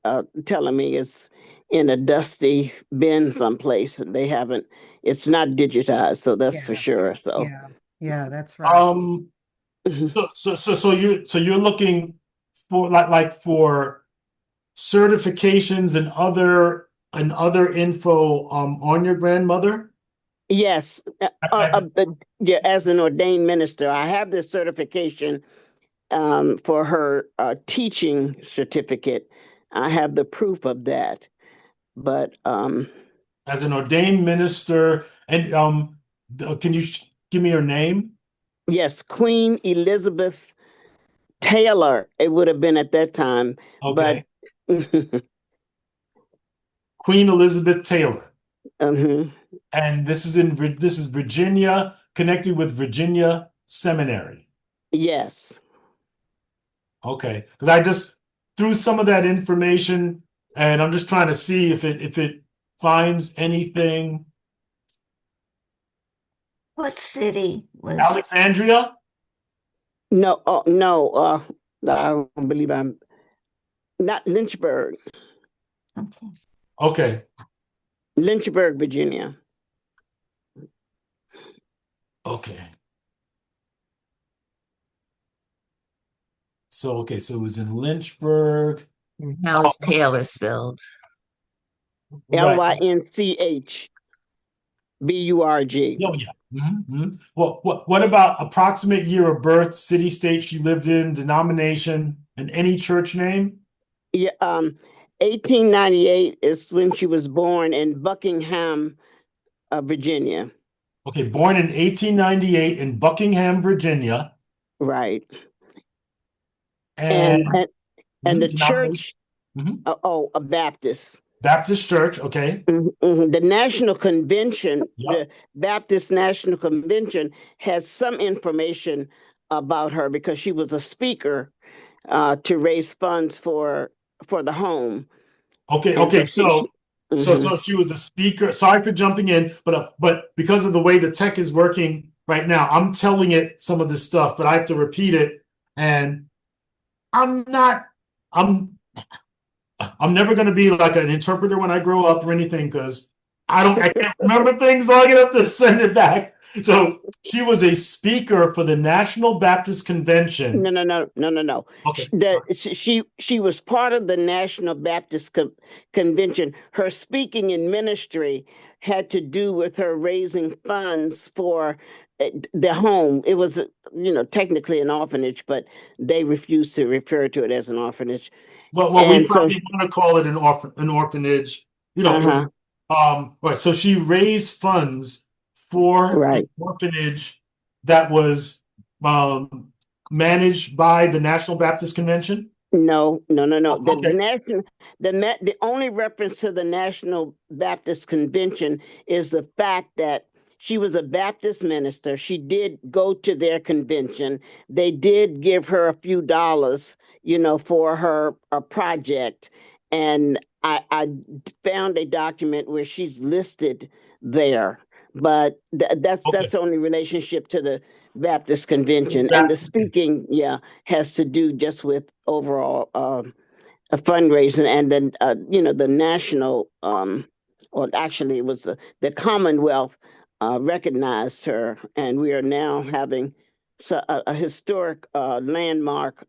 telling me is in a dusty bin someplace. They haven't. It's not digitized, so that's for Yeah. sure. So. Yeah, that's right. So you're looking for like for certifications and other info on your grandmother? Yes, yeah, as an ordained minister, I have this certification for her teaching certificate. I have the proof of that, but As an ordained minister, and can you give me her name? yes, Queen Elizabeth Taylor, it would have been at that time, Okay. but Queen Elizabeth Taylor. uh-huh. And this is Virginia, connected with Virginia Seminary. Yes. Okay, because I just threw some of that information, and I'm just trying to see if it finds anything. What city was Alexandria? No, no, I don't believe I'm not Lynchburg. Okay. Okay. Lynchburg, Virginia. Okay. So it was in Lynchburg. And how is Taylor spelled? Right. LYNCHBURG. Oh, yeah. Well, what about approximate year of birth, city, state she lived in, denomination, and any church name? Yeah, 1898 is when she was born in Buckingham, Virginia. Okay, born in 1898 in Buckingham, Virginia. Right. And the denomination? church, a Baptist. Baptist church, okay. The National Convention, Yep. the Baptist National Convention, has some information about her because she was a speaker to raise funds for the home. Okay. So she was a speaker. Sorry for jumping in, but because of the way the tech is working right now, I'm telling it some of this stuff, but I have to repeat it, and I'm never going to be like an interpreter when I grow up or anything because I can't remember things long enough to send it back. So she was a speaker for the National Baptist Convention. No. Okay. She was part of the National Baptist Convention. Her speaking and ministry had to do with her raising funds for the home. It was, technically an orphanage, but they refused to refer to it as an orphanage. Well, we probably want to call it an orphanage. Right. So she raised funds for an orphanage that was managed by the National Baptist Convention. No. Oh, okay. The only reference to the National Baptist Convention is the fact that she was a Baptist minister. She did go to their convention. They did give her a few dollars, for her project. And I found a document where she's listed there. But that's the only relationship to the Baptist Convention. And the speaking, has to do just with overall fundraising. And then, the national, or actually it was the Commonwealth recognized her. And we are now having a historic landmark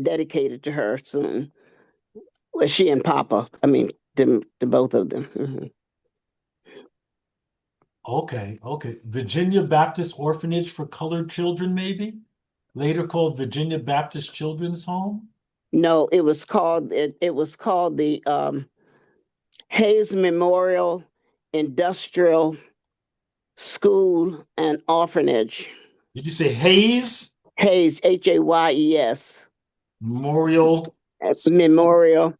dedicated to her soon. Well, she and Papa, the both of them. Okay. Virginia Baptist Orphanage for Colored Children, maybe? Later called Virginia Baptist Children's Home? No, it was called the Hayes Memorial Industrial School and Orphanage. Did you say Hayes? Hayes, Hayes. Memorial School? Industrial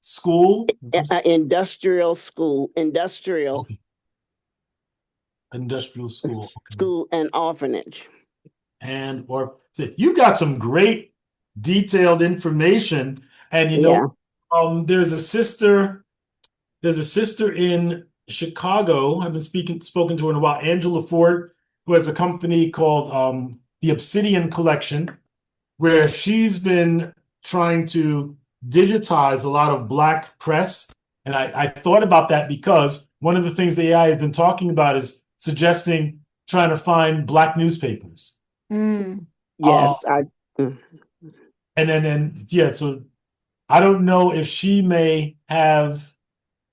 School. Okay. Industrial School. School and Orphanage. You got some great detailed information. And there's a sister in Chicago. I haven't spoken to her in a while, Angela Ford, who has a company called the Obsidian Collection, where she's been trying to digitize a lot of Black press. And I thought about that because one of the things the AI has been talking about is suggesting trying to find Black newspapers. Yes. So I don't know if she may have,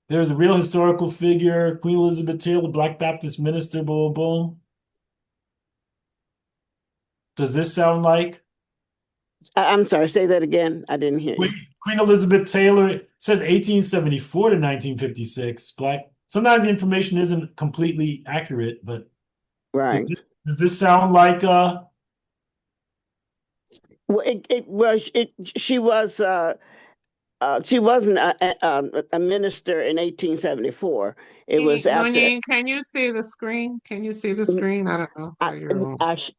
there's a real historical figure, Queen Elizabeth Taylor, Black Baptist minister, boom, boom. Does this sound like? I'm sorry, say that again. I didn't hear you. Queen Elizabeth Taylor says 1874 to 1956. Black. Sometimes the information isn't completely accurate, but right. Does this sound like she wasn't a minister in 1874. It was after. Can you see the screen? I don't know.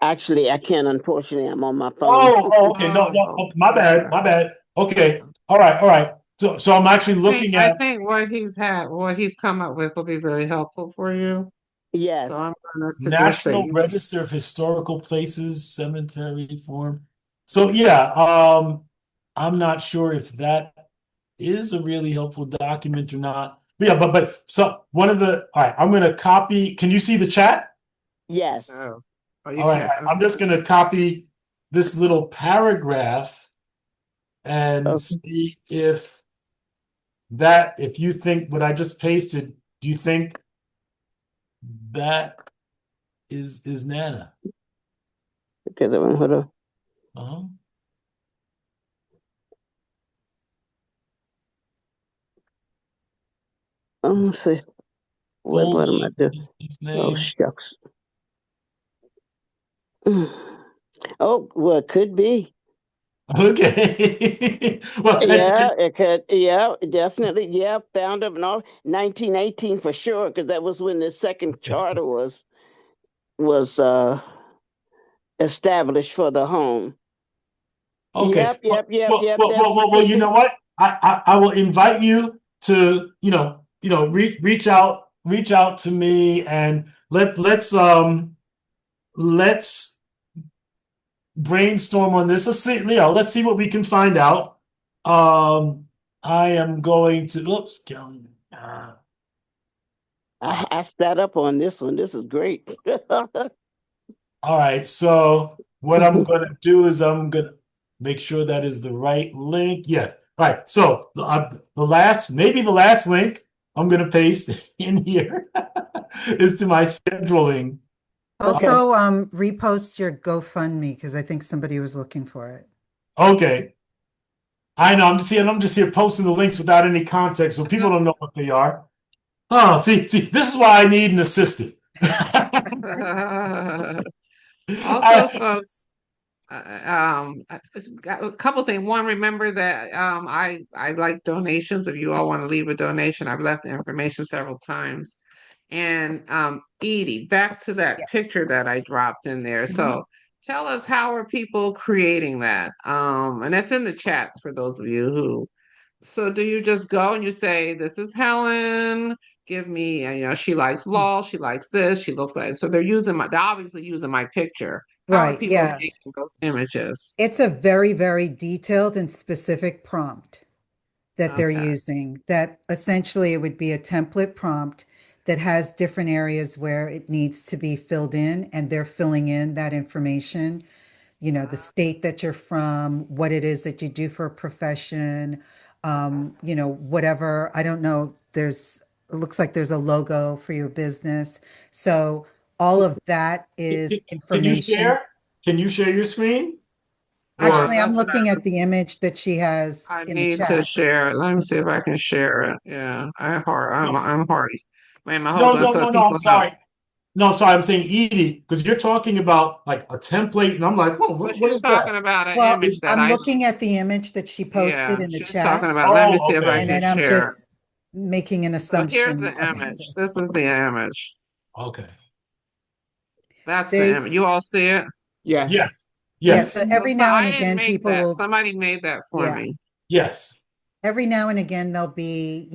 Actually, I can't. Unfortunately, I'm on my phone. Okay. No. My bad. Okay. All right. So I'm actually looking at. I think what he's come up with will be very helpful for you. Yes. So I'm going to suggest National Register of Historical Places, Cemetery Form. So I'm not sure if that is a really helpful document or not. But so one of the, all right, I'm going to copy. Can you see the chat? Yes. All right. I'm just going to copy this little paragraph and see if that, if you think what I just pasted, do you think that is Nana? Okay, that one, hold on. Uh-huh. Let's see. What am I doing? His Oh, name. shucks. Oh, well, it could be. Okay. Well, Yeah, it could. Yeah, definitely. Yeah, found him in 1918 for sure, because that was when the second charter was established for the home. okay. Yep. Well, you know what? I will invite you to, reach out to me, and let's brainstorm on this. Let's see what we can find out. I am going to, oops, Kelly. I sat up on this one. This is great. All right. So what I'm going to do is I'm going to make sure that is the right link. Yes. All right. So maybe the last link I'm going to paste in here is to my scheduling. Also, repost your GoFundMe because I think somebody was looking for it. Okay. I know. I'm just here posting the links without any context, so people don't know what they are. Oh, see, this is why I need an assistant. Also, folks, a couple things. One, remember that I like donations. If you all want to leave a donation, I've left the information several times. And Edie, back to that picture that I dropped in there. So tell us, how are people creating that? And that's in the chats for those of you who. So do you just go and you say, "This is Helen. Give me," she likes law, she likes this, she looks like. So they're obviously using my picture. How are Right. people Yeah. making those images? It's a very, very detailed and specific prompt that they're Okay. using, that essentially it would be a template prompt that has different areas where it needs to be filled in, and they're filling in that information, the state that you're from, what it is that you do for a profession, whatever. I don't know. It looks like there's a logo for your business. So all of that is Can you information. share? Can you share your screen? Actually, I'm That's what looking at the image that she has I in the need to chat. share it. Let me see if I can share it. Yeah, I'm hard. Wait a minute, hold No, on, no, so no, no. I'm people know. sorry. No, I'm sorry. I'm saying Edie, because you're talking about like a template, and I'm like, oh, Well, what she's is that? talking about an Well, image that I'm looking at the image that she posted yeah, in the she's talking chat, about. Let me Oh, see if I and can then I'm share it. just making an So here's the assumption about image. it. This is the image. okay. That's the They, image. You all see it? Yes. Yeah. yeah, Yes. so every So now and I didn't again, make people that. will, Somebody made that for yeah, me. Yes. every now and again, there'll be,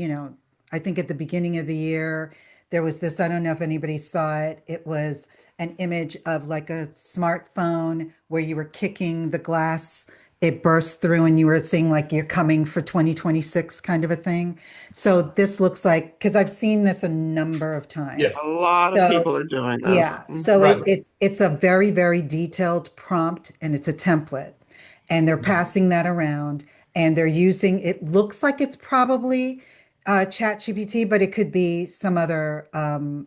I think at the beginning of the year, there was this, I don't know if anybody saw it. It was an image of like a smartphone where you were kicking the glass, it burst through, and you were saying like you're coming for 2026 kind of a thing. So this looks like, because I've seen this a number of times. Yes. A lot of So people are doing this. yeah, so Right. it's a very, very detailed prompt, and it's a template, and they're passing that around, and they're using, it looks like it's probably Chat GPT, but it could be some other,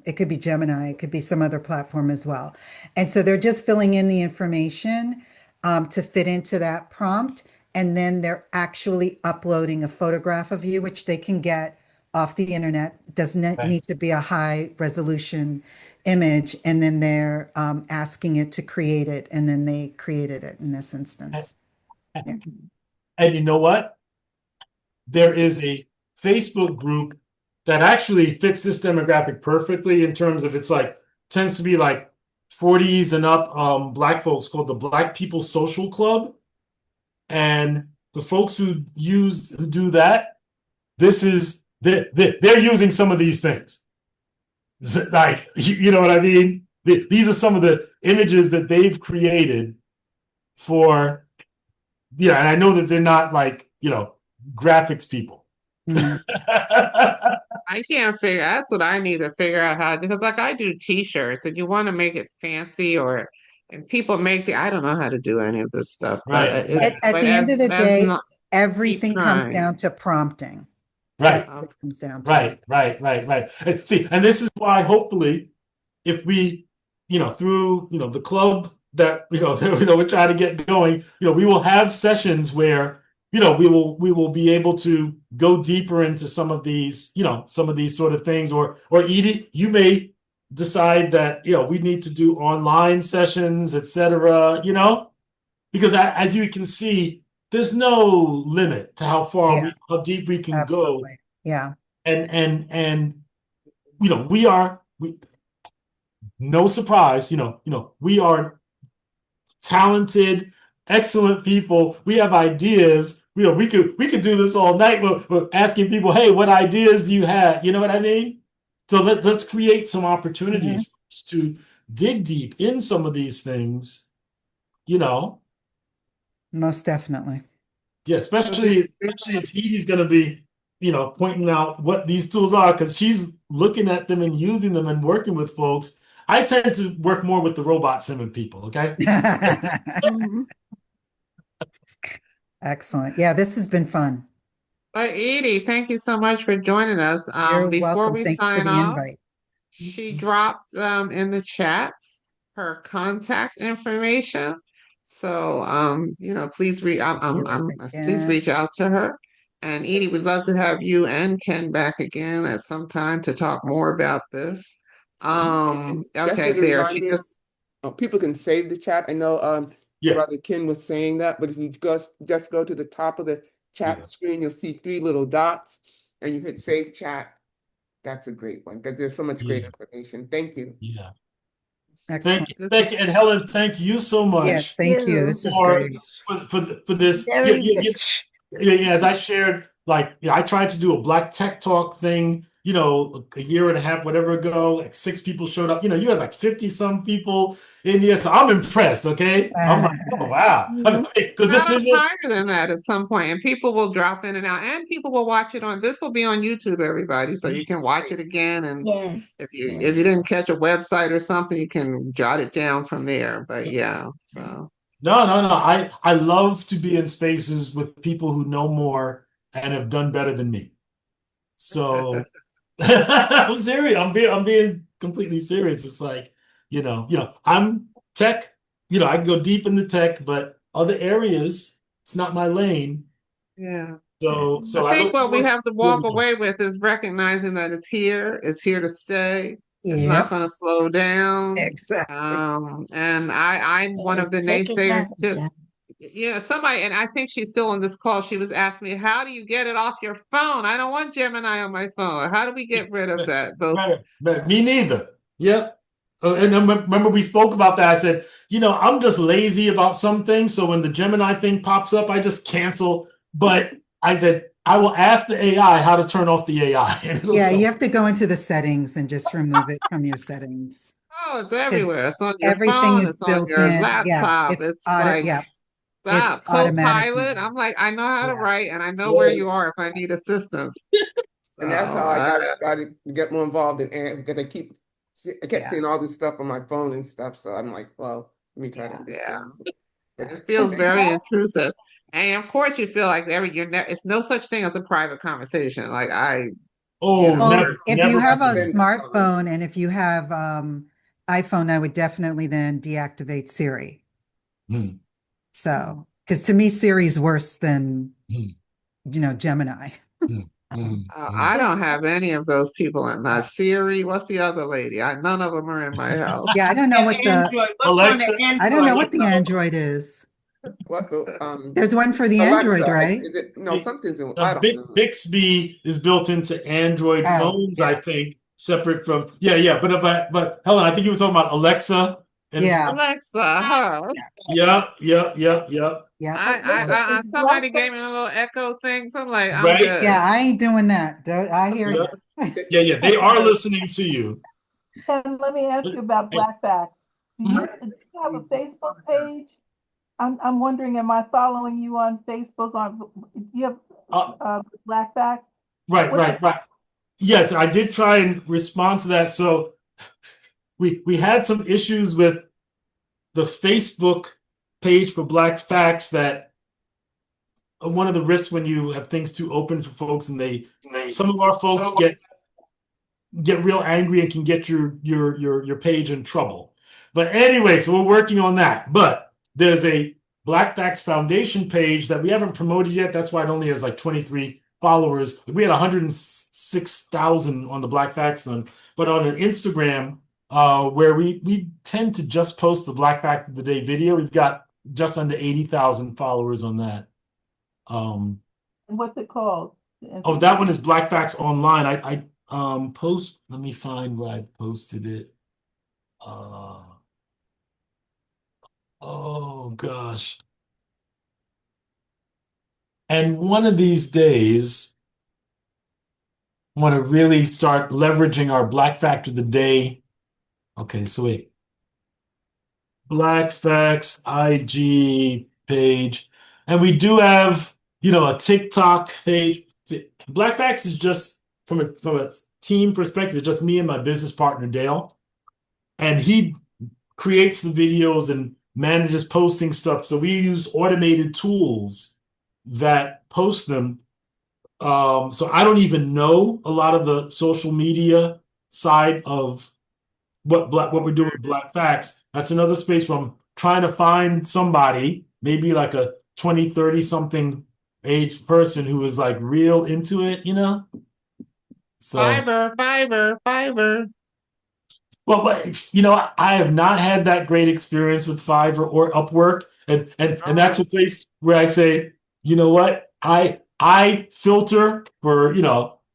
it could be Gemini, it could be some other platform as well. And so they're just filling in the information to fit into that prompt, and then they're actually uploading a photograph of you, which they can get off the internet. Doesn't Right. need to be a high resolution image, and then they're asking it to create it, and then they created it in this instance. Yeah. And you know what? There is a Facebook group that actually fits this demographic perfectly in terms of, it's like, tends to be like 40s and up Black folks, called the Black People Social Club. And the folks who do that, they're using some of these things. Like, you know what I mean? These are some of the images that they've created for, and I know that they're not like, graphics people. Mhm. I can't figure. That's what I need to figure out how to, because like I do T-shirts, and you want to make it fancy, and people make I don't know how to do any of this stuff, but Right. At the end of the as day, not keep everything comes trying. down to prompting. Right. That's what it comes down to. Right. And see, and this is why hopefully, if we, through, the club that, we're trying to get going, we will have sessions where, we will be able to go deeper into some of these sort of things, or Edie, you may decide that, we need to do online sessions, etc., because as you can see, there's no limit to how far how deep we can go. Yeah. And we no surprise, we are talented, excellent people. We have ideas. We could do this all night. We're asking people, hey, what ideas do you have? You know what I mean? So let's create some opportunities for us to dig deep in some of these things, Most definitely. Yeah, especially if Edie's going to be, pointing out what these tools are, because she's looking at them and using them and working with folks. I tend to work more with the robot simming people, okay? Excellent. Yeah, this has been fun. Edie, thank you so much for joining us. You're Before welcome. we Thanks for sign the off, invite. she dropped in the chat her contact information. So please please reach out to her. And Edie, we'd love to have you and Ken back again at some time to talk more about this. Okay, there. She just people can save the chat. I know Brother Ken was saying that, but if you just go to the top of the chat screen, you'll see 3 little dots and you hit save chat. That's a great one because there's so much great information. Thank you. Yeah. Excellent. Thank you. And Helen, thank you so much. Yes, thank you. This is great. For this. As I shared, I tried to do a Black Tech Talk thing, a year and a half, whatever ago, 6 people showed up. You had 50 some people in here. So I'm impressed, okay? I'm like, oh, wow. Because this is higher than that at some point, and people will drop in and out, and people will watch it this will be on YouTube, everybody, so you can watch it again. And if you didn't catch a website or something, you can jot it down from there. But so. No. I love to be in spaces with people who know more and have done better than me. So I'm serious. I'm being completely serious. It's like, I'm tech, I can go deep into tech, but other areas, it's not my lane. Yeah. So I think what we have to walk away with is recognizing that it's here to stay. It's not going to slow down. Exactly. And I'm one of the naysayers too. Somebody, and I think she's still on this call, she was asking me, how do you get it off your phone? I don't want Gemini on my phone. How do we get rid of that? Me neither. Yep. And remember we spoke about that. I said, I'm just lazy about some things. So when the Gemini thing pops up, I just cancel. But I said, I will ask the AI how to turn off the AI. You have to go into the settings and just remove it from your settings. Oh, it's everywhere. It's on your everything phone. Is it's built on your in. laptop. It's like, stop. Copilot. I'm like, I know how to write and I know where you are if I need assistance. And that's how I started to get more involved in because I kept seeing all this stuff on my phone and stuff. So I'm like, well, let me try to understand. It feels very intrusive. And of course you feel like it's no such thing as a private conversation. Like never. If you have a smartphone and if you have iPhone, I would definitely then deactivate Siri. So, because to me, Siri is worse than, Gemini. I don't have any of those people in my Siri. What's the other lady? None of them are in my house. Yeah, I don't know what Alexa. I don't know what the Android is. There's one for the Android, right? Something's in. I don't know. Bixby is built into Android phones, I think, separate from. But Helen, I think you were talking about Alexa. Alexa. Yep. Somebody gave me a little echo thing. So I'm like, I'm right? good. Yeah, I ain't doing that. I hear you. Yeah. They are listening to you. And let me ask you about Black Facts. Do you have a Facebook page? I'm wondering, am I following you on Facebook? Do you have Black Facts? Right. Yes, I did try and respond to that. So we had some issues with the Facebook page for Black Facts that one of the risks when you have things too open for folks, and some of our folks get real angry and can get your page in trouble. But anyway, so we're working on that. But there's a Black Facts Foundation page that we haven't promoted yet. That's why it only has like 23 followers. We had 106,000 on the Black Facts one, but on an Instagram, where we tend to just post the Black Fact of the Day video, we've got just under 80,000 followers on that. What's it called? Oh, that one is Black Facts Online. I post, let me find where I posted it. Oh gosh. And one of these days, I want to really start leveraging our Black Fact of the Day. Okay, so wait. Black Facts IG page. And we do have, a TikTok page. Black Facts is just from a team perspective, it's just me and my business partner, Dale. And he creates the videos and manages posting stuff. So we use automated tools that post them. So I don't even know a lot of the social media side of what we're doing with Black Facts. That's another space where I'm trying to find somebody, maybe like a 20, 30 something age person who is like real into it, So Fiverr. Well, but I have not had that great experience with Fiverr or Upwork, and that's a place where I say, you know what, I filter for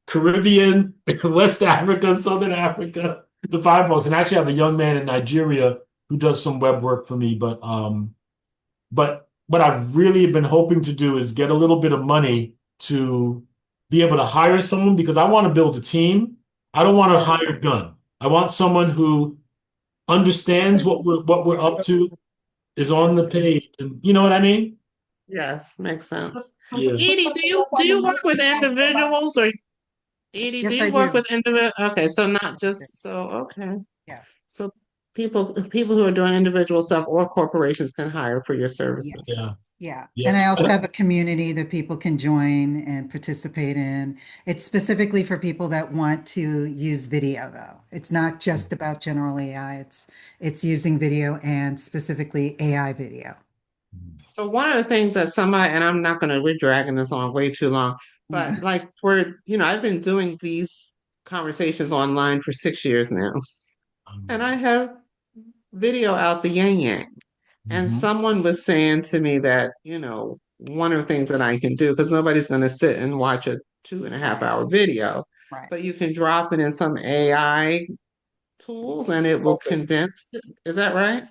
Caribbean, West Africa, Southern Africa, the five folks, and I actually have a young man in Nigeria who does some web work for me. But what I've really been hoping to do is get a little bit of money to be able to hire someone, because I want to build a team. I don't want to hire a gun. I want someone who understands what we're up to, is on the page, and you know what I mean? Yes, makes sense. Yeah. Edie, do you work with individuals, or Edie, Yes, do I you work do. with individuals? Okay, so not just okay. Yeah. So people who are doing individual stuff or corporations can hire for your services. Yeah. Yeah. Yeah. And I also have a community that people can join and participate in. It's specifically for people that want to use video, though. It's not just about general AI. It's using video, and specifically AI video. So one of the things that somebody, and we're dragging this on way too long, but like I've been doing these conversations online for 6 years now, and I have video out the yang yang. And someone was saying to me that, one of the things that I can do, because nobody's going to sit and watch a 2.5 hour video, but you can drop it in some AI tools and it will condense it. Is that right?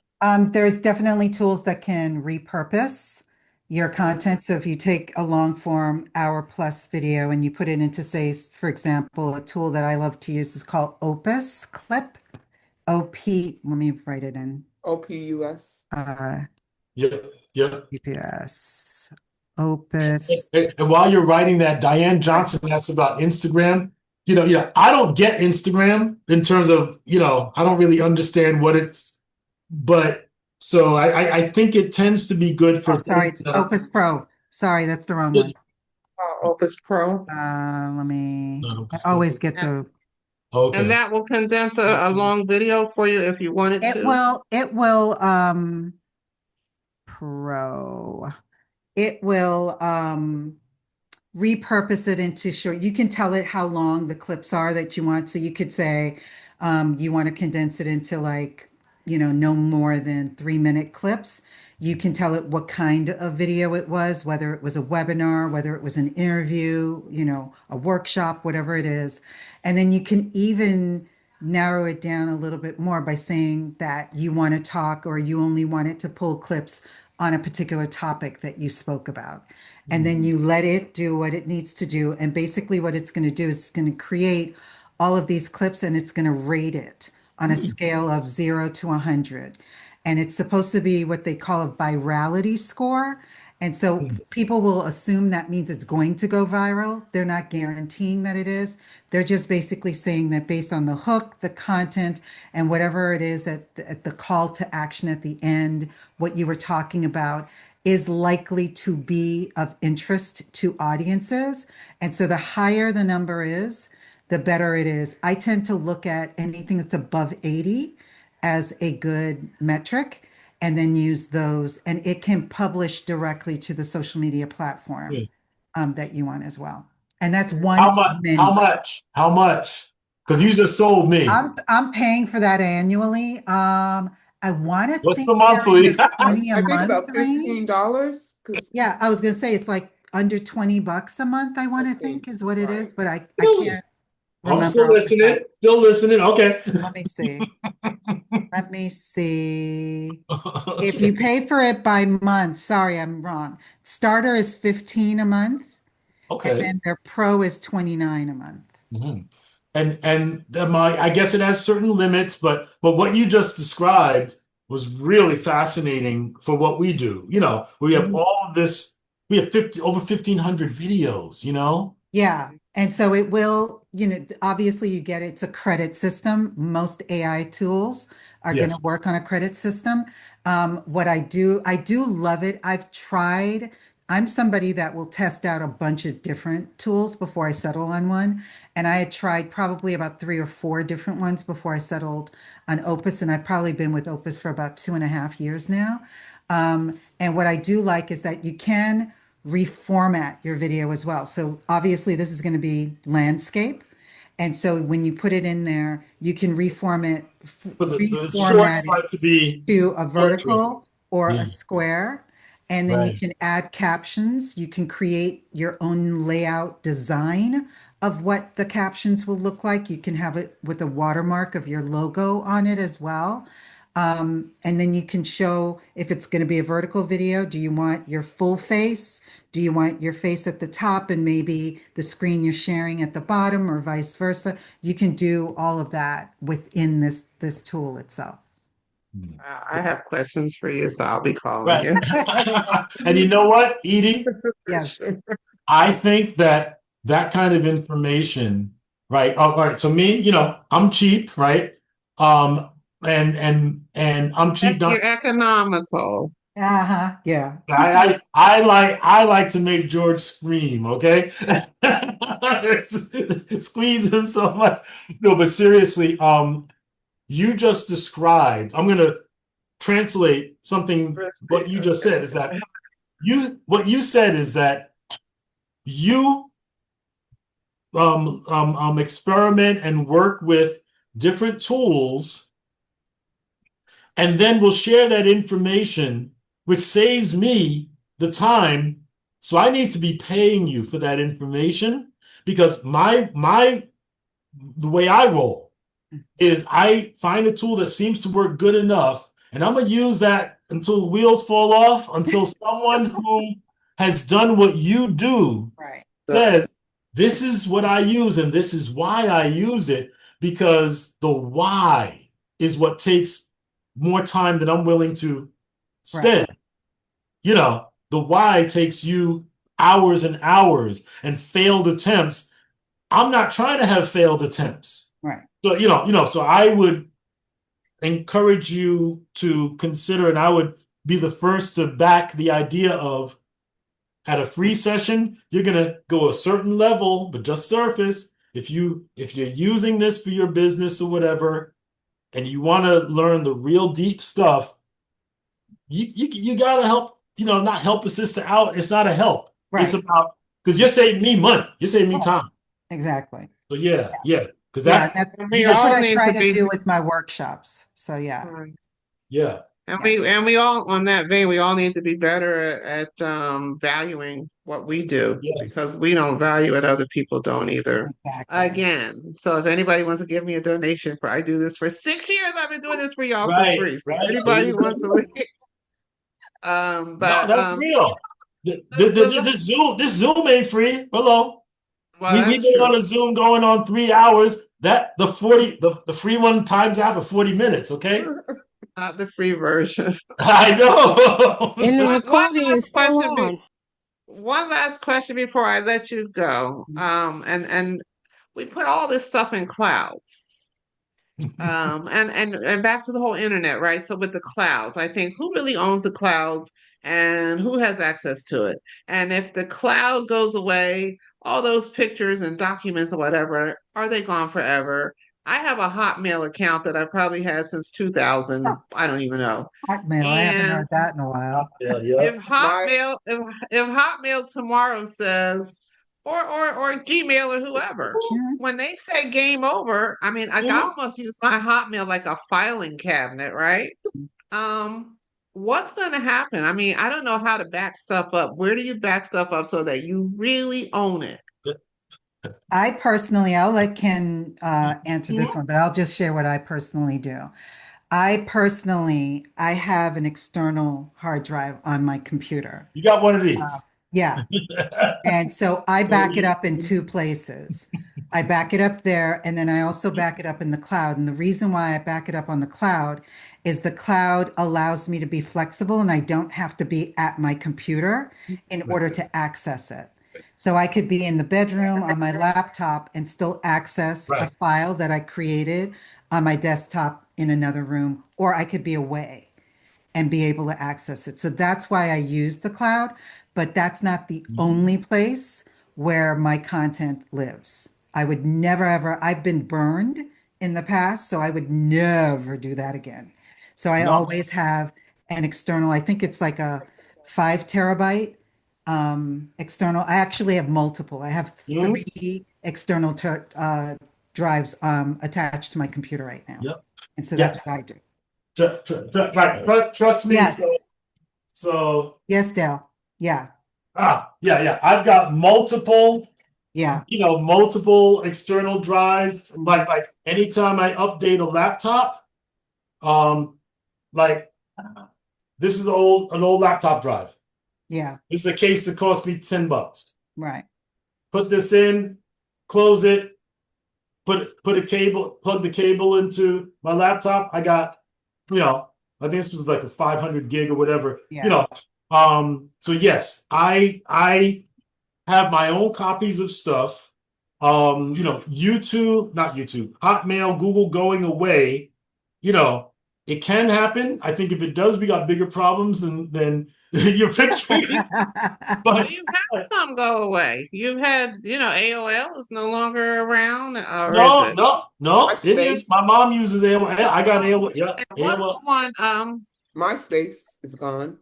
There's definitely tools that can repurpose your content. So if you take a long form hour plus video and you put it into, say, for example, a tool that I love to use is called Opus Clip. Let me write it in. OPUS. OPUS. Opus. And while you're writing that, Diane Johnson asked about Instagram. I don't get Instagram in terms of, I don't really understand what it's, but so I think it tends to be good for. Sorry, it's Opus Pro. Sorry, that's the wrong one. Opus Pro. I always get the. Okay. And that will condense a long video for you if you wanted to. It will repurpose it into short. You can tell it how long the clips are that you want. So you could say you want to condense it into no more than 3-minute clips. You can tell it what kind of video it was, whether it was a webinar, whether it was an interview, a workshop, whatever it is. And then you can even narrow it down a little bit more by saying that you want to talk, or you only want it to pull clips on a particular topic that you spoke about. And then you let it do what it needs to do. And basically what it's going to do is it's going to create all of these clips, and it's going to rate it on a scale of 0 to 100. And it's supposed to be what they call a virality score. And so people will assume that means it's going to go viral. They're not guaranteeing that it is. They're just basically saying that based on the hook, the content, and whatever it is at the call to action at the end, what you were talking about, is likely to be of interest to audiences. And so the higher the number is, the better it is. I tend to look at anything that's above 80 as a good metric and then use those. And it can publish directly to the social media platform that you want as well. And that's one How much? many. How much? How much? Because you just sold me. I'm paying for that annually. I want to What's think the they're in monthly? the 20 a I think month about range. $15, because Yeah, I was gonna say it's like under 20 bucks a month, I want to I think, think is what it is, right. but I Really? can't I'm remember still off the top. listening. Still listening. Okay. Let me see. Let me see. If Okay. you pay for it by month, sorry, I'm wrong. Starter is 15 a month, and Okay. then their pro is 29 a month. Mhm. I guess it has certain limits, but what you just described was really fascinating for what we do. We have Mhm. all of this. We have over 1,500 videos. Yeah. And so it will, obviously you get it's a credit system. Most AI tools are going to Yes. work on a credit system. I do love it. I'm somebody that will test out a bunch of different tools before I settle on one. And I had tried probably about 3 or 4 different ones before I settled on Opus. And I've probably been with Opus for about 2.5 years now. And what I do like is that you can reformat your video as well. So obviously this is going to be landscape. And so when you put it in there, you can But the reformat shorts it like to be to a portrait. vertical or Yeah. a square. And then you Right. can add captions. You can create your own layout design of what the captions will look like. You can have it with a watermark of your logo on it as well. And then you can show if it's going to be a vertical video, do you want your full face? Do you want your face at the top and maybe the screen you're sharing at the bottom or vice versa? You can do all of that within this tool itself. I have questions for you, so I'll be calling Right. you. And you know what, Edie? Yes. I think that kind of information, right? Oh, all right. So me, I'm cheap, right? And I'm cheap. Not You're economical. Uh-huh. Yeah. I like to make George scream. Okay, squeeze him so much. No, but seriously, you just described. I'm gonna translate something. What you just said is that what you said is that you experiment and work with different tools, and then we'll share that information, which saves me the time. So I need to be paying you for that information because the way I roll is I find a tool that seems to work good enough, and I'm gonna use that until the wheels fall off, until someone who has done what you do Right. says, this is what I use and this is why I use it, because the why is what takes more time than I'm willing to spend. Right. The why takes you hours and hours and failed attempts. I'm not trying to have failed attempts. Right. So I would encourage you to consider, and I would be the first to back the idea of at a free session, you're gonna go a certain level, but just surface. If you're using this for your business or whatever, and you want to learn the real deep stuff, you gotta help. Not help a sister out. It's not a help. It's Right. about because you're saving me money. You're saving me time. Exactly. So yeah. Because Yeah, that We that's what all I need try to to be. do with my workshops. So yeah. yeah. And we all on that vein, we all need to be better at valuing what we do Yes. because we don't value it, other people don't either. Exactly. Again, so if anybody wants to give me a donation I do this for 6 years, I've been doing this for y'all for Right. free. So Right. anybody who wants to leave, No, but that's real. This Zoom ain't free. Hello. well, We've that's been true. on a Zoom going on 3 hours. That the free one times out for 40 minutes, okay? Not the free version. I know. And the One recording last is still question. on. One last question before I let you go. And we put all this stuff in clouds. And back to the whole internet, right? So with the clouds, I think who really owns the clouds and who has access to it? And if the cloud goes away, all those pictures and documents or whatever, are they gone forever? I have a Hotmail account that I probably had since 2000. I don't even know. Hotmail, I haven't And heard that in a while. if Hotmail tomorrow says, or Gmail or whoever, when they say game over, I mean, I almost use my Hotmail like a filing cabinet, right? What's going to happen? I mean, I don't know how to back stuff up. Where do you back stuff up so that you really own it? I personally, I'll let Ken answer this one, but I'll just share what I personally do. I have an external hard drive on my computer. You got one of these. Yeah. And so I back it up in two places. I back it up there, and then I also back it up in the cloud. And the reason why I back it up on the cloud is the cloud allows me to be flexible, and I don't have to be at my computer in order to access it. So I could be in the bedroom on my laptop and still access a file that I created on my desktop in another room, or I could be away and be able to access it. So that's why I use the cloud, but that's not the only place where my content lives. I would never, ever, I've been burned in the past, so I would never do that again. So I always have an external, I think it's like a 5 terabyte external. I actually have multiple. I have 3 external drives attached to my computer right now. Yep. And so that's what I do. Trust me. Yes. So yes, Dale. Yeah. Yeah. I've got multiple. Yeah. Multiple external drives. Like anytime I update a laptop, like this is an old laptop drive. Yeah. This is a case that cost me $10. Right. Put this in, close it, plug the cable into my laptop. I got, I think this was like a 500 gig or whatever. Yeah. So yes, I have my own copies of stuff. Hotmail, Google going away, it can happen. I think if it does, we got bigger problems than your picture. But you've had some go away. You've had, AOL is no longer around. No. It is. My mom uses AOL. I got AOL. Yeah. What's AOL. the one? MySpace is gone.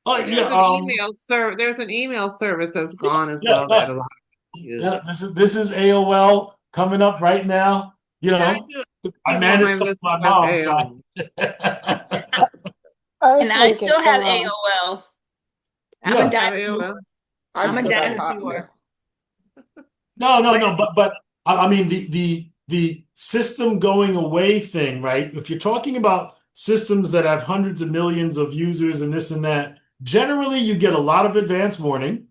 There's an email service that's gone as well that a lot of people use. Yeah, this is AOL coming up right now. I managed my mom's guy. And I still have AOL. I'm a dinosaur. I'm a dinosaur. No. But I mean the system going away thing, right? If you're talking about systems that have hundreds of millions of users and this and that, generally you get a lot of advance warning.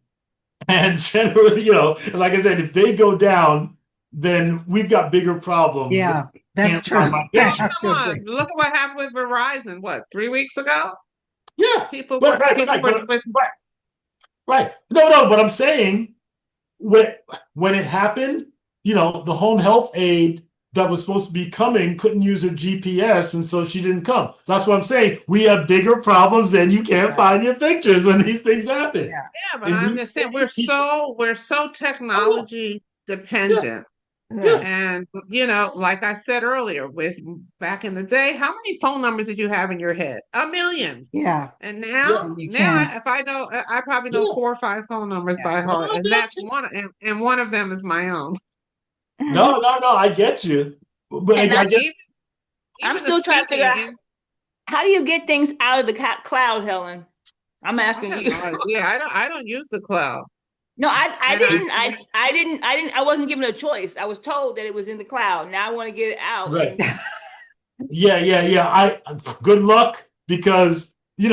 And generally, like I said, if they go down, then we've got bigger problems. Yeah, that's true. Come on, look at what happened with Verizon. What, 3 weeks ago? Yeah, people right. No, but I'm saying when it happened, the home health aide that was supposed to be coming couldn't use her GPS, and so she didn't come. So that's what I'm saying. We have bigger problems than you can't find your pictures when these things happen. Yeah, but I'm just saying we're so technology dependent. Yes. And like I said earlier, back in the day, how many phone numbers did you have in your head? 1 million. Yeah. And now, if I know, I probably know 4 or 5 phone numbers by heart, and that's one. And one of them is my own. No, I get you. But I'm still trying to figure out how do you get things out of the cloud, Helen? I'm asking you. Yeah, I don't use the cloud. No, I didn't. I wasn't given a choice. I was told that it was in the cloud. Now I want to get it out. Right. Yeah. Good luck because you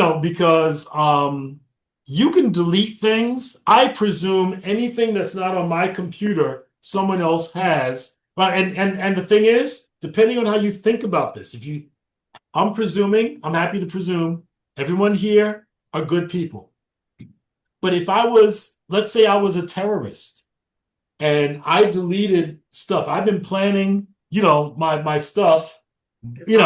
can delete things. I presume anything that's not on my computer, someone else has. And the thing is, depending on how you think about this, I'm happy to presume everyone here are good people. But if let's say I was a terrorist and I deleted stuff, I've been planning, my stuff, with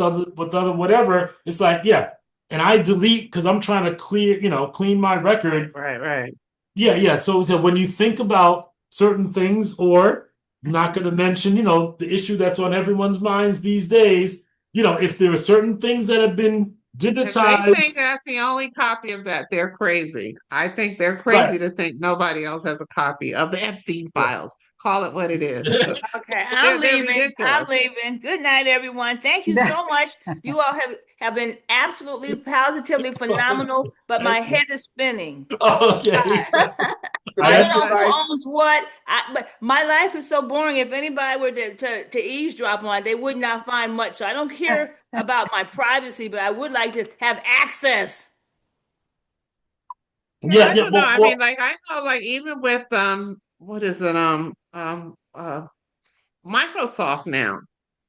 other whatever. It's like, yeah, and I delete because I'm trying to clean my record. Right. Yeah. So when you think about certain things, or I'm not going to mention, the issue that's on everyone's minds these days, if there are certain things that have been If they digitized. think that's the only copy of that, they're crazy. I think they're Right. crazy to think nobody else has a copy of the Epstein files. Call it what it is. Okay, I'm They're leaving. I'm ridiculous. leaving. Good night, everyone. Thank you so much. You all have been absolutely, positively phenomenal, but my head is spinning. Okay. I don't know who owns what, but my life is so boring. If anybody were to eavesdrop on it, they would not find much. So I don't care about my privacy, but I would like to have access. I don't know. I mean, like I know, like even with what is it? Microsoft now.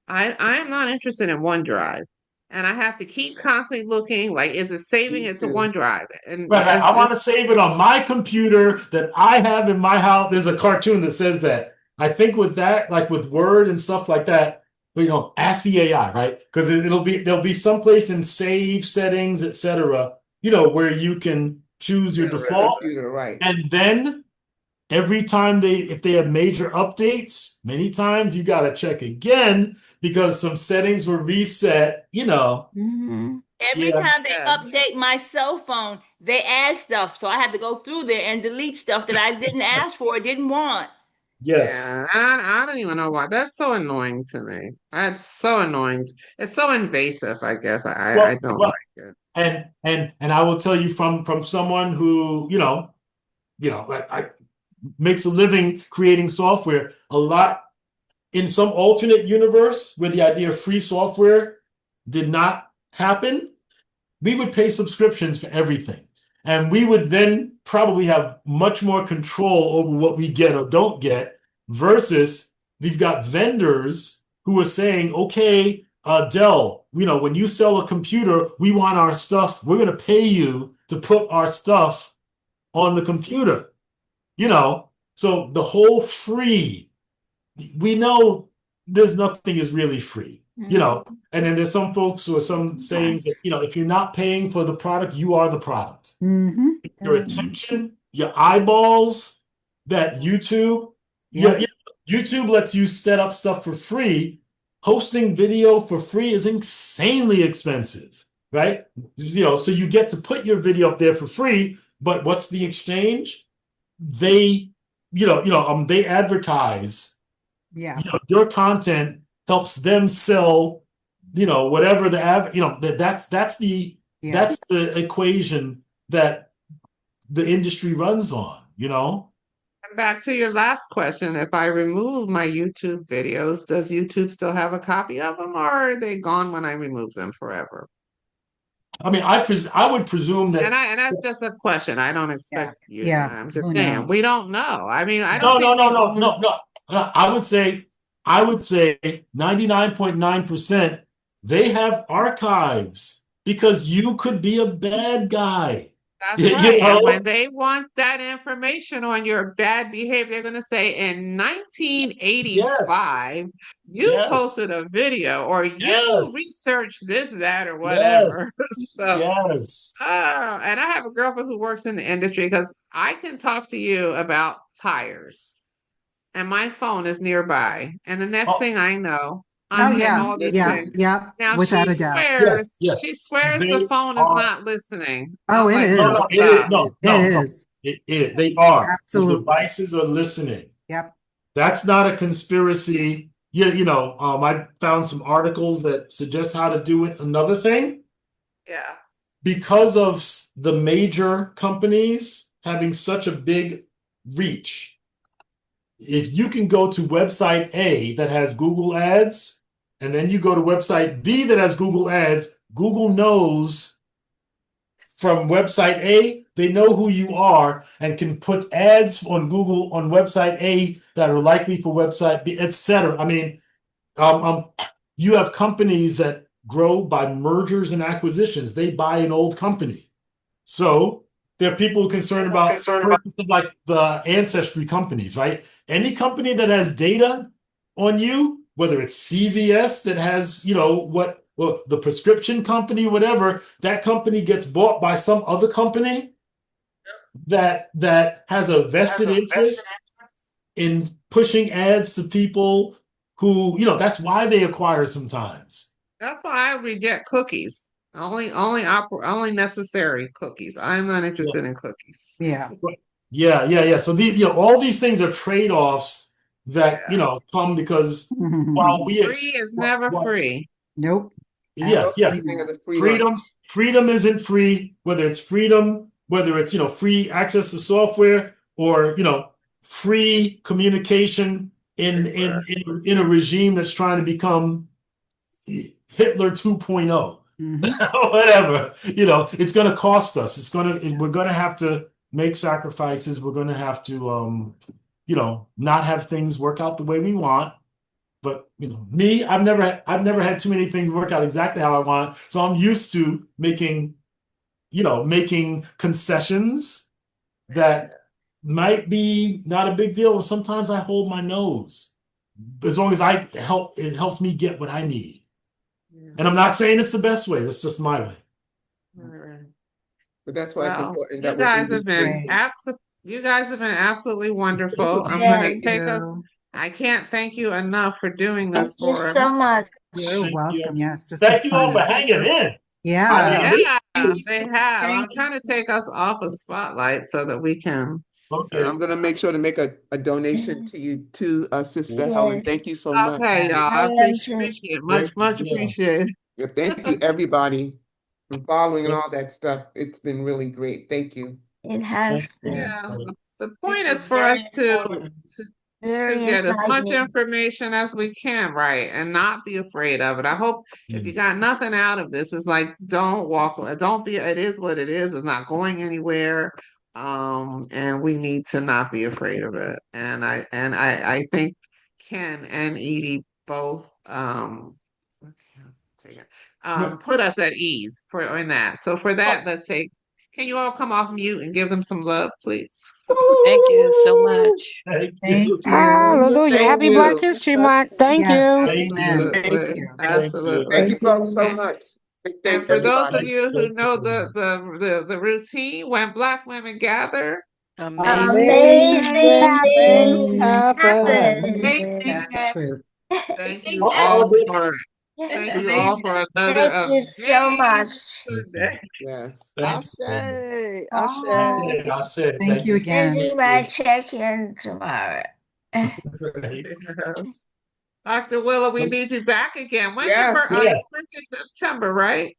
I am not interested in OneDrive, and I have to keep constantly looking. Like, is it saving it to OneDrive? And Right. I want to save it on my computer that I have in my house. There's a cartoon that says that. I think with that, like with Word and stuff like that, ask the AI, right? Because there'll be someplace in save settings, etc. Where you can choose your default, computer, right? And then every time if they have major updates, many times you got to check again because some settings were reset. Every time they update my cell phone, they add stuff. So I have to go through there and delete stuff that I didn't ask for, didn't want. Yes. Yeah, I don't even know why. That's so annoying to me. That's so annoying. It's so invasive, I guess. I don't like it. And I will tell you from someone who, I makes a living creating software, a lot in some alternate universe where the idea of free software did not happen, we would pay subscriptions for everything. And we would then probably have much more control over what we get or don't get, versus we've got vendors who are saying, okay, Dell, when you sell a computer, we want our stuff. We're going to pay you to put our stuff on the computer. So the whole free, we know there's nothing is really free. And then there's some folks who are some sayings that, if you're not paying for the product, you are the product. Your attention, your eyeballs, that YouTube, YouTube lets you set up stuff for free. Hosting video for free is insanely expensive, right? So you get to put your video up there for free, but what's the exchange? They, they advertise. Your content helps them sell, whatever that's the equation that the industry runs on. And back to your last question, if I remove my YouTube videos, does YouTube still have a copy of them, or are they gone when I remove them forever? I mean, I would presume that, and that's just a question. I don't expect you. Yeah. I'm just saying we don't know. I mean, I no, don't think no. I would say 99.9% they have archives because you could be a bad guy. That's right. And when they want that information on your bad behavior, they're going to say in 1985, you posted a video or you researched this, that, or whatever. So, and I have a girlfriend who works in the industry because I can talk to you about tires and my phone is nearby. And the next thing I know, I'm getting all this thing. Yeah. Now Without she a doubt. swears, she swears the phone is not listening. Oh, it is. It is. They are. Absolutely. The devices are listening. Yep. That's not a conspiracy. I found some articles that suggest how to do it. Another thing. Yeah. Because of the major companies having such a big reach, if you can go to website A that has Google ads, and then you go to website B that has Google ads, Google knows from website A, they know who you are and can put ads on Google on website A that are likely for website B, etc. I mean, you have companies that grow by mergers and acquisitions. They buy an old company. So there are people concerned about like the ancestry companies, right? Any company that has data on you, whether it's CVS that has, or the prescription company, whatever, that company gets bought by some other company that has a vested interest in pushing ads to people who, that's why they acquire sometimes. That's why I reject cookies. Only necessary cookies. I'm not interested in cookies. Yeah. Yeah. So all these things are trade-offs that come because while free is never free. Nope. Yeah. Freedom isn't free, whether it's freedom, whether it's free access to software or free communication in a regime that's trying to become Hitler 2.0. Whatever. It's going to cost us. We're going to have to make sacrifices. We're going to have to not have things work out the way we want. But me, I've never had too many things work out exactly how I want. So I'm used to making concessions that might be not a big deal. And sometimes I hold my nose. As long as it helps me get what I need. And I'm not saying it's the best way. That's just my way. But that's why it's important that you guys have been absolutely wonderful. I'm going to take us. I can't thank you enough for doing this for us. Thank you so much. You're welcome. Yes. Thank you all for hanging in. Yeah. They have. I'm trying to take us off a spotlight so that we can. Okay. I'm going to make sure to make a donation to you too, Sister Helen. Thank you so much. Okay, y'all. I appreciate it. Much appreciated. Yeah, thank you, everybody, for following and all that stuff. It's been really great. Thank you. It has been. Yeah. The point is for us to get as much information as we can, right? And not be afraid of it. I hope if you got nothing out of this, it's like, don't be, it is what it is. It's not going anywhere. And we need to not be afraid of it. And I think Ken and Edie both, put us at ease in that. So for that, let's say, can you all come off mute and give them some love, please? Thank you so much. Thank you. Hallelujah. Happy Black History Month. Thank you. Amen. Absolutely. Thank you folks so much. And for those of you who know the routine, when Black women gather, amazing things happen. That's the truth. Thank you all for another Thank you so much. Yes. Thank you again. Sending my check-in tomorrow. Dr. Willa, we need you back again. When's Yes, your first? It's September, right?